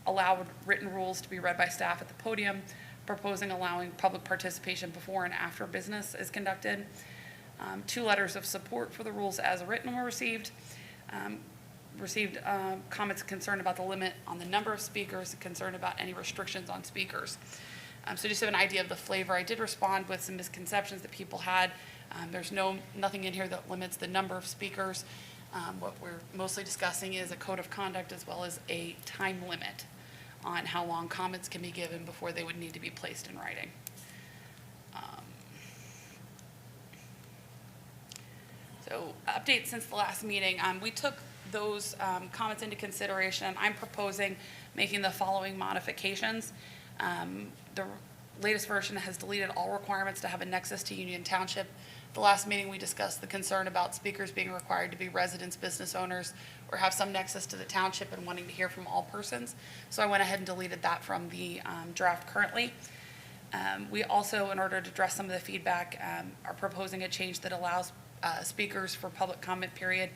allowed written rules to be read by staff at the podium, proposing allowing public participation before and after business is conducted. 2 letters of support for the rules as written were received. Received comments concerned about the limit on the number of speakers, concerned about any restrictions on speakers. So just to have an idea of the flavor, I did respond with some misconceptions that people had. There's nothing in here that limits the number of speakers. What we're mostly discussing is a code of conduct as well as a time limit on how long comments can be given before they would need to be placed in writing. So updates since the last meeting, we took those comments into consideration. I'm proposing making the following modifications. The latest version has deleted all requirements to have a nexus to Union Township. The last meeting we discussed the concern about speakers being required to be residents, business owners, or have some nexus to the township and wanting to hear from all persons. So I went ahead and deleted that from the draft currently. We also, in order to address some of the feedback, are proposing a change that allows speakers for public comment period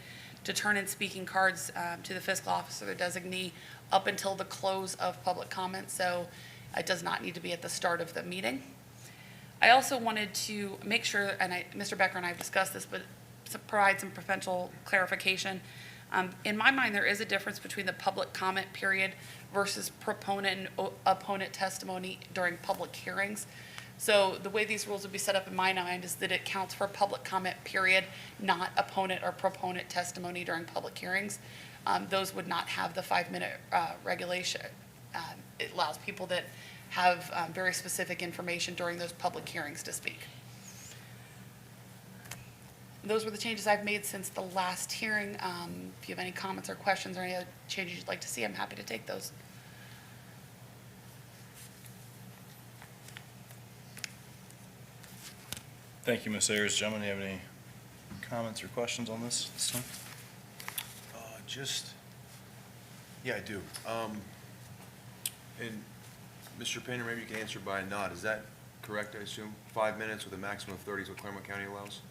to turn in speaking cards to the fiscal officer or designee up until the close of public comment, so it does not need to be at the start of the meeting. I also wanted to make sure, and Mr. Becker and I have discussed this, but to provide some potential clarification. In my mind, there is a difference between the public comment period versus proponent and opponent testimony during public hearings. So the way these rules would be set up in my mind is that it counts for public comment period, not opponent or proponent testimony during public hearings. Those would not have the 5-minute regulation. It allows people that have very specific information during those public hearings to speak. Those were the changes I've made since the last hearing. If you have any comments or questions or any other changes you'd like to see, I'm happy to take those. Thank you, Ms. Ayers. Gentlemen, do you have any comments or questions on this time? Yeah, I do. And Mr. Painter, maybe you can answer by a nod. Is that correct, I assume? 5 minutes with a maximum of 30 is what Clermont County allows?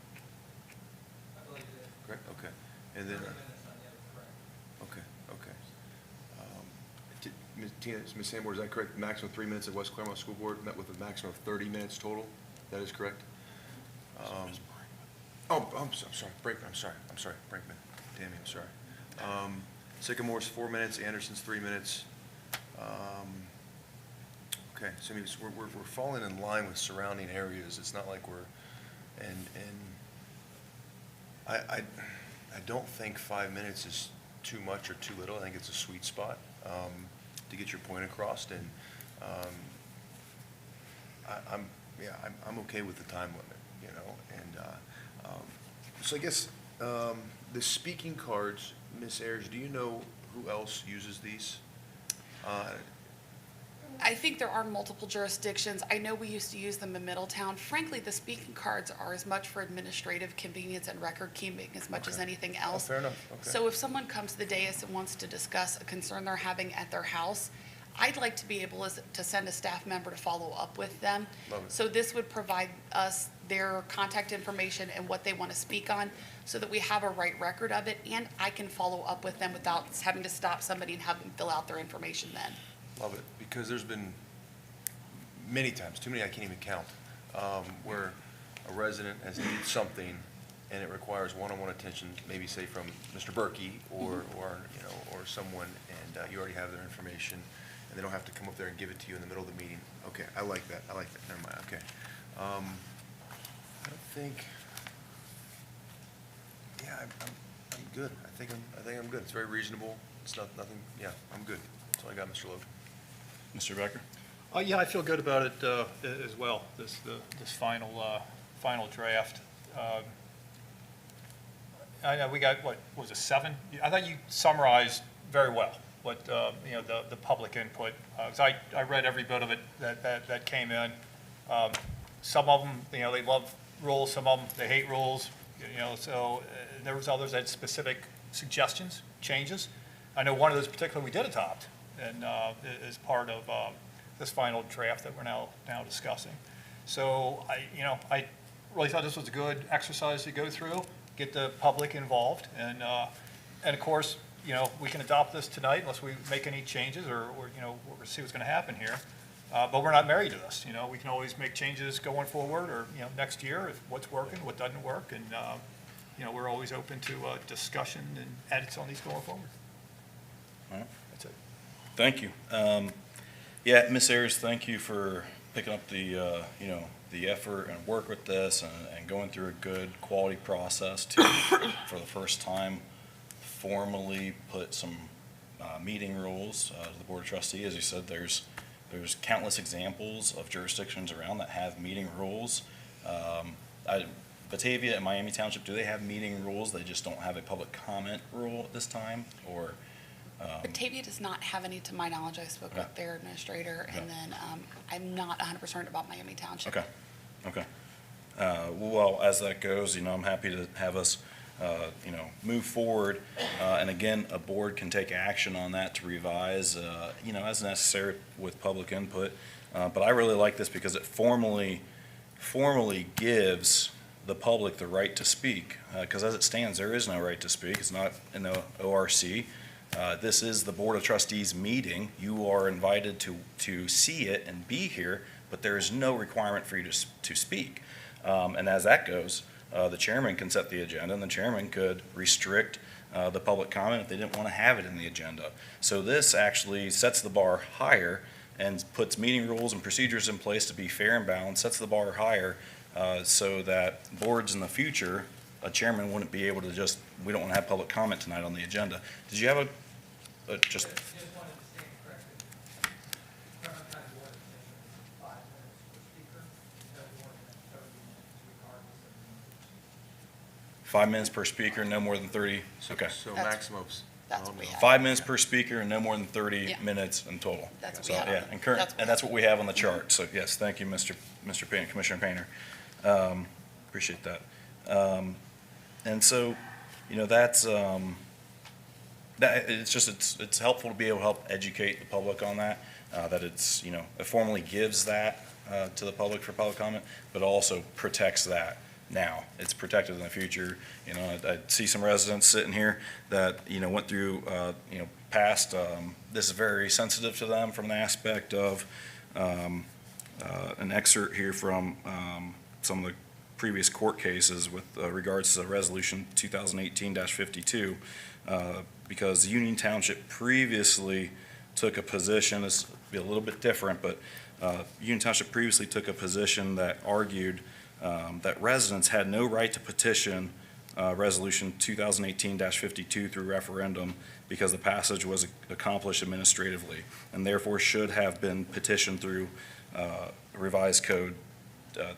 I believe it is. Correct, okay. And then, 30 minutes on the other, correct. okay. Ms. Sanborn, is that correct? Maximum of 3 minutes at West Clermont School Board, met with a maximum of 30 minutes total? That is correct? I'm sorry, Brakeman, I'm sorry, Brakeman. Tammy, I'm sorry. Sycamore's 4 minutes, Anderson's 3 minutes. Okay, so I mean, we're falling in line with surrounding areas. It's not like we're, and I don't think 5 minutes is too much or too little. I think it's a sweet spot to get your point across. And I'm, yeah, I'm okay with the time limit, you know, and, so I guess, the speaking cards, Ms. Ayers, do you know who else uses these? I think there are multiple jurisdictions. I know we used to use them in Middletown. Frankly, the speaking cards are as much for administrative convenience and record keeping as much as Okay. anything Oh, else. fair enough, okay. So if someone comes to the dais and wants to discuss a concern they're having at their house, I'd like to be able to send a staff member to follow up with them. Love it. So this would provide us their contact information and what they want to speak on, so that we have a right record of it, and I can follow up with them without having to stop somebody and have them fill out their information then. Love it, because there's been many times, too many I can't even count, where a resident has needed something and it requires one-on-one attention, maybe say from Mr. Berkey or you know, or someone, and you already have their information, and they don't have to come up there and give it to you in the middle of the meeting. Okay, I like that, never mind, okay. I don't think, yeah, I'm good. I think I'm good. It's very reasonable. It's nothing, yeah, I'm good. That's all I got, Mr. Loeb. Mr. Becker? Yeah, I feel good about it as well, this final draft. I know we got, what was it, 7? I thought you summarized very well what, you know, the public input. 'Cause I read every bit of it that came in. Some of them, you know, they love rules, some of them, they hate rules, you know, so there was others that had specific suggestions, changes. I know one of those particularly we did adopt, and is part of this final draft that we're now discussing. So I really thought this was a good exercise to go through, get the public involved, and of course, you know, we can adopt this tonight unless we make any changes or you know, we'll see what's going to happen here. But we're not married to this, you know, we can always make changes going forward or, you know, next year if what's working, what doesn't work, and, you know, we're always open to discussion and edits on these going forward. All right. That's it. Thank you. Yeah, Ms. Ayers, thank you for picking up the, you know, the effort and work with this and going through a good quality process to, for the first time, formally put some meeting rules to the Board of Trustees. As you said, there's countless examples of jurisdictions around that have meeting rules. Batavia and Miami Township, do they have meeting rules? They just don't have a public comment rule at this time, or? Batavia does not have any, to my knowledge. I spoke with their administrator, and then I'm not 100% about Miami Township. Okay. Well, as that goes, you know, I'm happy to have us, you know, move forward. And again, a board can take action on that to revise, you know, as necessary with public input. But I really like this because it formally gives the public the right to speak. Because as it stands, there is no right to speak. It's not in the ORC. This is the Board of Trustees meeting. You are invited to see it and be here, but there is no requirement for you to speak. And as that goes, the chairman can set the agenda, and the chairman could restrict the public comment if they didn't want to have it in the agenda. So this actually sets the bar higher and puts meeting rules and procedures in place to be fair and balanced, sets the bar higher so that boards in the future, a chairman wouldn't be able to just, we don't want to have public comment tonight on the agenda. Did you have a just? Just wanted to stand corrected. Clermont County Board of Commissioners, 5 minutes per speaker, no more than 30 minutes regardless of the. 5 minutes per speaker, no more than 30, okay. So That's- maximum of. that's what we have. 5 minutes per speaker and no more than 30 Yeah. minutes in total. That's what So, we have on yeah, the- and current, that's what and we that's what we have on the chart. So yes, thank you, Mr. Payne, Commissioner Painter. Appreciate that. And so, you know, that's, it's helpful to be able to help educate the public on that, that it's, you know, it formally gives that to the public for public comment, but also protects that now. It's protected in the future. You know, I see some residents sitting here that, you know, went through, you know, past, this is very sensitive to them from the aspect of an excerpt here from some of the previous court cases with regards to Resolution 2018-52, because Union Township previously took a position, this will be a little bit different, but Union Township previously took a position that argued that residents had no right to petition Resolution 2018-52 through referendum because the passage was accomplished administratively and therefore should have been petitioned through revised code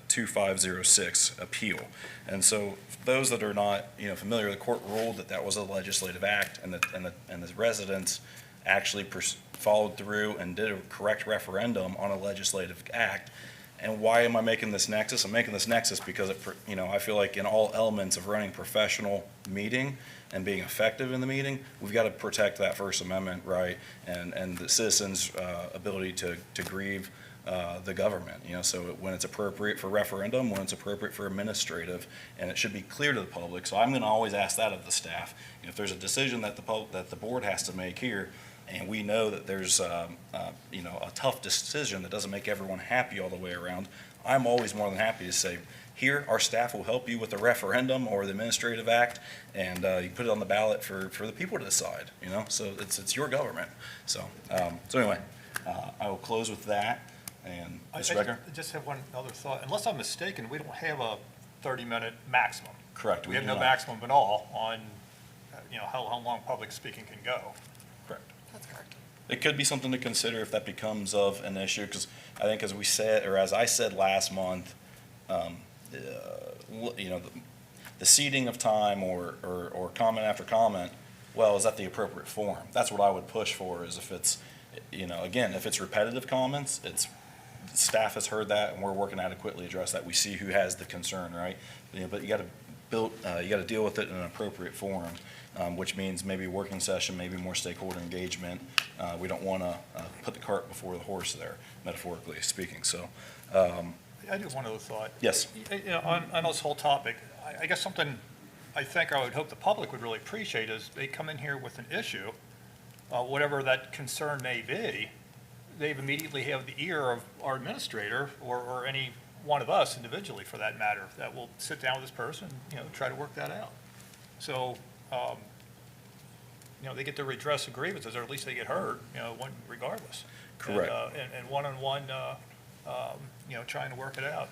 2506 appeal. And so those that are not, familiar, the court ruled that that was a legislative act, and the residents actually followed through and did a correct referendum on a legislative act. And why am I making this nexus? I'm making this nexus because I feel like in all elements of running a professional meeting and being effective in the meeting, we've got to protect that First Amendment right and the citizens' ability to grieve the government. So when it's appropriate for referendum, when it's appropriate for administrative, and it should be clear to the public. So I'm going to always ask that of the staff. If there's a decision that the board has to make here, and we know that there's a tough decision that doesn't make everyone happy all the way around, I'm always more than happy to say, here, our staff will help you with the referendum or the administrative act, and you put it on the ballot for the people to decide, so it's your government. So anyway, I will close with that. And Mr. Becker? I just have one other thought. Unless I'm mistaken, we don't have a 30-minute maximum. Correct. We have no maximum at all on, how long public speaking can go. Correct. That's correct. It could be something to consider if that becomes of an issue, because I think as I said last month, the ceding of time or comment after comment, well, is that the appropriate form? That's what I would push for, is if it's, again, if it's repetitive comments, staff has heard that, and we're working adequately to address that. We see who has the concern, right? But you got to deal with it in an appropriate forum, which means maybe working session, maybe more stakeholder engagement. We don't want to put the cart before the horse there, metaphorically speaking. So, I do have one other thought. yes. On this whole topic, I guess something I would hope the public would really appreciate is they come in here with an issue, whatever that concern may be, they immediately have the ear of our administrator or any one of us individually, for that matter, that will sit down with this person, try to work that out. So, they get to redress the grievances, or at least they get heard, regardless. Correct. And one-on-one, trying to work it out.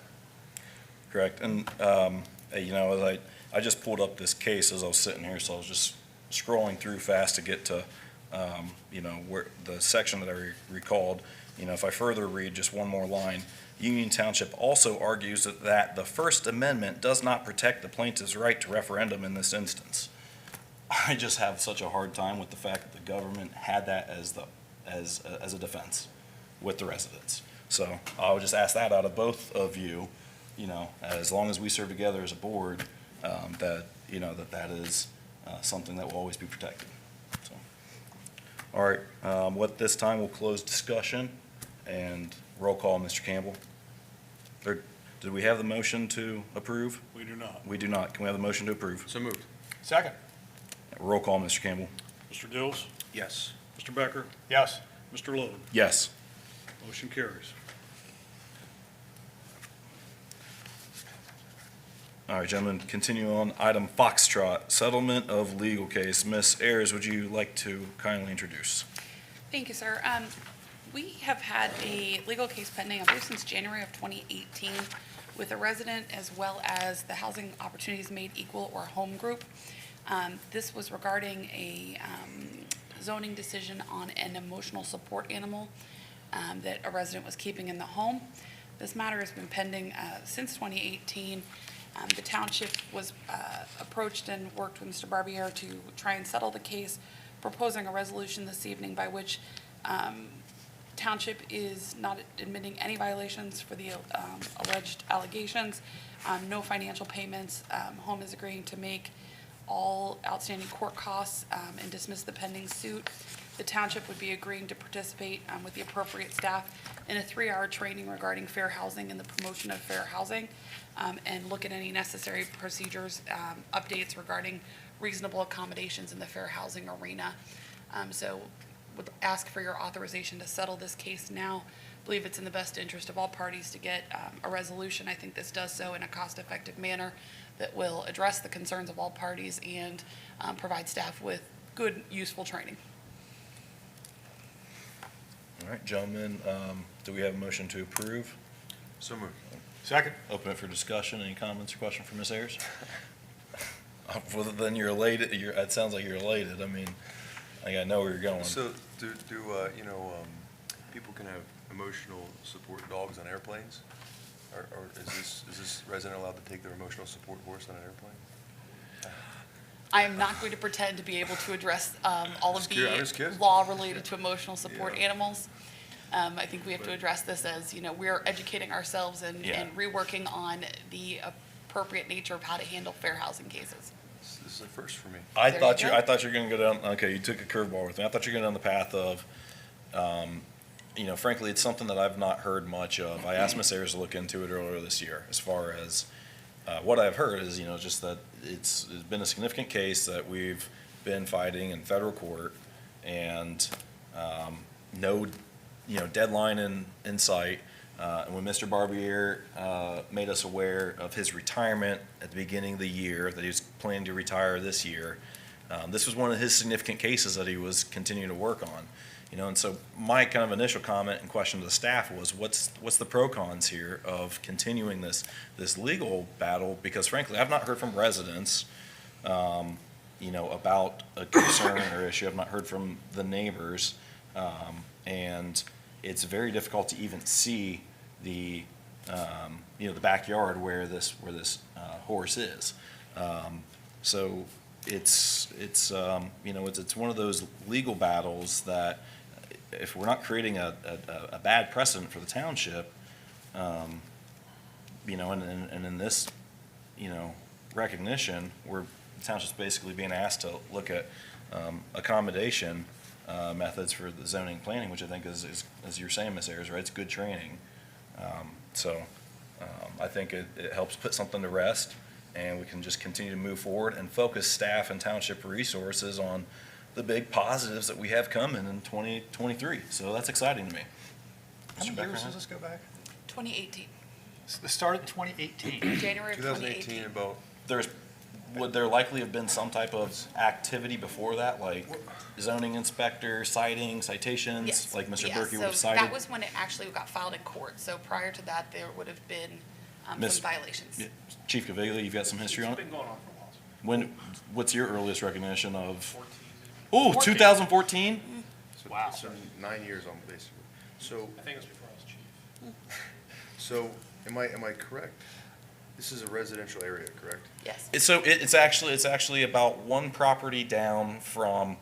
Correct. And, as I just pulled up this case as I was sitting here, so I was just scrolling through fast to get to, where the section that I recalled. If I further read just one more line, Union Township also argues that the First Amendment does not protect the plaintiff's right to referendum in this instance. I just have such a hard time with the fact that the government had that as a defense with the residents. So I would just ask that out of both of you, as long as we serve together as a board, that is something that will always be protected. So, all right, what this time we'll close discussion and roll call, Mr. Campbell. Did we have the motion to approve? We do not. We do not. Can we have the motion to approve? So moved. Second. Roll call, Mr. Campbell. Mr. Dills? Yes. Mr. Becker? Yes. Mr. Logue? Yes. Motion carries. All right, gentlemen, continue on. Item Foxtrot, settlement of legal case. Ms. Ayers, would you like to kindly introduce? Thank you, sir. We have had a legal case pending, I believe, since January of 2018 with a resident as well as the Housing Opportunities Made Equal or Home Group. This was regarding a zoning decision on an emotional support animal that a resident was keeping in the home. This matter has been pending since 2018. The township was approached and worked with Mr. Barbier to try and settle the case, proposing a resolution this evening by which township is not admitting any violations for the alleged allegations, no financial payments. Home is agreeing to make all outstanding court costs and dismiss the pending suit. The township would be agreeing to participate with the appropriate staff in a 3-hour training regarding fair housing and the promotion of fair housing, and look at any necessary procedures, updates regarding reasonable accommodations in the fair housing arena. So would ask for your authorization to settle this case now. Believe it's in the best interest of all parties to get a resolution. I think this does so in a cost-effective manner that will address the concerns of all parties and provide staff with good, useful training. All right, gentlemen, do we have a motion to approve? So moved. Second. Open it for discussion. Any comments or questions from Ms. Ayers? Well, then you're elated. It sounds like you're elated. I mean, I know where you're going. So people can have emotional support dogs on airplanes? Or is this resident allowed to take their emotional support horse on an airplane? I am not going to pretend to be able to address all of I'm just the curious. law related to emotional support Yeah. animals. I think we have to address this as, we're educating ourselves and Yeah. and reworking on the appropriate nature of how to handle fair housing cases. This is a first for me. I There thought you you, go. I thought you were gonna go down, okay, you took a curveball with me. I thought you were going down the path of, frankly, it's something that I've not heard much of. I asked Ms. Ayers to look into it earlier this year, as far as, what I've heard is, just that it's been a significant case that we've been fighting in federal court, and, no, deadline in sight. And when Mr. Barbier made us aware of his retirement at the beginning of the year, that he was planning to retire this year, this was one of his significant cases that he was continuing to work on. And so my kind of initial comment and question to the staff was, what's the pro cons here of continuing this legal battle? Because frankly, I've not heard from residents, about a concern or issue. I've not heard from the neighbors. And it's very difficult to even see the backyard where this horse is. So it's one of those legal battles that if we're not creating a bad precedent for the township, and in this, recognition, the township's basically being asked to look at accommodation methods for the zoning and planning, which I think is, as you're saying, Ms. Ayers, right, it's good training. I think it helps put something to rest, and we can just continue to move forward and focus staff and township resources on the big positives that we have coming in 2023. So that's exciting to me. How many Mr. years Becker? does this go back? 2018, It started in 2018. January of 2018, 2018. about, Would there likely have been some type of activity before that, like zoning inspector, citations, Yes. like Mr. Yeah, Berkey would have so cited? that was when it actually got filed in court. So prior to that, there would have been some Miss- violations. Yeah, Chief Caviglia, you've got some history on it? It's been going on for a while. What's your earliest recognition of? 14. Oh, 2014? Wow. so 9 years on, basically. So, I think it was before I was chief. so am I correct? This is a residential area, correct? Yes. It's actually about one property down from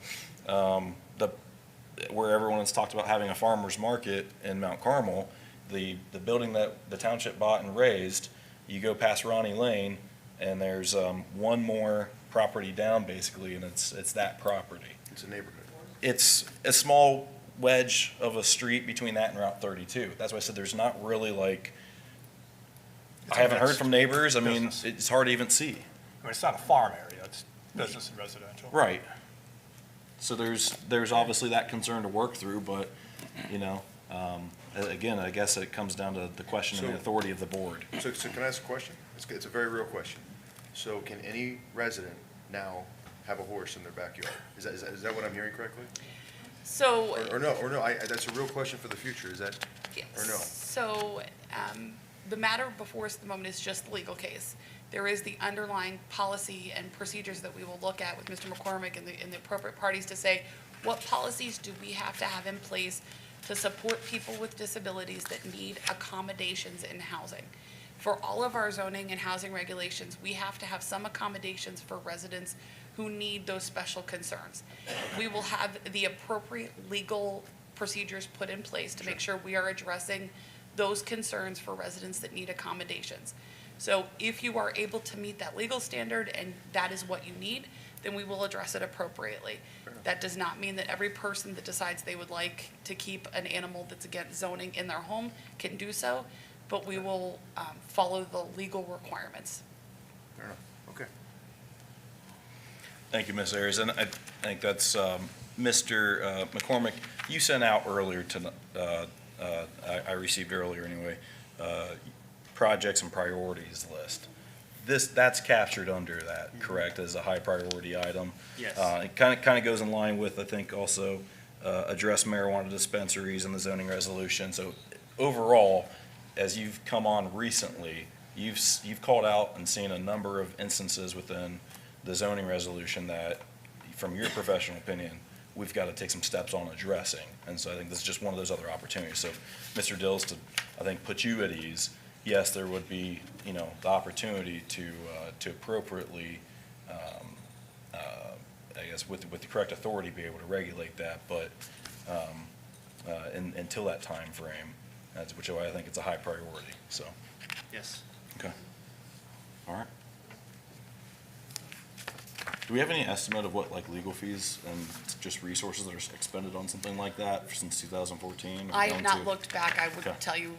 where everyone has talked about having a farmer's market in Mount Carmel. The building that the township bought and raised, you go past Ronnie Lane, and there's one more property down basically, and it's that property. It's a neighborhood. It's a small wedge of a street between that and Route 32. That's why I said there's not really like, It's I haven't heard mixed from neighbors. I mean, business. it's hard to even see. I mean, it's not a farm area, it's business and residential. Right. So there's obviously that concern to work through, but, again, I guess it comes down to the question and the So- authority of the board. So can I ask a question? It's a very real question. So can any resident now have a horse in their backyard? Is that what I'm hearing correctly? So. Or no, that's a real question for the future, is that, or no? So, the matter before us at the moment is just the legal case. There is the underlying policy and procedures that we will look at with Mr. McCormick and the appropriate parties to say, what policies do we have to have in place to support people with disabilities that need accommodations in housing? For all of our zoning and housing regulations, we have to have some accommodations for residents who need those special concerns. We will have the appropriate legal procedures put in place to make sure we are addressing those concerns for residents that need accommodations. So if you are able to meet that legal standard and that is what you need, then we will address it appropriately. That does not mean that every person that decides they would like to keep an animal that's against zoning in their home can do so, but we will follow the legal requirements. Fair enough, okay. Thank you, Ms. Ayers. And I think that's, Mr. McCormick, you sent out earlier I received earlier anyway, projects and priorities list. That's captured under that, correct, as a high priority item? Yes. It kind of goes in line with, I think, also address marijuana dispensaries and the zoning resolution. So overall, as you've come on recently, you've called out and seen a number of instances within the zoning resolution that, from your professional opinion, we've got to take some steps on addressing. And so I think this is just one of those other opportunities. So, Mr. Dills, to, I think, put you at ease, yes, there would be, the opportunity to appropriately, I guess with the correct authority, be able to regulate that, but until that time frame, that's which I think it's a high priority, so. Yes. Okay. All right. Do we have any estimate of what, like, legal fees and just resources that are expended on something like that since 2014? I have not looked back. I would Okay. tell you,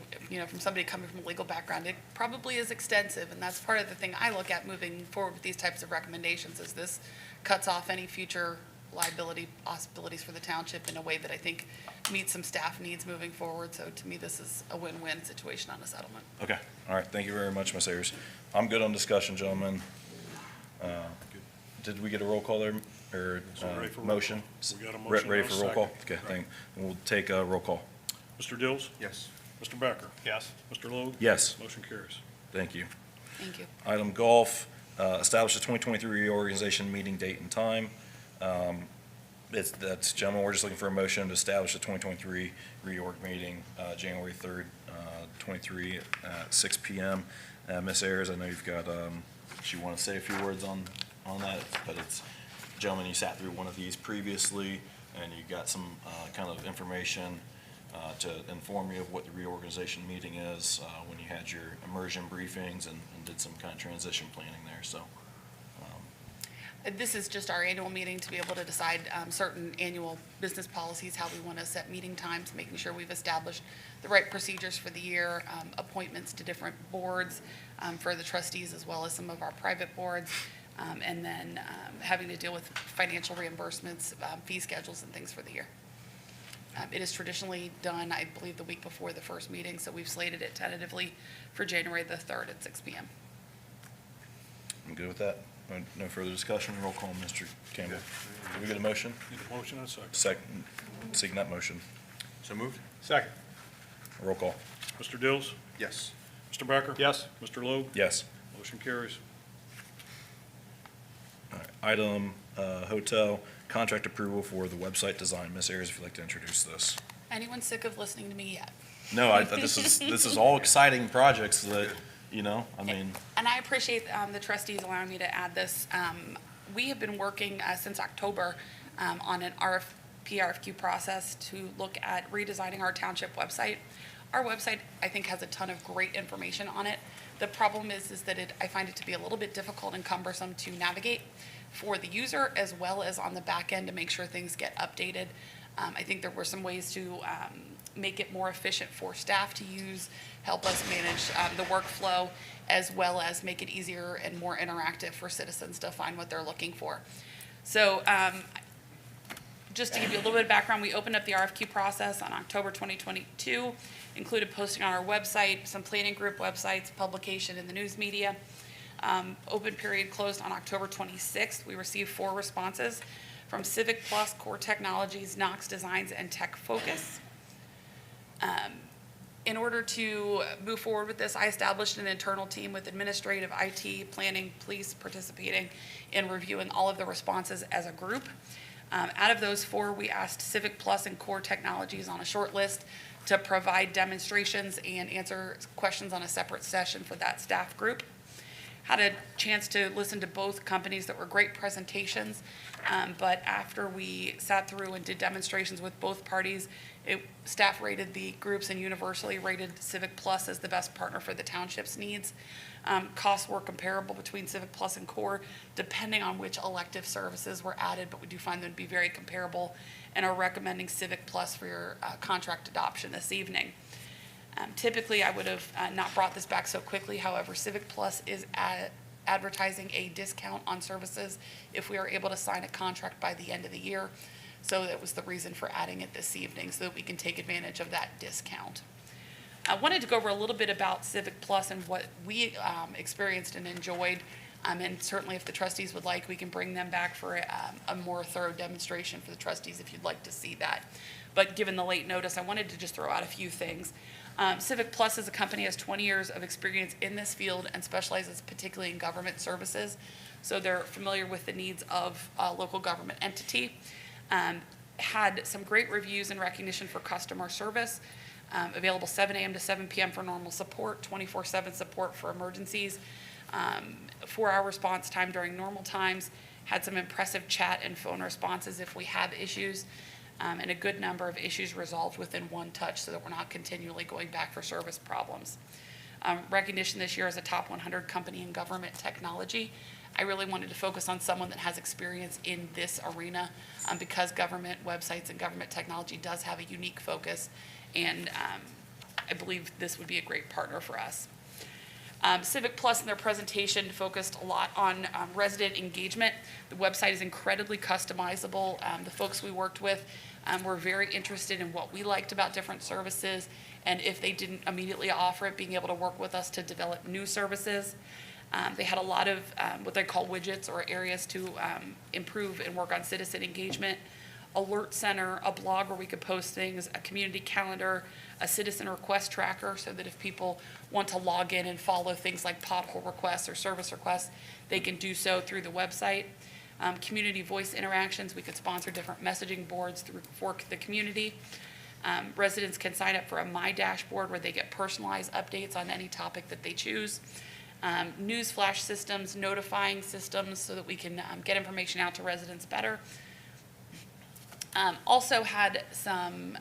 from somebody coming from a legal background, it probably is extensive, and that's part of the thing I look at moving forward with these types of recommendations, is this cuts off any future liability possibilities for the township in a way that I think meets some staff needs moving forward. So to me, this is a win-win situation on a settlement. Okay, all right, thank you very much, Ms. Ayers. I'm good on discussion, gentlemen. Did we get a roll call there, or So ready for roll motion? call. We got a Re- motion Ready and a for roll call? second. Okay, and we'll take a roll call. Mr. Dills? Yes. Mr. Becker? Yes. Mr. Logue? Yes, Motion carries. thank you. Thank you. Item golf, establish a 2023 reorganization meeting date and time. That's, gentlemen, we're just looking for a motion to establish a 2023 reorg meeting, January 3rd, 23 at 6 PM. Ms. Ayers, I know you've got, you want to say a few words on that, but it's, gentlemen, you sat through one of these previously, and you got some kind of information to inform you of what the reorganization meeting is when you had your immersion briefings and did some kind of transition planning there, so. This is just our annual meeting to be able to decide certain annual business policies, how we want to set meeting times, making sure we've established the right procedures for the year, appointments to different boards for the trustees as well as some of our private boards, and then having to deal with financial reimbursements, fee schedules and things for the year. It is traditionally done, I believe, the week before the first meeting, so we've slated it tentatively for January the 3rd at 6 PM. I'm good with that. No further discussion. Roll call, Mr. Campbell. Did we get a motion? Need a motion and a second. Second, seeking that motion. So moved? Second. Roll call. Mr. Dills? Yes. Mr. Becker? Yes. Mr. Logue? Yes. Motion carries. All right. Item, hotel, contract approval for the website design. Ms. Ayers, if you'd like to introduce this. Anyone sick of listening to me yet? No, this is all exciting projects that, I mean, And I appreciate the trustees allowing me to add this. We have been working since October on an RFQ process to look at redesigning our township website. Our website, I think, has a ton of great information on it. The problem is that I find it to be a little bit difficult and cumbersome to navigate for the user as well as on the back end to make sure things get updated. I think there were some ways to make it more efficient for staff to use, help us manage the workflow, as well as make it easier and more interactive for citizens to find what they're looking for. So just to give you a little bit of background, we opened up the RFQ process on October 2022, included posting on our website, some planning group websites, publication in the news media. Open period closed on October 26th. We received 4 responses from Civic Plus, Core Technologies, Knox Designs, and Tech Focus. In order to move forward with this, I established an internal team with administrative, IT, planning, police participating in reviewing all of the responses as a group. Out of those 4, we asked Civic Plus and Core Technologies on a short list to provide demonstrations and answer questions on a separate session for that staff group. Had a chance to listen to both companies that were great presentations, but after we sat through and did demonstrations with both parties, staff rated the groups and universally rated Civic Plus as the best partner for the township's needs. Costs were comparable between Civic Plus and Core, depending on which elective services were added, but we do find them to be very comparable and are recommending Civic Plus for your contract adoption this evening. Typically, I would have not brought this back so quickly. However, Civic Plus is advertising a discount on services if we are able to sign a contract by the end of the year. So that was the reason for adding it this evening, so that we can take advantage of that discount. I wanted to go over a little bit about Civic Plus and what we experienced and enjoyed. And certainly if the trustees would like, we can bring them back for a more thorough demonstration for the trustees if you'd like to see that. But given the late notice, I wanted to just throw out a few things. Civic Plus as a company has 20 years of experience in this field and specializes particularly in government services. So they're familiar with the needs of a local government entity. Had some great reviews and recognition for customer service. available 7 a.m. to 7 p.m. for normal support, 24/7 support for emergencies, 4-hour response time during normal times, had some impressive chat and phone responses if we have issues, and a good number of issues resolved within one touch so that we're not continually going back for service problems. Recognition this year as a top 100 company in government technology. I really wanted to focus on someone that has experience in this arena because government websites and government technology does have a unique focus, and I believe this would be a great partner for us. Civic Plus in their presentation focused a lot on resident engagement. The website is incredibly customizable. The folks we worked with were very interested in what we liked about different services, and if they didn't immediately offer it, being able to work with us to develop new services. They had a lot of what they call widgets or areas to improve and work on citizen engagement. Alert center, a blog where we could post things, a community calendar, a citizen request tracker so that if people want to log in and follow things like pothole requests or service requests, they can do so through the website. Community voice interactions, we could sponsor different messaging boards for the community. Residents can sign up for a My Dashboard where they get personalized updates on any topic that they choose. News flash systems, notifying systems so that we can get information out to residents better. Also had some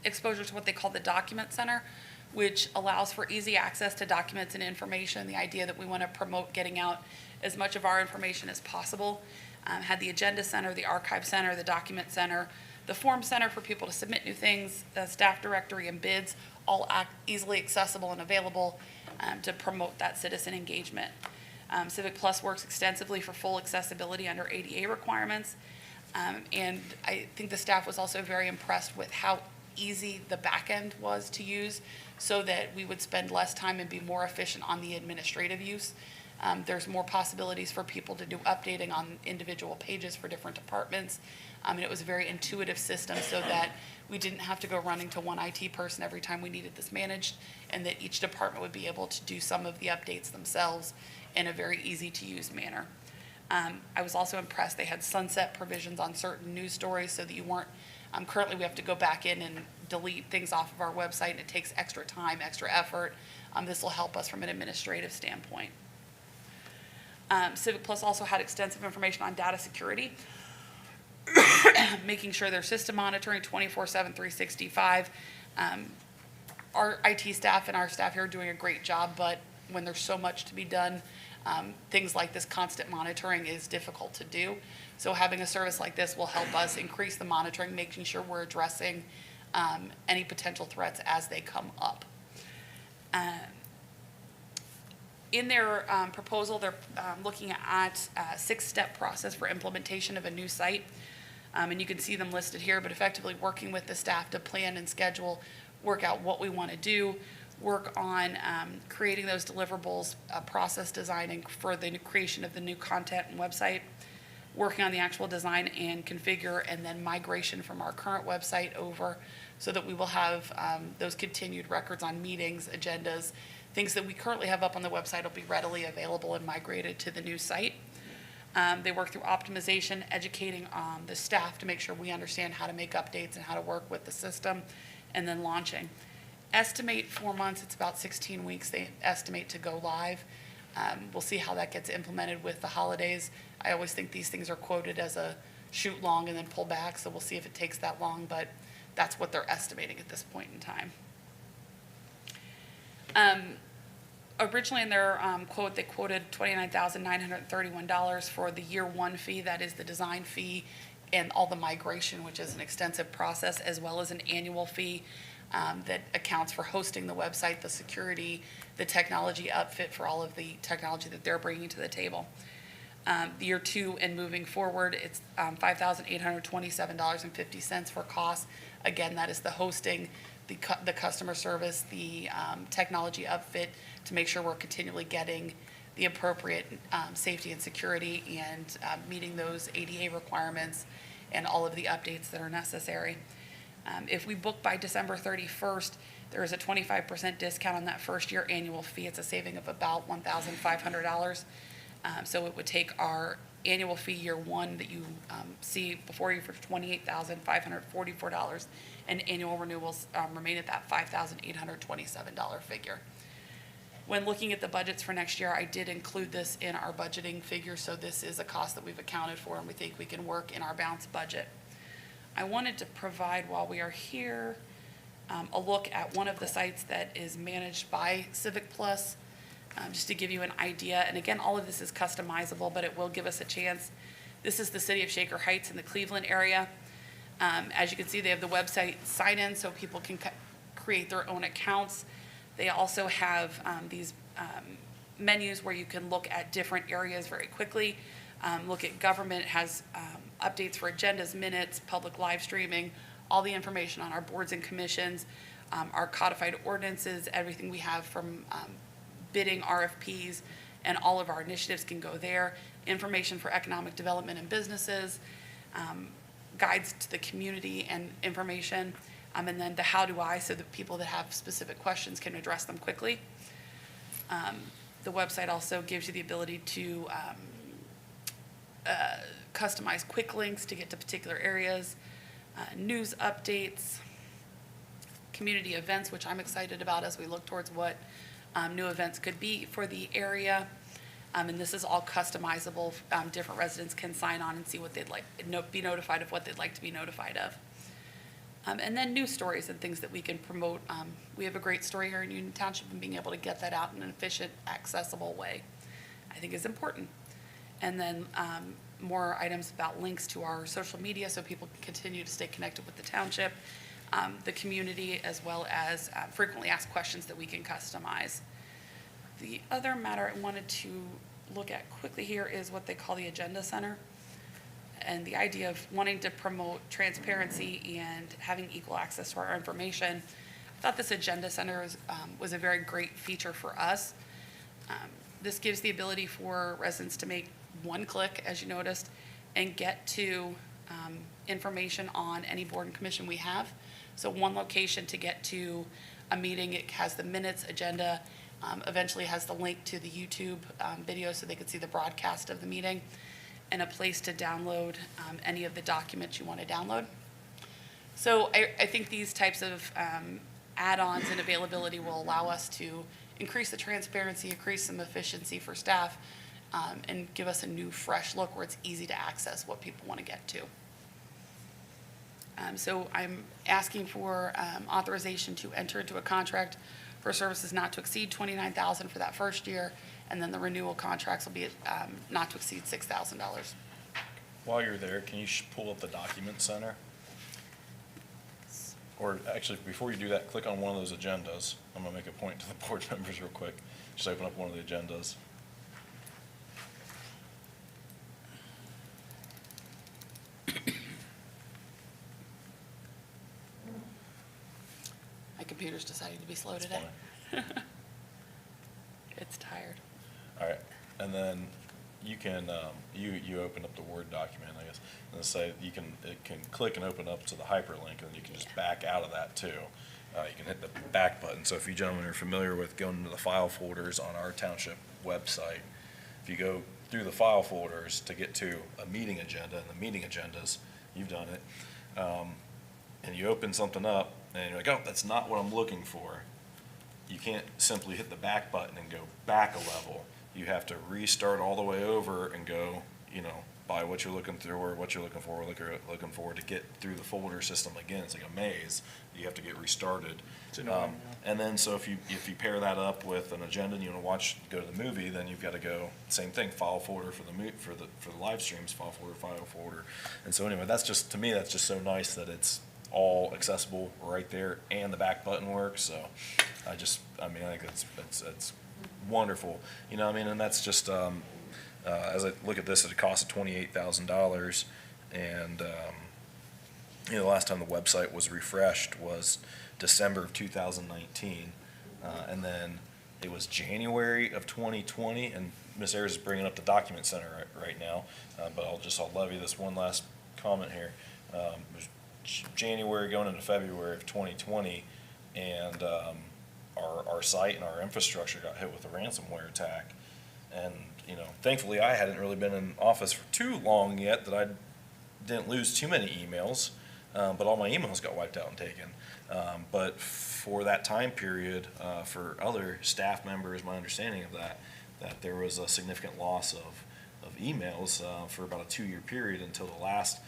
exposure to what they call the Document Center, which allows for easy access to documents and information. The idea that we want to promote getting out as much of our information as possible. Had the Agenda Center, the Archive Center, the Document Center, the Form Center for people to submit new things, the staff directory and bids, all easily accessible and available to promote that citizen engagement. Civic Plus works extensively for full accessibility under ADA requirements. And I think the staff was also very impressed with how easy the back end was to use so that we would spend less time and be more efficient on the administrative use. There's more possibilities for people to do updating on individual pages for different departments. And it was a very intuitive system so that we didn't have to go running to one IT person every time we needed this managed, and that each department would be able to do some of the updates themselves in a very easy to use manner. I was also impressed they had sunset provisions on certain news stories so that you weren't, currently we have to go back in and delete things off of our website, and it takes extra time, extra effort. This will help us from an administrative standpoint. Civic Plus also had extensive information on data security, making sure their system monitoring 24/7, 365. Our IT staff and our staff here are doing a great job, but when there's so much to be done, things like this constant monitoring is difficult to do. So having a service like this will help us increase the monitoring, making sure we're addressing any potential threats as they come up. In their proposal, they're looking at a 6-step process for implementation of a new site. And you can see them listed here, but effectively working with the staff to plan and schedule, work out what we want to do, work on creating those deliverables, process designing for the creation of the new content and website, working on the actual design and configure, and then migration from our current website over so that we will have those continued records on meetings, agendas, things that we currently have up on the website will be readily available and migrated to the new site. They work through optimization, educating the staff to make sure we understand how to make updates and how to work with the system, and then launching. Estimate 4 months, it's about 16 weeks they estimate to go live. We'll see how that gets implemented with the holidays. I always think these things are quoted as a shoot long and then pull back, so we'll see if it takes that long, but that's what they're estimating at this point in time. Originally in their quote, they quoted $29,931 for the year one fee, that is the design fee and all the migration, which is an extensive process, as well as an annual fee that accounts for hosting the website, the security, the technology upfit for all of the technology that they're bringing to the table. Year two and moving forward, it's $5,827.50 for costs. Again, that is the hosting, the customer service, the technology upfit to make sure we're continually getting the appropriate safety and security and meeting those ADA requirements and all of the updates that are necessary. If we book by December 31st, there is a 25% discount on that first year annual fee. It's a saving of about $1,500. So it would take our annual fee year one that you see before you for $28,544, and annual renewals remain at that $5,827 figure. When looking at the budgets for next year, I did include this in our budgeting figure, so this is a cost that we've accounted for and we think we can work in our balanced budget. I wanted to provide, while we are here, a look at one of the sites that is managed by Civic Plus, just to give you an idea. And again, all of this is customizable, but it will give us a chance. This is the city of Shaker Heights in the Cleveland area. As you can see, they have the website sign-in so people can create their own accounts. They also have these menus where you can look at different areas very quickly. Look at government, it has updates for agendas, minutes, public live streaming, all the information on our boards and commissions, our codified ordinances, everything we have from bidding RFPs, and all of our initiatives can go there. Information for economic development and businesses, guides to the community and information. And then the how do I, so that people that have specific questions can address them quickly. The website also gives you the ability to customize quick links to get to particular areas, news updates, community events, which I'm excited about as we look towards what new events could be for the area. And this is all customizable. Different residents can sign on and see what they'd like, be notified of what they'd like to be notified of. And then news stories and things that we can promote. We have a great story here in Union Township, and being able to get that out in an efficient, accessible way, I think is important. And then more items about links to our social media so people can continue to stay connected with the township, the community, as well as frequently asked questions that we can customize. The other matter I wanted to look at quickly here is what they call the Agenda Center. And the idea of wanting to promote transparency and having equal access to our information. I thought this Agenda Center was a very great feature for us. This gives the ability for residents to make one click, as you noticed, and get to information on any board and commission we have. So one location to get to a meeting. It has the minutes, agenda, eventually has the link to the YouTube video so they could see the broadcast of the meeting, and a place to download any of the documents you want to download. So I think these types of add-ons and availability will allow us to increase the transparency, increase some efficiency for staff, and give us a new, fresh look where it's easy to access what people want to get to. So I'm asking for authorization to enter into a contract for services not to exceed $29,000 for that first year, and then the renewal contracts will be not to exceed $6,000. While you're there, can you pull up the document center? Or actually, before you do that, click on one of those agendas. I'm gonna make a point to the board members real quick. Just open up one of the agendas. My computer's deciding to be slow today. It's tired. All right, and then you can, you open up the Word document, I guess, and say it can click and open up to the hyperlink, and then you can just back out of that too. You can hit the back button. So if you gentlemen are familiar with going into the file folders on our township website, if you go through the file folders to get to a meeting agenda, and the meeting agendas, you've done it, and you open something up, and you're like, oh, that's not what I'm looking for. You can't simply hit the back button and go back a level. You have to restart all the way over and go, by what you're looking through or what you're looking for, looking for to get through the folder system again. It's like a maze. You have to get restarted. It's annoying, And then, so if you pair that up with an agenda and you want to go to the movie, then you've got to go, same thing, file folder for the live streams, file folder. And so anyway, that's just, to me, that's just so nice that it's all accessible right there and the back button works. So I think it's wonderful. And that's just, as I look at this, at a cost of $28,000, and the last time the website was refreshed was December of 2019, and then it was January of 2020. And Ms. Ayers is bringing up the document center right now, but I'll levy this one last comment here. It was January going into February of 2020, and our site and our infrastructure got hit with a ransomware attack. And thankfully I hadn't really been in office for too long yet that I didn't lose too many emails, but all my emails got wiped out and taken. But for that time period, for other staff members, my understanding of that there was a significant loss of emails for about a 2-year period until the last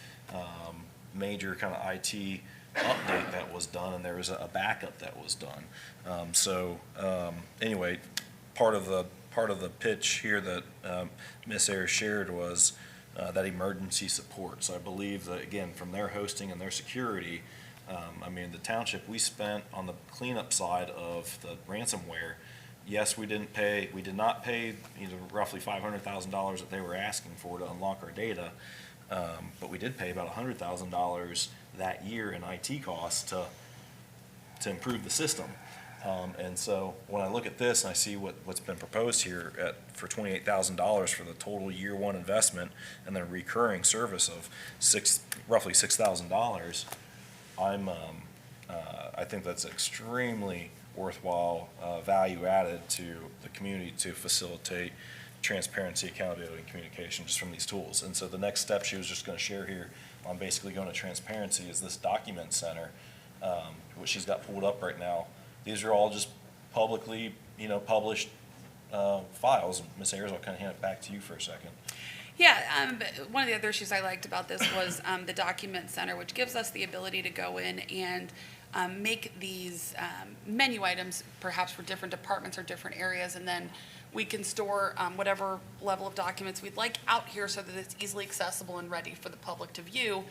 major kind of IT update that was done, and there was a backup that was done. Anyway, part of the pitch here that Ms. Ayers shared was that emergency support. So I believe that, again, from their hosting and their security, the township, we spent on the cleanup side of the ransomware. Yes, we did not pay roughly $500,000 that they were asking for to unlock our data, but we did pay about $100,000 that year in IT costs to improve the system. And so when I look at this and I see what's been proposed here for $28,000 for the total year one investment and then recurring service of roughly $6,000, I think that's extremely worthwhile value added to the community to facilitate transparency, accountability, and communication just from these tools. And so the next step she was just going to share here on basically going to transparency is this document center, what she's got pulled up right now. These are all just publicly, published files. Ms. Ayers, I'll kind of hand it back to you for a second. Yeah, one of the other issues I liked about this was the document center, which gives us the ability to go in and make these menu items perhaps for different departments or different areas, and then we can store whatever level of documents we'd like out here so that it's easily accessible and ready for the public to view.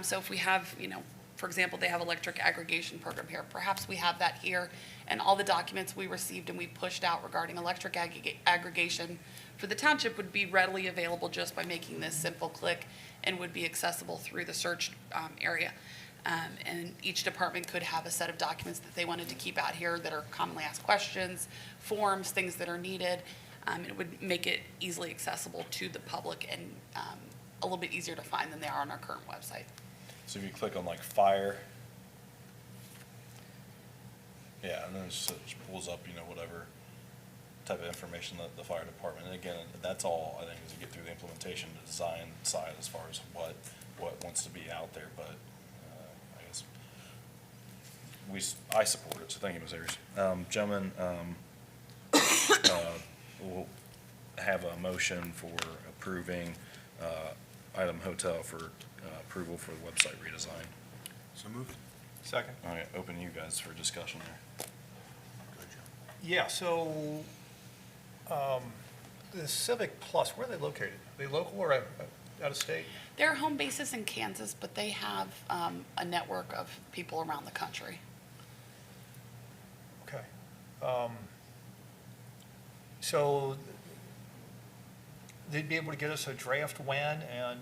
So if we have, for example, they have electric aggregation program here, perhaps we have that here, and all the documents we received and we pushed out regarding electric aggregation for the township would be readily available just by making this simple click and would be accessible through the search area. And each department could have a set of documents that they wanted to keep out here that are commonly asked questions, forms, things that are needed. It would make it easily accessible to the public and a little bit easier to find than they are on our current website. So if you click on like fire, yeah, and then it just pulls up, whatever type of information that the fire department, and again, that's all, I think, as you get through the implementation, the design side as far as what wants to be out there, but I guess I support it, so thank you, Ms. Ayers. Gentlemen, we'll have a motion for approving item hotel for approval for the website redesign. So moved. Second. All right, open you guys for discussion there. Yeah, so the Civic Plus, where are they located? Are they local or out of state? Their home base is in Kansas, but they have a network of people around the country. Okay. So they'd be able to get us a draft when, and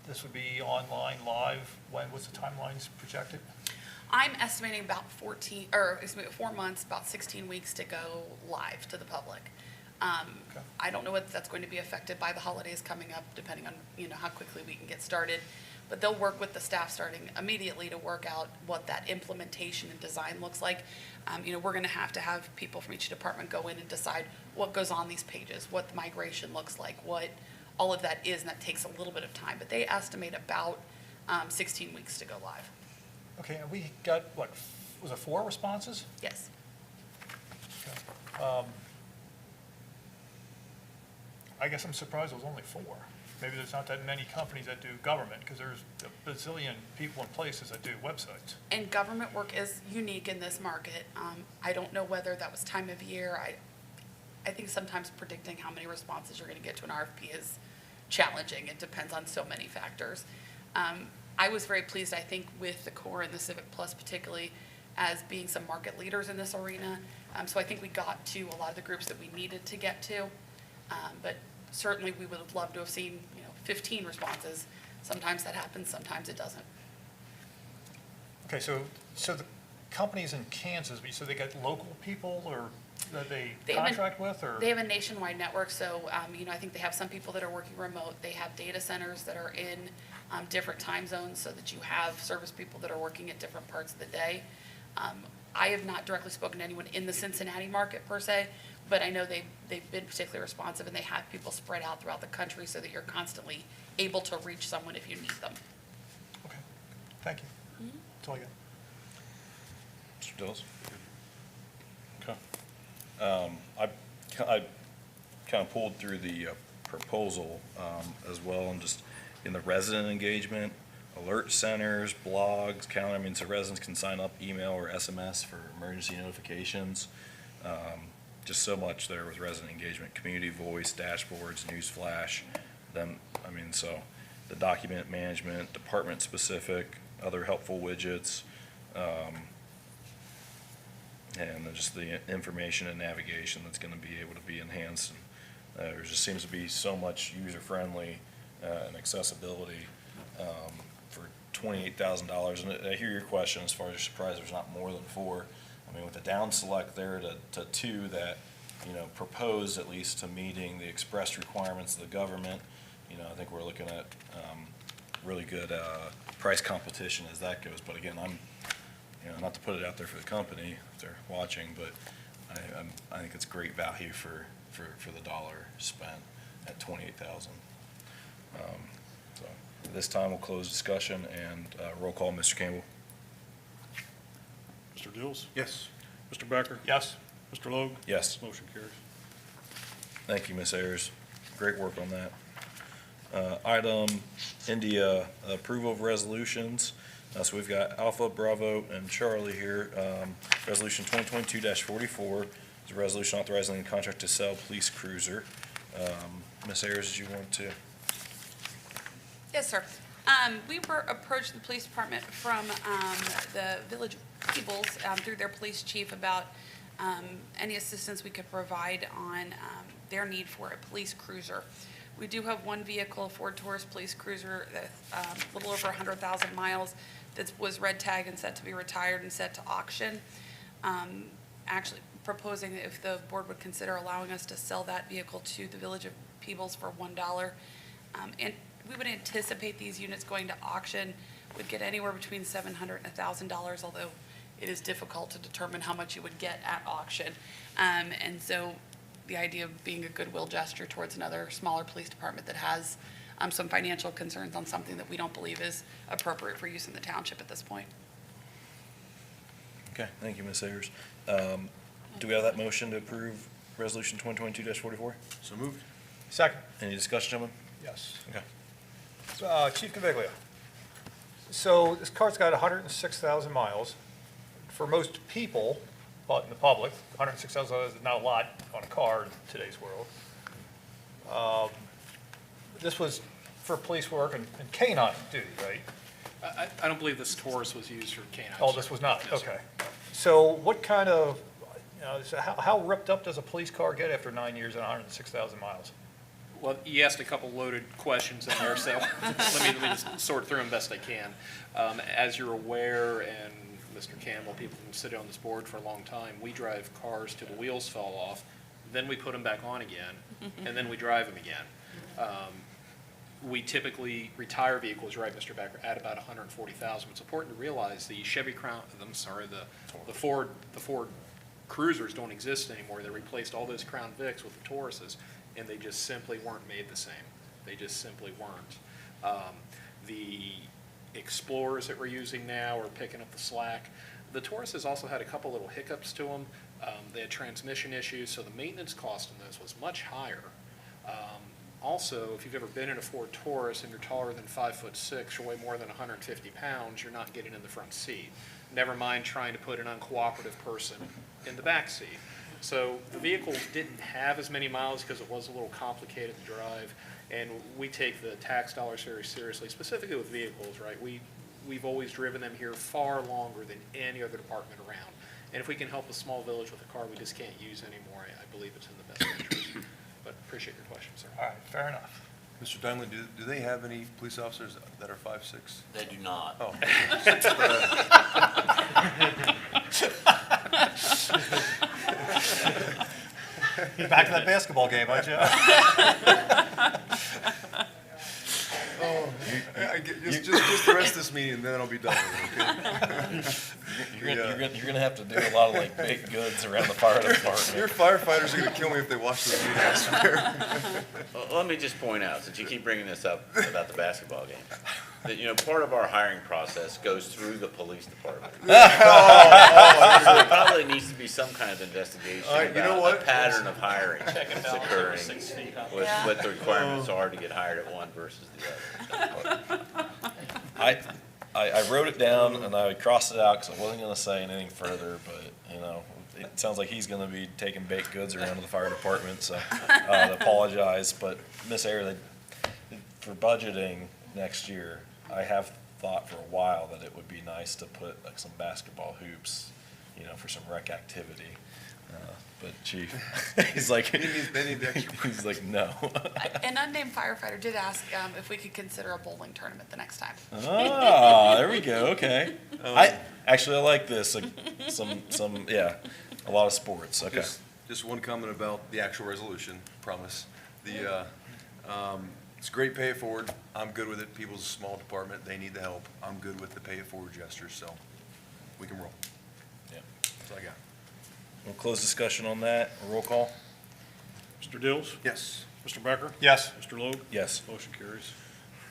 this would be online, live, when? What's the timelines projected? I'm estimating about 4 months, about 16 weeks to go live to the public. Okay. I don't know whether that's going to be affected by the holidays coming up, depending on, how quickly we can get started. But they'll work with the staff starting immediately to work out what that implementation and design looks like. We're going to have people from each department go in and decide what goes on these pages, what the migration looks like, what all of that is, and that takes a little bit of time. But they estimate about 16 weeks to go live. Okay, and we got, was it 4 responses? Yes. Okay. I guess I'm surprised it was only 4. Maybe there's not that many companies that do government, because there's a bazillion people and places that do websites. And government work is unique in this market. I don't know whether that was time of year. I think sometimes predicting how many responses you're going to get to an RFP is challenging. It depends on so many factors. I was very pleased, I think, with the Core and the Civic Plus particularly as being some market leaders in this arena. So I think we got to a lot of the groups that we needed to get to. But certainly we would have loved to have seen 15 responses. Sometimes that happens, sometimes it doesn't. Okay, so the companies in Kansas, so they got local people or that they contract with, or? They have a nationwide network, so I think they have some people that are working remote. They have data centers that are in different time zones so that you have service people that are working at different parts of the day. I have not directly spoken to anyone in the Cincinnati market per se, But I know they've been particularly responsive, and they have people spread out throughout the country so that you're constantly able to reach someone if you need them. Okay, thank you. That's all I got. Mr. Dills? Okay. I kind of pulled through the proposal as well, and just in the resident engagement, alert centers, blogs, calendar, I mean, so residents can sign up, email or SMS for emergency notifications. Just so much there with resident engagement, community voice, dashboards, news flash, then, I mean, so the document management, department specific, other helpful widgets, and then just the information and navigation that's going to be able to be enhanced. And, there just seems to be so much user-friendly and accessibility for $28,000. And I hear your question as far as you're surprised there's not more than 4. I mean, with the down select there to 2 that, you know, propose at least to meeting the express requirements of the government, you know, I think we're looking at really good price competition as that goes. But again, I'm, you know, not to put it out there for the company if they're watching, but I think it's great value for the dollar spent at $28,000. So at this time, we'll close discussion and roll call. Mr. Campbell. Mr. Dills? Yes. Mr. Becker? Yes. Mr. Logue? Yes. Motion carries. Thank you, Ms. Ayers. Great work on that. Item India, approval of resolutions. So we've got Alpha, Bravo, and Charlie here. Resolution 2022-44 is a resolution authorizing the contract to sell police cruiser. Ms. Ayers, did you want to? Yes, sir. We were approached the police department from the Village of Peebles through their police chief about any assistance we could provide on their need for a police cruiser. We do have one vehicle, a Ford Taurus police cruiser, that's a little over 100,000 miles, that was red tagged and set to be retired and set to auction. Actually proposing that if the board would consider allowing us to sell that vehicle to the Village of Peebles for $1. And we would anticipate these units going to auction would get anywhere between $700 and $1,000, although it is difficult to determine how much you would get at auction. And so the idea of being a goodwill gesture towards another smaller police department that has some financial concerns on something that we don't believe is appropriate for use in the township at this point. Okay, thank you, Ms. Ayers. Do we have that motion to approve Resolution 2022-44? So moved. Second. Any discussion, gentlemen? Yes. Okay. Chief Caviglia. So this car's got 106,000 miles. For most people, but in the public, 106,000 is not a lot on a car in today's world. This was for police work and canine duty, right? I don't believe this Taurus was used for canines. Oh, this was not, No, sir. okay. So what kind of, you know, so how ripped up does a police car get after 9 years and 106,000 miles? Well, you asked a couple loaded questions in there, so let me just sort through them best I can. As you're aware, and Mr. Campbell, people have been sitting on this board for a long time, we drive cars till the wheels fall off, then we put them back on again, and then we drive them again. We typically retire vehicles, right, Mr. Becker, at about 140,000. It's important to realize the Chevy Crown, the Ford Cruisers don't exist anymore. They replaced all those Crown Vics with the Tauruses, and they just simply weren't made the same. They just simply weren't. The Explorers that we're using now are picking up the slack. The Tauruses also had a couple little hiccups to them. They had transmission issues, so the maintenance cost on those was much higher. Also, if you've ever been in a Ford Taurus and you're taller than 5'6", or weigh more than 150 pounds, you're not getting in the front seat. Never mind trying to put an uncooperative person in the back seat. So the vehicle didn't have as many miles because it was a little complicated to drive, and we take the tax dollars very seriously, specifically with vehicles, right? We've always driven them here far longer than any other department around. And if we can help a small village with a car we just can't use anymore, I believe it's in the best interest. But appreciate your question, sir. All right, fair enough. Mr. Dunley, do they have any police officers that are 5'6"? They do not. Oh. You're back to that basketball game, aren't you? Just the rest of this meeting, and then I'll be done with it, okay? You're gonna have to do a lot of like baked goods around the fire department. Your firefighters are gonna kill me if they watch this video, I swear. Well, let me just point out, since you keep bringing this up about the basketball game, that, part of our hiring process goes through the police department. So there probably needs to be some kind of investigation All right, you know about what? a pattern of hiring that's occurring, with Yeah. what the requirements are to get hired at one versus the other. I wrote it down and I crossed it out because I wasn't gonna say anything further, but, it sounds like he's gonna be taking baked goods around to the fire department, so, I apologize, but Miss Ayers, for budgeting next year, I have thought for a while that it would be nice to put like some basketball hoops, for some rec activity. But chief, he's like, They need the extra. he's like, no. An unnamed firefighter did ask if we could consider a bowling tournament the next time. Ah, there we go, okay. I like this, like, a lot of sports, okay. Just one comment about the actual resolution, promise. It's great, pay it forward. I'm good with it. People's a small department. They need the help. I'm good with the pay it forward gestures, so we can roll. Yeah. That's all I got. We'll close discussion on that, roll call? Mr. Dills? Yes. Mr. Becker? Yes. Mr. Logue? Yes. Motion carries.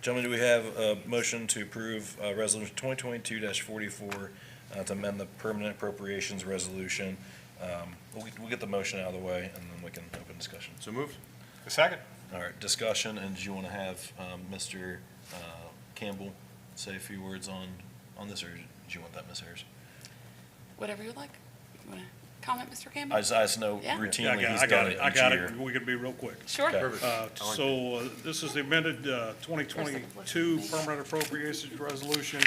Gentlemen, do we have a motion to approve Resolution 2022-44 to amend the permanent appropriations resolution? We'll get the motion out of the way, and then we can open discussion. So moved? A second? All right, discussion, and do you want to have Mr. Campbell say a few words on this, or do you want that, Ms. Ayers? Whatever you like. You want to comment, Mr. Campbell? I just know Yeah. routinely he's I got done it. it I each got year. it. We can be real quick. Sure. Perfect. So this is the amended 2022 permanent appropriations resolution.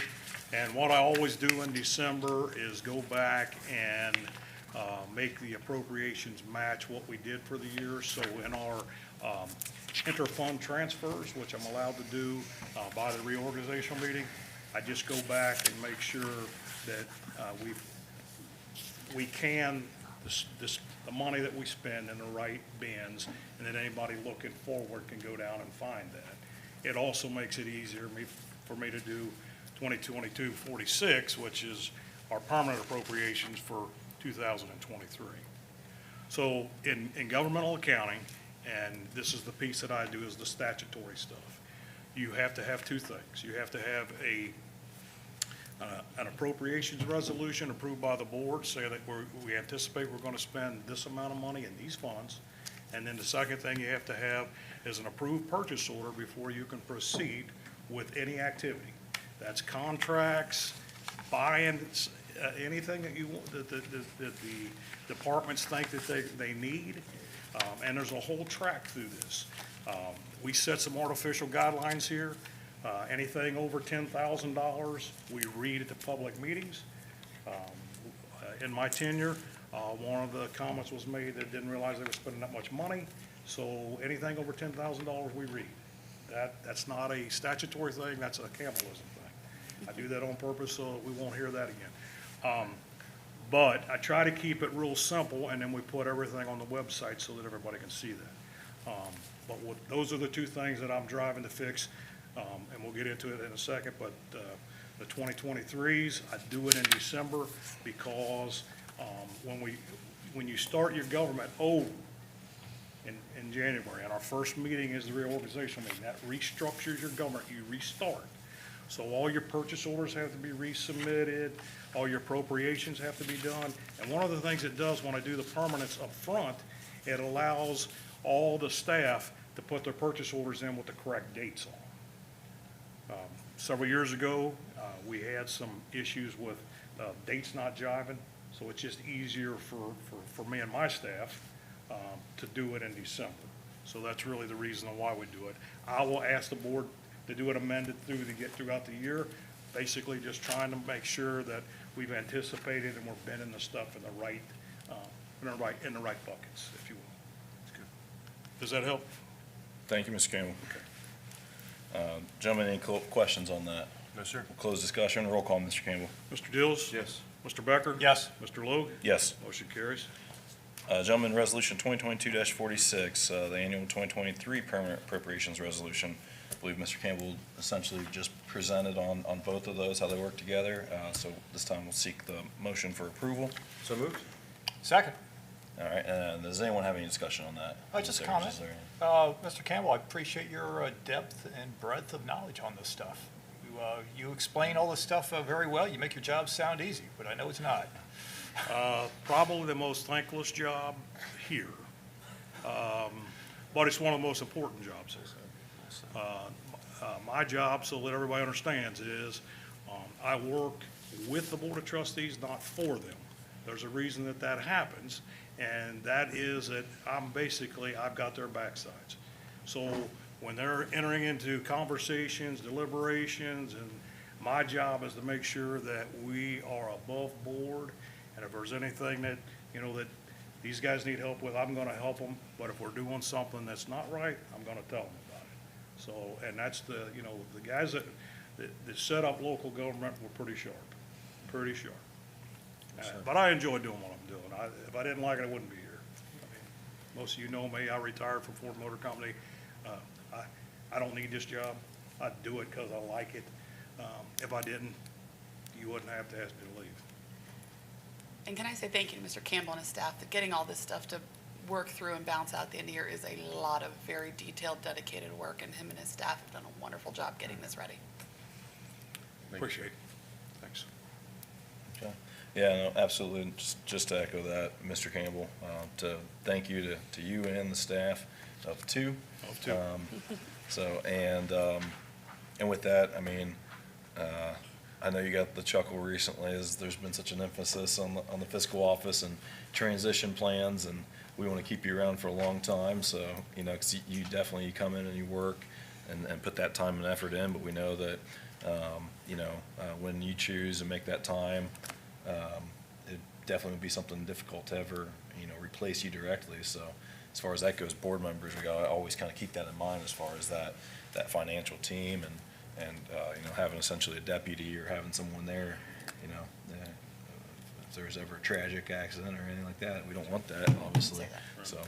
And what I always do in December is go back and make the appropriations match what we did for the year. So in our interfund transfers, which I'm allowed to do by the reorganizational meeting, I just go back and make sure that we can, the money that we spend in the right bins, and that anybody looking forward can go down and find that. It also makes it easier for me to do 2022-46, which is our permanent appropriations for 2023. So in governmental accounting, and this is the piece that I do, is the statutory stuff. You have to have two things. You have to have an appropriations resolution approved by the board, say that we anticipate we're going to spend this amount of money in these funds. And then the second thing you have to have is an approved purchase order before you can proceed with any activity. That's contracts, buying, anything that you want, that the departments think that they need. And there's a whole track through this. We set some artificial guidelines here. Anything over $10,000, we read at the public meetings. In my tenure, one of the comments was made that didn't realize they were spending that much money. So anything over $10,000, we read. That's not a statutory thing, that's a cannibalism thing. I do that on purpose so we won't hear that again. But I try to keep it real simple, and then we put everything on the website so that everybody can see that. But those are the two things that I'm driving to fix, and we'll get into it in a second. But the 2023s, I do it in December because when you start your government over in January, and our first meeting is the reorganizational meeting, that restructures your government, you restart. So all your purchase orders have to be resubmitted, all your appropriations have to be done. And one of the things it does when I do the permanents up front, it allows all the staff to put their purchase orders in with the correct dates on. Several years ago, we had some issues with dates not jiving, so it's just easier for me and my staff to do it in December. So that's really the reason why we do it. I will ask the board to do it amended throughout the year, basically just trying to make sure that we've anticipated and we're bending the stuff in the right buckets, if you will. That's good. Does that help? Thank you, Mr. Campbell. Gentlemen, any questions on that? No, sir. We'll close discussion, roll call, Mr. Campbell. Mr. Dills? Yes. Mr. Becker? Yes. Mr. Logue? Yes. Motion carries. Gentlemen, Resolution 2022-46, the annual 2023 permanent appropriations resolution. believe Mr. Campbell essentially just presented on both of those, how they work together. So this time we'll seek the motion for approval. So moved? Second. All right, and does anyone have any discussion on that? Just a Is comment. there- Mr. Campbell, I appreciate your depth and breadth of knowledge on this stuff. You explain all this stuff very well. You make your job sound easy, but I know it's not. Probably the most thankless job here, but it's one of the most important jobs here. My job, so that everybody understands, is I work with the Board of Trustees, not for them. There's a reason that that happens, and that is that I've got their backsides. So when they're entering into conversations, deliberations, and my job is to make sure that we are above board, and if there's anything that, that these guys need help with, I'm gonna help them, but if we're doing something that's not right, I'm gonna tell them about it. So, and that's the guys that set up local government were pretty sharp. But I enjoy doing what I'm doing. If I didn't like it, I wouldn't be here. I mean, most of you know me, I retired from Ford Motor Company. I don't need this job. I do it because I like it. If I didn't, you wouldn't have to ask me to leave. And can I say thank you to Mr. Campbell and his staff, that getting all this stuff to work through and bounce out at the end of the year is a lot of very detailed, dedicated work, and him and his staff have done a wonderful job getting this ready. Appreciate it. Thanks. Okay. Yeah, no, absolutely. Just to echo that, Mr. Campbell, to thank you to you and the staff of two. So, and with that, I mean, I know you got the chuckle recently as there's been such an emphasis on the fiscal office and transition plans, and we want to keep you around for a long time. So, 'cause you definitely come in and you work and put that time and effort in, but we know that, when you choose to make that time, it definitely would be something difficult to ever, replace you directly. So as far as that goes, board members, we gotta always kind of keep that in mind as far as that financial team and having essentially a deputy or having someone there, if there's ever a tragic accident or anything like that, we don't want that, obviously. So,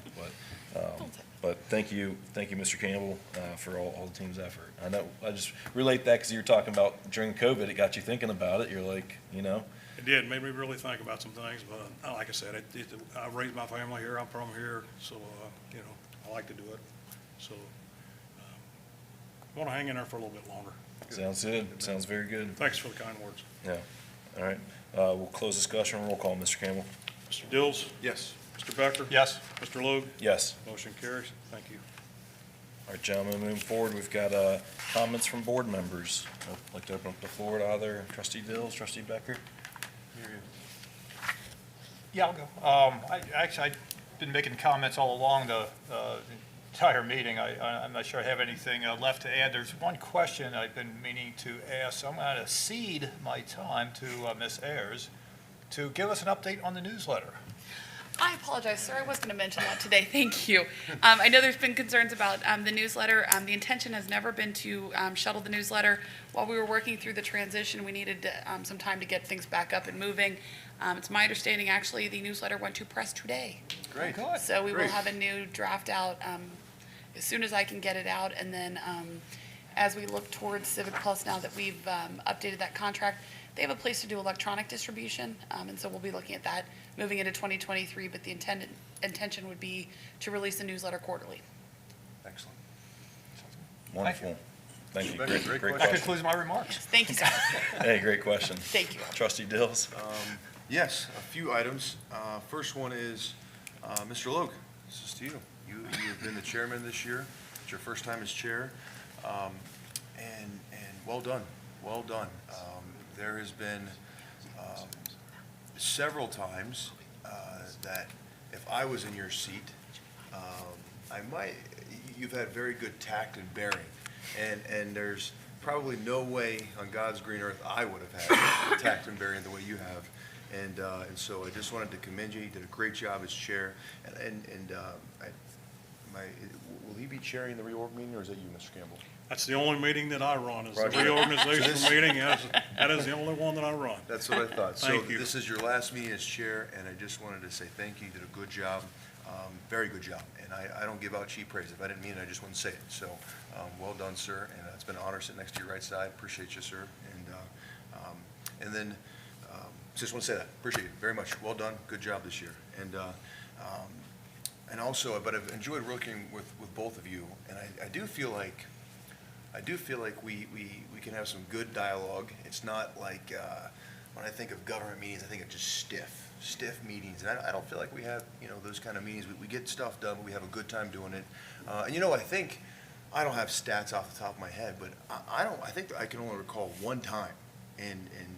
but thank you, Mr. Campbell, for all the team's effort. I know, I just relate that because you were talking about during COVID, it got you thinking about it. You're like, It did, made me really think about some things, but like I said, I raised my family here, I'm from here, so, I like to do it. So, I want to hang in there for a little bit longer. Sounds good. Sounds very good. Thanks for the kind words. Yeah. All right. We'll close discussion. Roll call, Mr. Campbell. Mr. Dills? Yes. Mr. Becker? Yes. Mr. Logue? Yes. Motion carries. Thank you. All right, gentlemen, moving forward, we've got comments from board members. I'd like to open up the floor to either Trustee Dills, Trustee Becker. Yeah, I'll go. I've been making comments all along the entire meeting. I'm not sure I have anything left to add. There's one question I've been meaning to ask. I'm going to cede my time to Ms. Ayers to give us an update on the newsletter. I apologize, sir. I was going to mention that today. Thank you. I know there's been concerns about the newsletter. The intention has never been to shuttle the newsletter. While we were working through the transition, we needed some time to get things back up and moving. It's my understanding, actually, the newsletter went to press today. Great. So we will Great. have a new draft out as soon as I can get it out. And then as we look towards Civic Plus, now that we've updated that contract, they have a place to do electronic distribution. And so we'll be looking at that moving into 2023. But the intention would be to release a newsletter quarterly. Excellent. Wonderful. Thank you. Great That question. concludes my remarks. Thank you, sir. Hey, great question. Thank you. Trustee Dills? Yes, a few items. First one is, Mr. Logue, this is to you. You have been the chairman this year. It's your first time as chair. And well done, well done. There has been several times that if I was in your seat, you've had very good tact and bearing. And there's probably no way on God's green earth I would have had tact and bearing the way you have. And so I just wanted to commend you. You did a great job as chair. Will he be chairing the reorg meeting, or is it you, Mr. Campbell? That's the only meeting that I run, is the Roger. reorganization meeting. That is the only one that I run. That's what I thought. Thank So you. this is your last meeting as chair, and I just wanted to say thank you. You did a good job. Very good job, and I don't give out cheap praise. If I didn't mean it, I just wouldn't say it. So, well done, sir, and it's been an honor sitting next to your right side. Appreciate you, sir. And then, just want to say that, appreciate you very much. Well done, good job this year. And also, but I've enjoyed working with both of you, and I do feel like we can have some good dialogue. It's not like, when I think of government meetings, I think of just stiff meetings. And I don't feel like we have, those kind of meetings. We get stuff done, but we have a good time doing it. And I don't have stats off the top of my head, but I think I can only recall one time in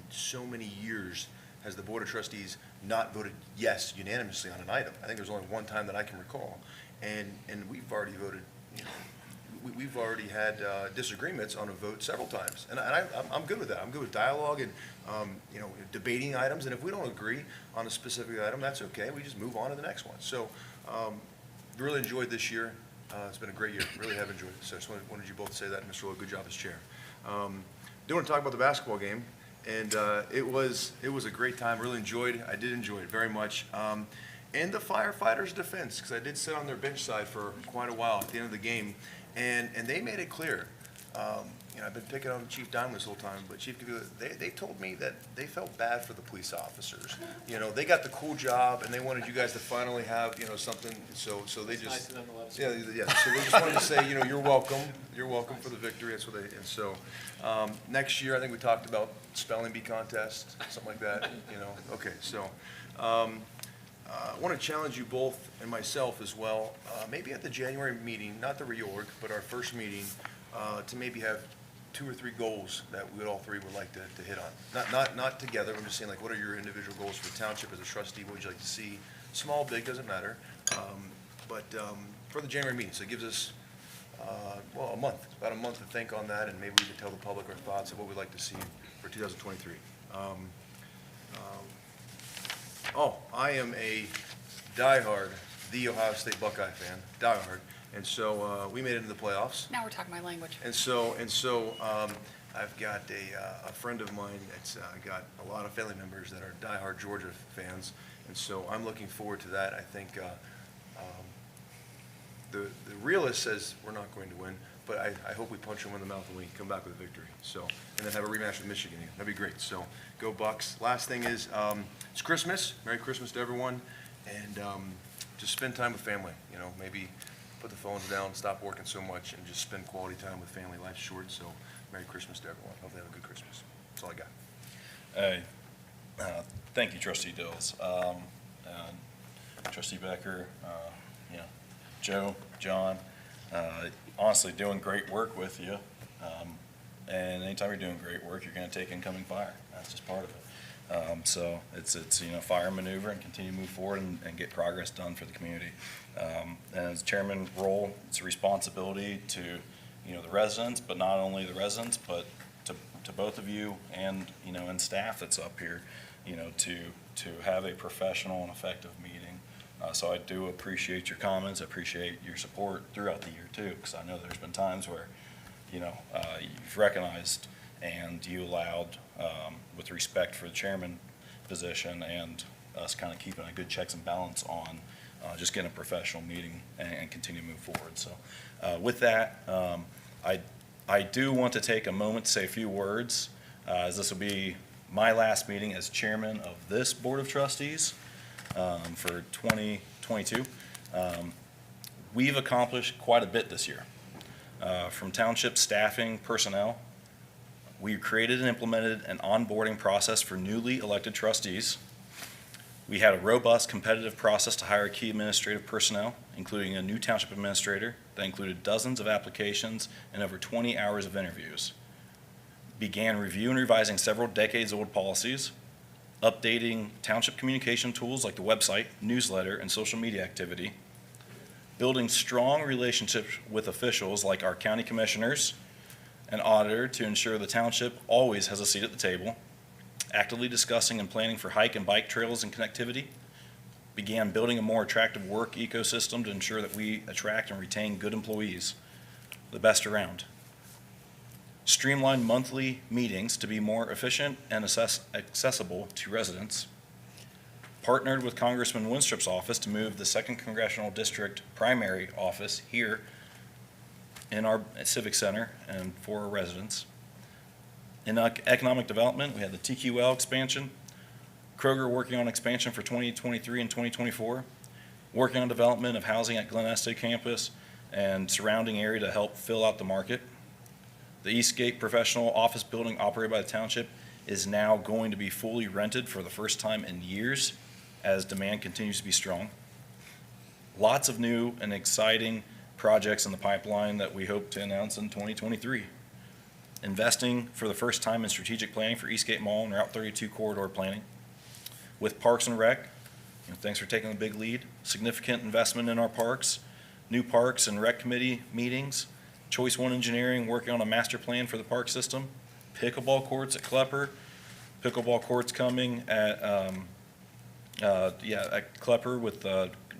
so many years has the Board of Trustees not voted yes unanimously on an item. I think there's only one time that I can recall. And we've already voted, we've already had disagreements on a vote several times. And I'm good with that. I'm good with dialogue and, debating items. And if we don't agree on a specific item, that's okay. We just move on to the next one. So really enjoyed this year. It's been a great year. Really have enjoyed it. So I just wanted you both to say that. Mr. Lowe, good job as chair. Do want to talk about the basketball game. And it was a great time. Really enjoyed it. I did enjoy it very much. And the firefighters' defense, because I did sit on their bench side for quite a while at the end of the game, and they made it clear. I've been picking on Chief Diamond this whole time, but Chief, they told me that they felt bad for the police officers. They got the cool job, and they wanted you guys to finally have something. So they just So they just wanted to say you're welcome. You're welcome for the victory. That's what they. And so next year, I think we talked about spelling bee contest, something like that. Okay. So. I want to challenge you both and myself as well, maybe at the January meeting, not the reorg, but our first meeting, to maybe have 2 or 3 goals that we all three would like to hit on. Not together. I'm just saying, what are your individual goals for the township as a trustee? What would you like to see? Small, big, doesn't matter. But for the January meeting, so it gives us a month, about a month to think on that, and maybe we can tell the public our thoughts of what we'd like to see for 2023. I am a diehard, the Ohio State Buckeye fan, diehard, and so we made it into the playoffs. Now we're talking my language. And so I've got a friend of mine that's got a lot of family members that are diehard Georgia fans, and so I'm looking forward to that. I think the realist says we're not going to win, but I hope we punch them in the mouth and we come back with a victory. So, and then have a rematch with Michigan. That'd be great. So, go Bucks. Last thing is, it's Christmas. Merry Christmas to everyone, and just spend time with family. Maybe put the phones down, stop working so much, and just spend quality time with family. Life's short, so Merry Christmas to everyone. Hope they have a good Christmas. That's all I got. Thank you, Trustee Dills. Trustee Becker, Joe, John, honestly doing great work with you. And anytime you're doing great work, you're going to take incoming fire. That's just part of it. So it's fire maneuver and continue to move forward and get progress done for the community. And as chairman role, it's a responsibility to the residents, but not only the residents, but to both of you and and staff that's up here, to have a professional and effective meeting. So I do appreciate your comments. I appreciate your support throughout the year too, because I know there's been times where you've recognized and you allowed, with respect for the chairman position and us kind of keeping a good checks and balance on just getting a professional meeting and continue to move forward. So with that, I do want to take a moment to say a few words, as this will be my last meeting as chairman of this Board of Trustees for 2022. We've accomplished quite a bit this year. From township staffing personnel, we created and implemented an onboarding process for newly elected trustees. We had a robust competitive process to hire key administrative personnel, including a new township administrator that included dozens of applications and over 20 hours of interviews. Began reviewing and revising several decades-old policies, updating township communication tools like the website, newsletter, and social media activity, building strong relationships with officials like our county commissioners and auditor to ensure the township always has a seat at the table, actively discussing and planning for hike and bike trails and connectivity, began building a more attractive work ecosystem to ensure that we attract and retain good employees, the best around, streamlined monthly meetings to be more efficient and accessible to residents, partnered with Congressman Winstrup's office to move the 2nd Congressional District primary office here in our Civic Center and for our residents. In economic development, we had the TQL expansion, Kroger working on expansion for 2023 and 2024, working on development of housing at Glen Estee campus and surrounding area to help fill out the market. The Eastgate professional office building operated by the township is now going to be fully rented for the first time in years as demand continues to be strong. Lots of new and exciting projects in the pipeline that we hope to announce in 2023. Investing for the first time in strategic planning for Eastgate Mall and Route 32 corridor planning. With Parks and Rec, thanks for taking the big lead. Significant investment in our parks, new Parks and Rec Committee meetings, Choice One Engineering working on a master plan for the park system, pickleball courts at Klepper, pickleball courts coming at Klepper with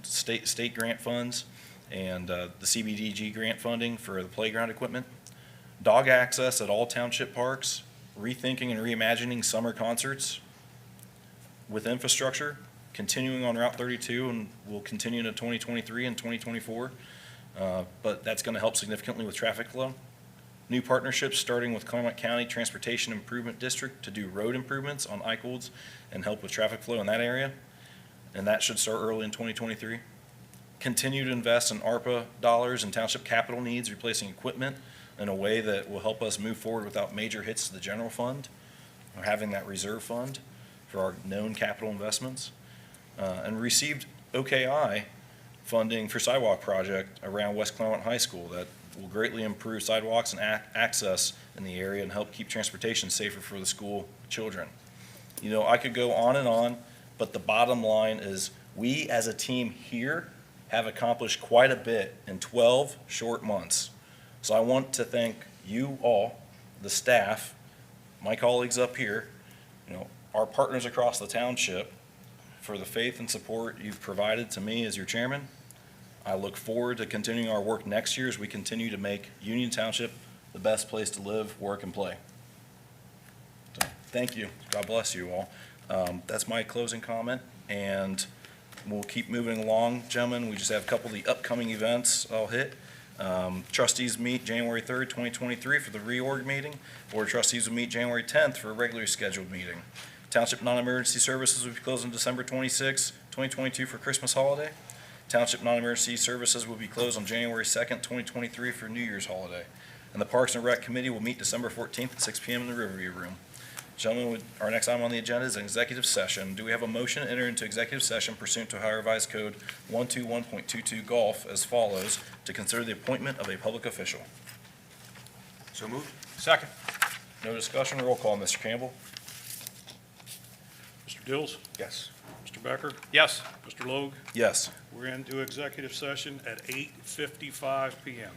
state grant funds and the CBDG grant funding for the playground equipment, dog access at all township parks, rethinking and reimagining summer concerts with infrastructure, continuing on Route 32 and will continue into 2023 and 2024. But that's going to help significantly with traffic flow. New partnerships starting with Clermont County Transportation Improvement District to do road improvements on Eichholz and help with traffic flow in that area. And that should start early in 2023. Continue to invest in ARPA dollars and township capital needs, replacing equipment in a way that will help us move forward without major hits to the general fund or having that reserve fund for our known capital investments. And received OKI funding for sidewalk project around West Clermont High School that will greatly improve sidewalks and access in the area and help keep transportation safer for the school children. You know, I could go on, but the bottom line is we as a team here have accomplished quite a bit in 12 short months. So I want to thank you all, the staff, my colleagues up here, our partners across the township for the faith and support you've provided to me as your chairman. I look forward to continuing our work next year as we continue to make Union Township the best place to live, work, and play. So, thank you. God bless you all. That's my closing comment, and we'll keep moving along, gentlemen. We just have a couple of the upcoming events I'll hit. Trustees meet January 3rd, 2023 for the reorg meeting. Board of Trustees will meet January 10th for a regularly scheduled meeting. Township non-emergency services will be closed on December 26, 2022 for Christmas holiday. Township non-emergency services will be closed on January 2nd, 2023 for New Year's holiday. And the Parks and Rec Committee will meet December 14th at 6 p.m. in the Riverview Room. Gentlemen, our next item on the agenda is an executive session. Do we have a motion to enter into executive session pursuant to Ohio Revised Code 121.22 Golf as follows to consider the appointment of a public official? So moved. Second. No discussion, roll call, Mr. Campbell. Mr. Dills? Yes. Mr. Becker? Yes. Mr. Logue? Yes. We're into executive session at 8:55 PM.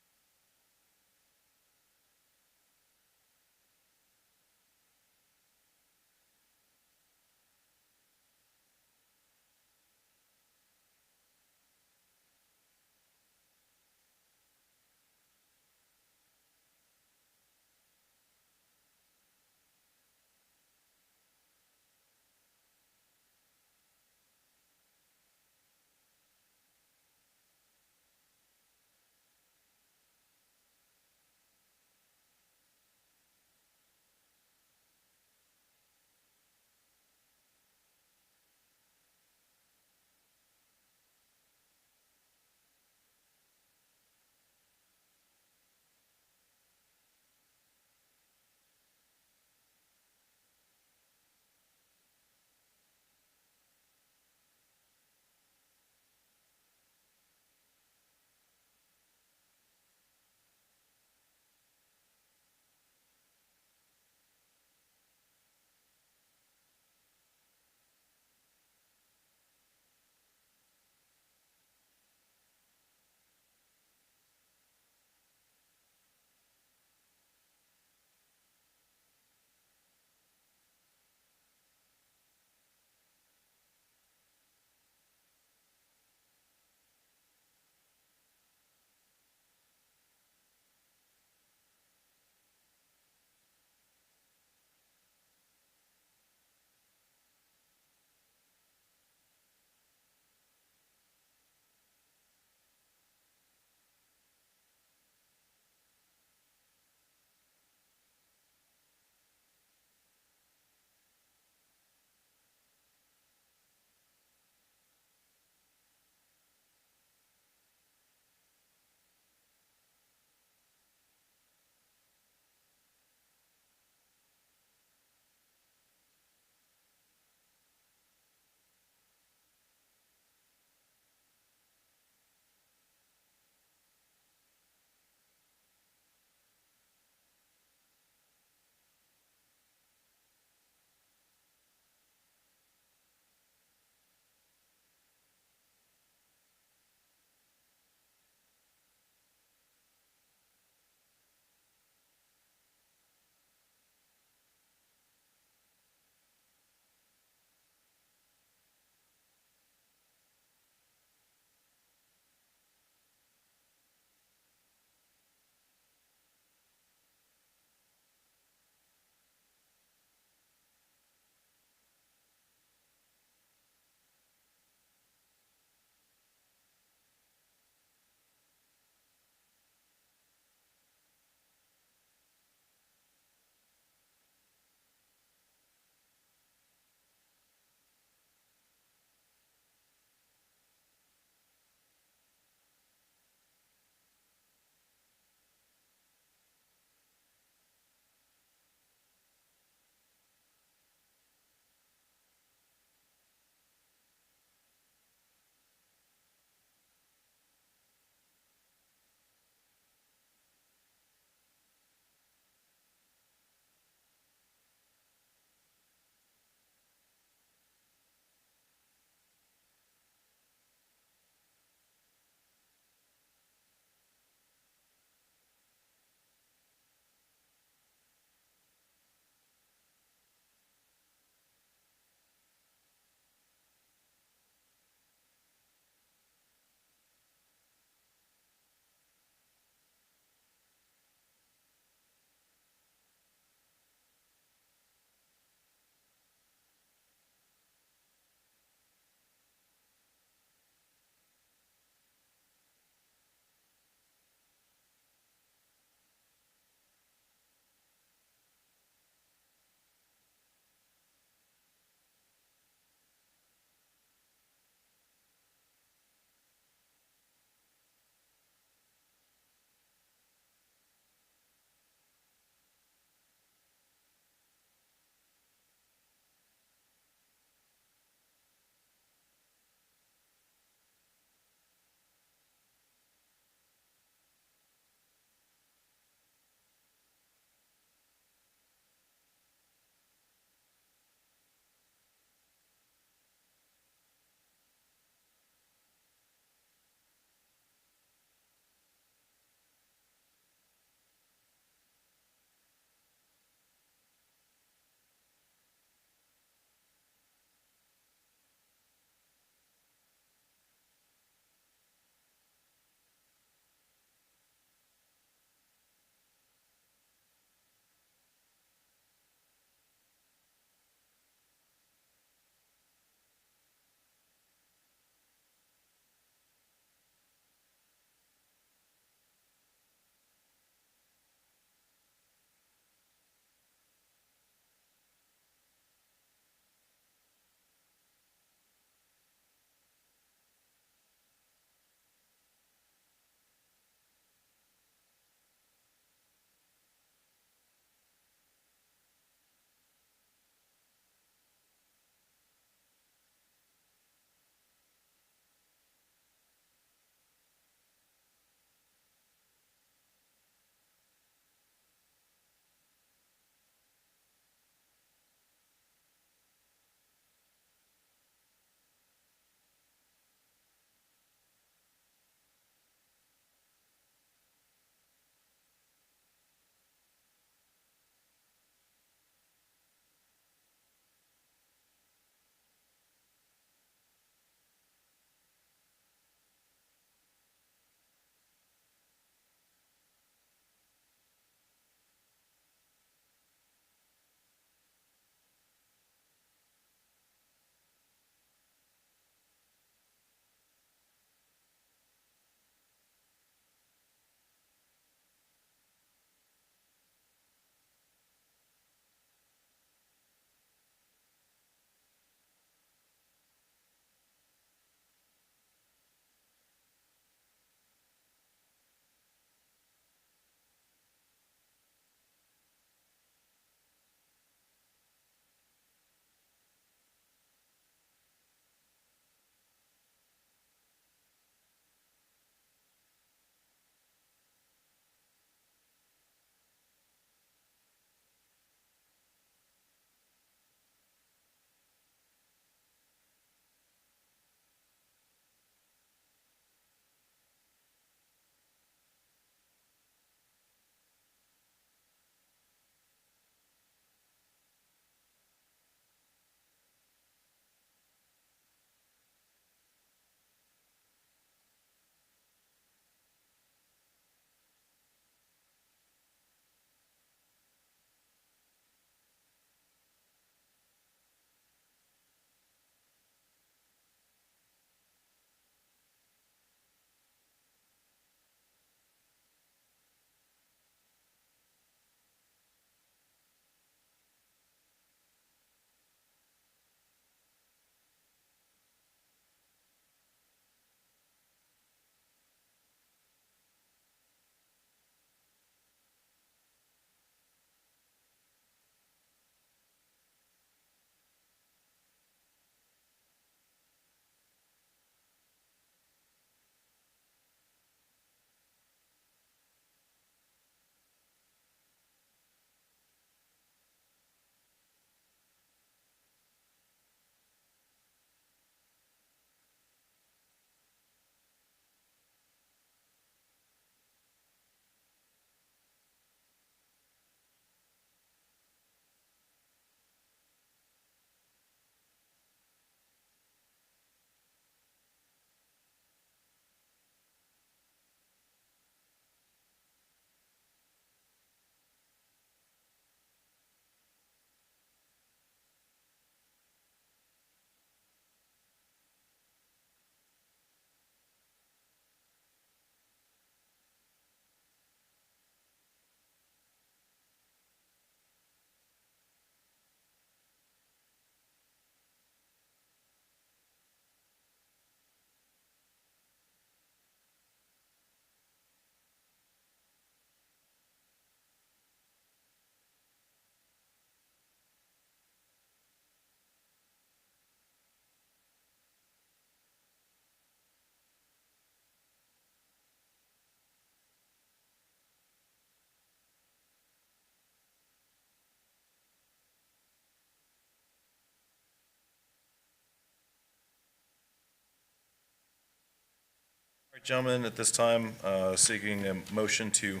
Gentlemen, at this time, seeking a motion to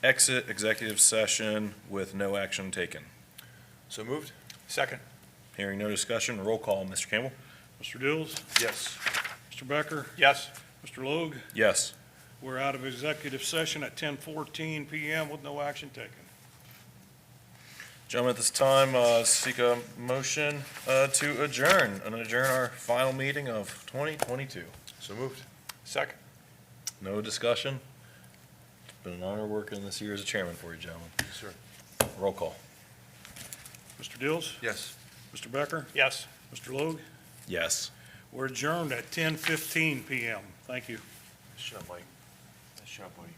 exit executive session with no action taken. So moved? Second. Hearing no discussion, roll call, Mr. Campbell? Mr. Dills? Yes. Mr. Becker? Yes. Mr. Logue? Yes. We're out of executive session at 10:14 PM with no action taken. Gentlemen, at this time, seek a motion to adjourn and adjourn our final meeting of 2022. So moved? Second. No discussion? It's been an honor working this year as a chairman for you, gentlemen. Yes, sir. Roll call. Mr. Dills? Yes. Mr. Becker? Yes. Mr. Logue? Yes. We're adjourned at 10:15 PM. Thank you. Nice job, Mike. Nice job, buddy.